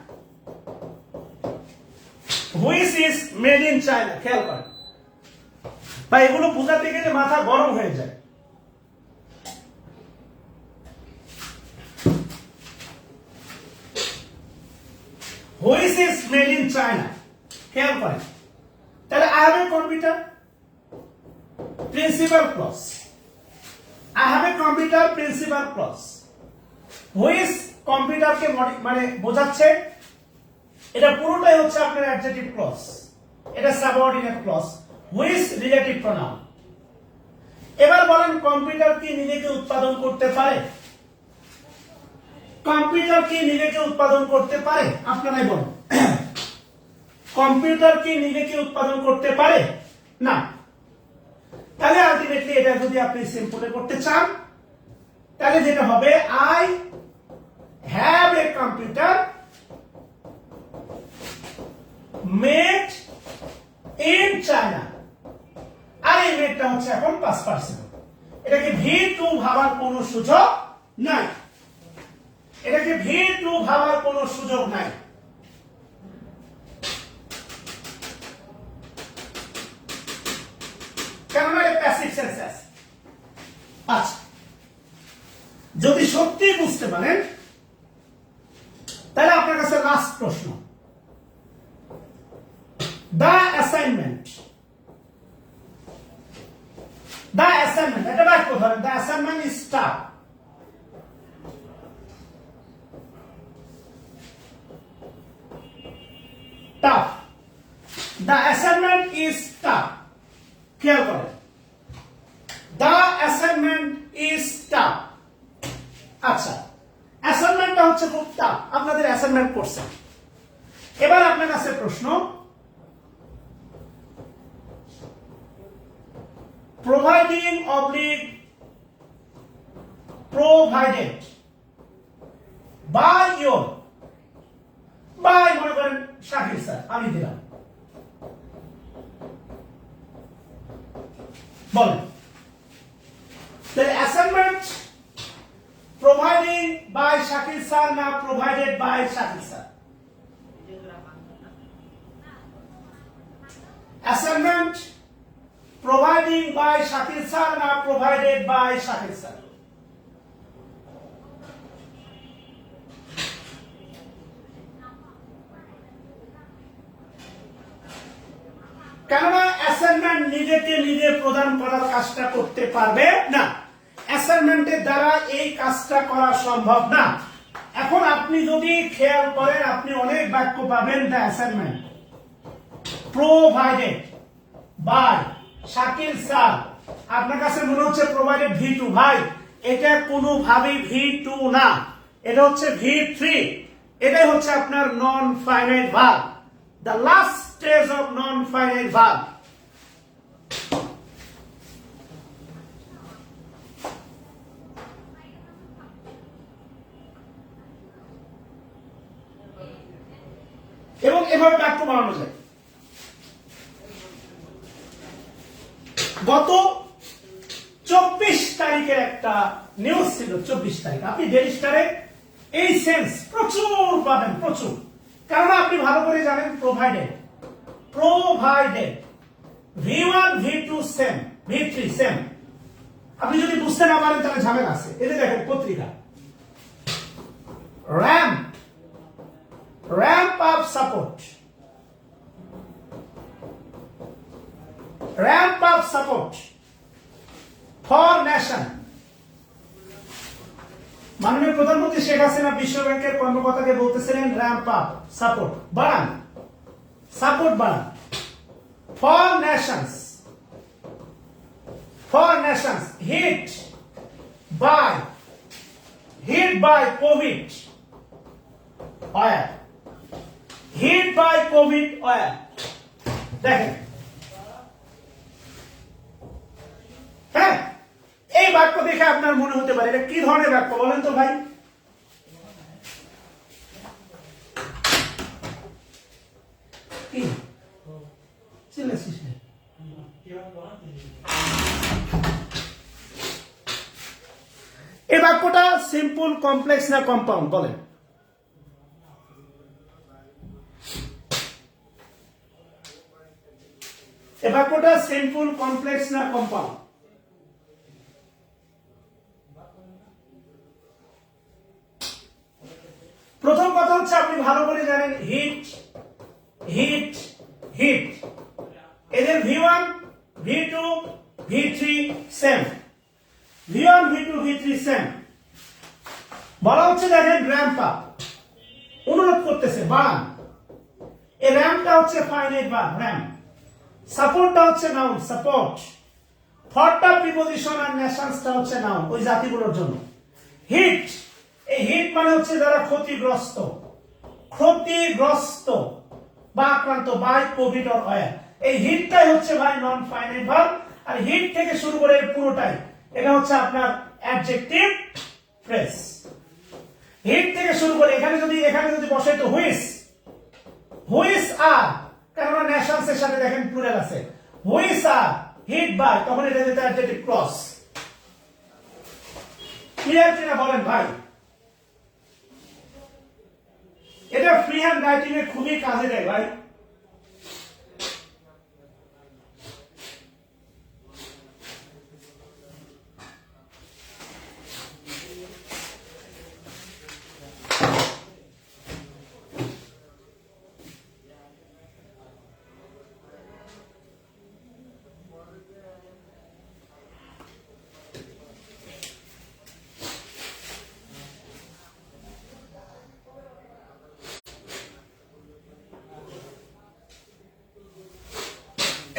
which is made in China। খেয়াল করেন বা এগুলো বোঝাতে গেলে মাথা গরম হয়ে যায়। which is made in China, খেয়াল করেন। তাহলে I have a computer, principal clause, I have a computer principal clause, which কম্পিউটারকে মানে বোঝাচ্ছে, এটা পুরোটাই হচ্ছে আপনার অ্যাডজেক্টিভ ক্লজ, এটা subordinate clause, which relative pronoun. এবার বলেন কম্পিউটার কি নিজেকে উৎপাদন করতে পারে? কম্পিউটার কি নিজেকে উৎপাদন করতে পারে? আপনারাই বলুন, কম্পিউটার কি নিজেকে উৎপাদন করতে পারে? না। তাহলে আলটিমেটলি এটা যদি আপনি সিম্পলে করতে চান, তাহলে যেটা হবে I have a computer made in China. আর এই মেডটা হচ্ছে এখন পাস্ট পার্টিসিপল, এটাকে V2 ভাবার কোনো সুযোগ নাই, এটাকে V2 ভাবার কোনো সুযোগ নাই। কেননা এটা প্যাসিভ সেন্স আছে। আচ্ছা, যদি সত্যি বুঝতে পারেন, তাহলে আপনার কাছে লাস্ট প্রশ্ন, দ্য অ্যাসাইনমেন্ট, এটা বাক্য ধরেন, the assignment is tough, the assignment is tough. খেয়াল করেন, দ্য অ্যাসাইনমেন্ট ইজ টাফ। আচ্ছা, অ্যাসাইনমেন্টটা হচ্ছে খুব টাফ, আপনাদের অ্যাসাইনমেন্ট করছেন। এবার আপনার কাছে প্রশ্ন, providing oblique provided by your, by মনে করেন শাকিল স্যার, আমি দিলাম, বলেন assignment providing by Shakil sir না provided by Shakil sir? Assignment providing by Shakil sir না প্রোভাইডেড বাই শাকিল স্যার? কেননা অ্যাসাইনমেন্ট নিজেকে নিজে প্রদান করার কাজটা করতে পারবে না, অ্যাসাইনমেন্টের দ্বারা এই কাজটা করা সম্ভব না। এখন আপনি যদি খেয়াল করেন, আপনি অনেক বাক্য পাবেন the assignment provided by Shakil sir, আপনার কাছে মনে হচ্ছে প্রোভাইডেড V2, ভাই এটা কোনোভাবেই V2 না, এটা হচ্ছে V3, এটাই হচ্ছে আপনার নন finite verb, the last stage of non finite verb. এবং এভাবে বাক্য বানানো যায়। গত 24 তারিখের একটা নিউজ ছিল, 24 তারিখ, আপনি ডেইলি স্টারে এই সেন্স প্রচুর পাবেন, প্রচুর। কারণ আপনি ভালো করে জানেন provided, V1 V2 same, V3 same. আপনি যদি বুঝতে না পারেন তাহলে ঝামেলা আছে। এটা দেখেন পত্রিকা, ramp up support, for nation। মাননীয় প্রধানমন্ত্রী শেখ হাসিনা বিশ্ব ব্যাংকের কর্মকর্তাকে বলতেছিলেন র‍্যাম্প আপ সাপোর্ট বাড়ান, সাপোর্ট বাড়ান for Nations, hit by COVID oil, দেখেন। হ্যাঁ, এই বাক্য দেখে আপনার মনে হতে পারে এটা কি ধরনের বাক্য বলেন তো ভাই? কি চিল্লাছিস? এই বাক্যটা সিম্পল, কমপ্লেক্স না কম্পাউন্ড বলেন? এই বাক্যটা সিম্পল, কমপ্লেক্স না কম্পাউন্ড? প্রথম কথা হচ্ছে আপনি ভালো করে জানেন হিট, এদের V1 V2 V3 same, V1 V2 V3 same. বলা হচ্ছে দেখেন র‍্যাম্প আপ, অনুরোধ করতেছে বাড়ান। এই র‍্যাম্পটা হচ্ছে ফাইনাইট ভার্ব র‍্যাম্প, সাপোর্টটা হচ্ছে নাউন সাপোর্ট, ফরটা প্রিপজিশন আর নেশনসটা হচ্ছে নাউন ওই জাতিগুলোর জন্য। হিট, এই হিট মানে হচ্ছে যারা ক্ষতিগ্রস্ত বা আক্রান্ত বাই কোভিড অর অয়েল। এই হিটটাই হচ্ছে ভাই নন ফাইনাইট ভার্ব, আর হিট থেকে শুরু করে পুরোটাই এটা হচ্ছে আপনার অ্যাডজেক্টিভ ফ্রেজ। হিট থেকে শুরু করে এখানে যদি বসে তো হুইস আর, কারণ নেশনস এর সাথে দেখেন প্লুরাল আছে, হুইস আর হিট বাই, তখন এটা যেটা অ্যাডজেক্টিভ ক্লজ। ক্লিয়ার কিনা বলেন ভাই? এটা ফ্রি হ্যান্ড রাইটিং এ খুবই কাজে দেয় ভাই।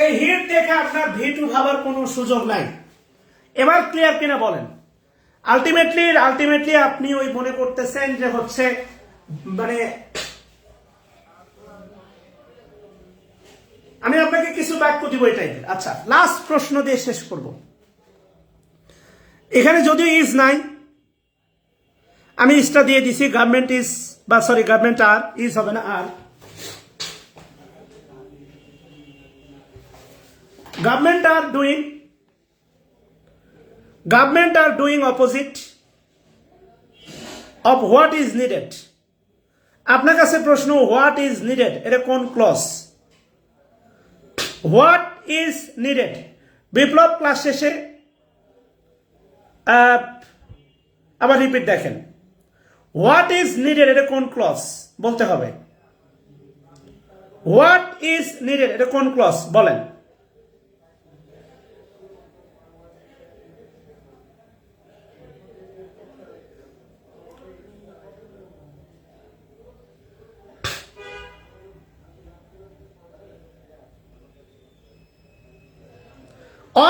এই হিট দেখে আপনার V2 ভাবার কোনো সুযোগ নাই। এবার ক্লিয়ার কিনা বলেন? আলটিমেটলি আপনি ওই মনে করতেছেন যে হচ্ছে মানে আমি আপনাকে কিছু বাক্য দিব এটাই। আচ্ছা, লাস্ট প্রশ্ন দিয়ে শেষ করব। এখানে যদিও ইজ নাই, আমি ইজটা দিয়ে দিছি, গভর্নমেন্ট ইজ বা সরি গভর্নমেন্ট আর, ইজ হবে না আর। Government are doing opposite of what is needed। আপনার কাছে প্রশ্ন, what is needed এটা কোন clause? what is needed, Biplob class শেষে আবার রিপিট দেখেন, what is needed এটা কোন ক্লজ বলতে হবে। what is needed এটা কোন ক্লজ বলেন?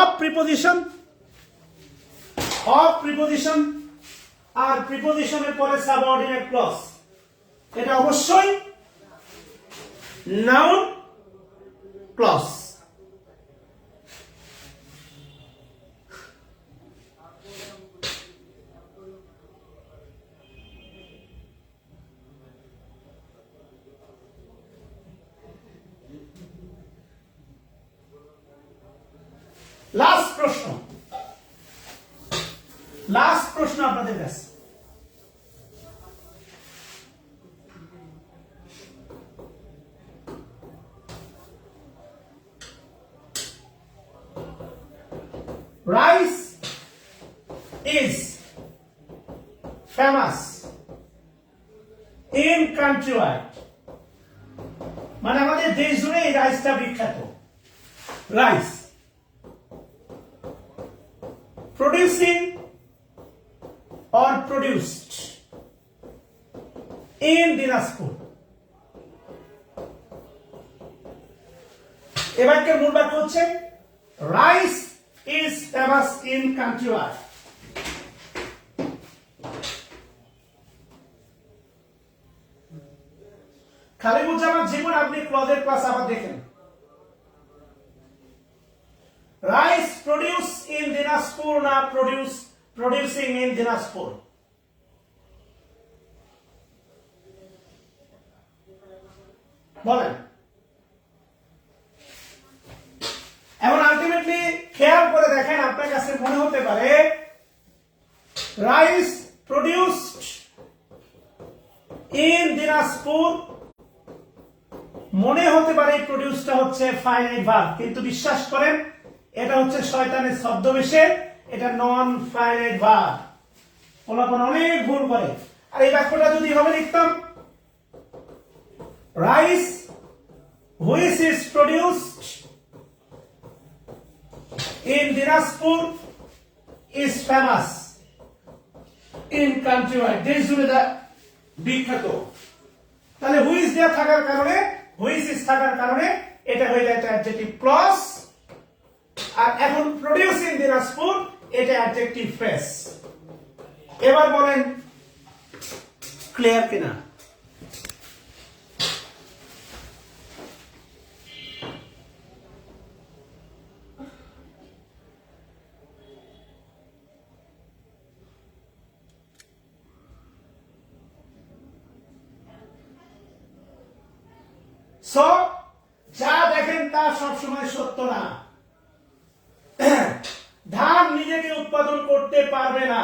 অফ প্রিপোজিশন আর প্রিপোজিশনের পরে সাবঅর্ডিনেট ক্লজ, এটা অবশ্যই নাউন ক্লজ। লাস্ট প্রশ্ন আপনাদের কাছে, rice is famous in country wide, মানে আমাদের দেশ জুড়ে এই রাইসটা বিখ্যাত। Rice producing or produced in Dinajpur. এ বাক্যের মূল বাক্য হচ্ছে rice is famous in country wide. Khalimuzzaman Jibon, আপনি ক্লজের ক্লাস আবার দেখেন। রাইস প্রডিউস ইন দিনাজপুর না প্রডিউসিং ইন দিনাজপুর? বলেন। এখন আলটিমেটলি খেয়াল করে দেখেন, আপনার কাছে মনে হতে পারে রাইস প্রডিউসড ইন দিনাজপুর, মনে হতে পারে প্রডিউসটা হচ্ছে ফাইনাইট ভার্ব, কিন্তু বিশ্বাস করেন এটা হচ্ছে শয়তানের ছদ্মবেশে, এটা নন ফাইনাইট ভার্ব। পোলাপন অনেক ভুল করে। আর এই বাক্যটা যদি হবে লিখতাম rice which is produced in Dinajpur is famous in country wide, দেশ জুড়ে বিখ্যাত। তাহলে হুইচ দেয়া থাকার কারণে, হুইচ ইজ থাকার কারণে এটা হয়ে যায় অ্যাডজেক্টিভ ক্লজ। আর এখন প্রডিউসিং দিনাজপুর এটা অ্যাডজেক্টিভ ফ্রেজ। এবার বলেন ক্লিয়ার কিনা? সো যা দেখেন তা সবসময় সত্য না। ধান নিজেকে উৎপাদন করতে পারবে না।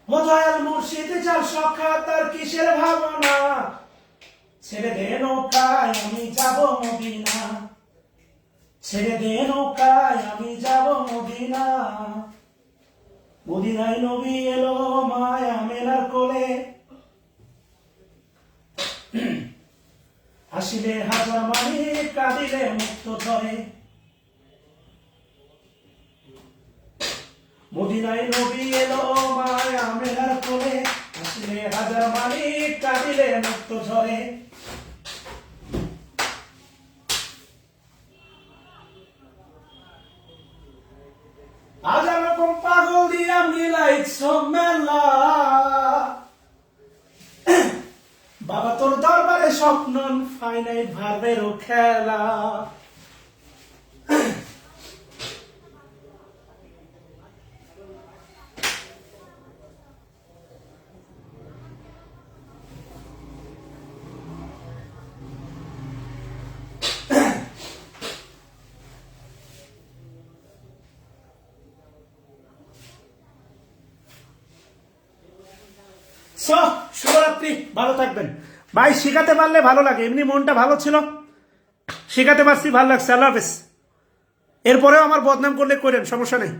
মোজায়াল মুর্শিদে চাল সখা তার কিসের ভাবনা, ছেড়ে দে নৌকায় আমি যাব মদিনা, ছেড়ে দে নৌকায় আমি যাব মদিনা, মদিনায় নবী এলো মায়া মেলার কোলে, হাসিলে হাজার মানি কাঁদিলে মুক্ত ধরে, মদিনায় নবী এলো মায়া মেলার কোলে, হাসিলে হাজার মানি কাঁদিলে মুক্ত ঝরে। হাজার রকম পাগল দিয়া মিলাইছ মেলা, বাবা তোর দরবারে স্বপ্ন ফাইনাইট ভার্বেরও খেলা। শুভরাত্রি, ভালো থাকবেন ভাই। শিখাতে পারলে ভালো লাগে, এমনি মনটা ভালো ছিল, শিখাতে পারছি, ভালো লাগছে। আল্লাহ হাফেজ। এরপরেও আমার বদনাম করলে করেন, সমস্যা নেই।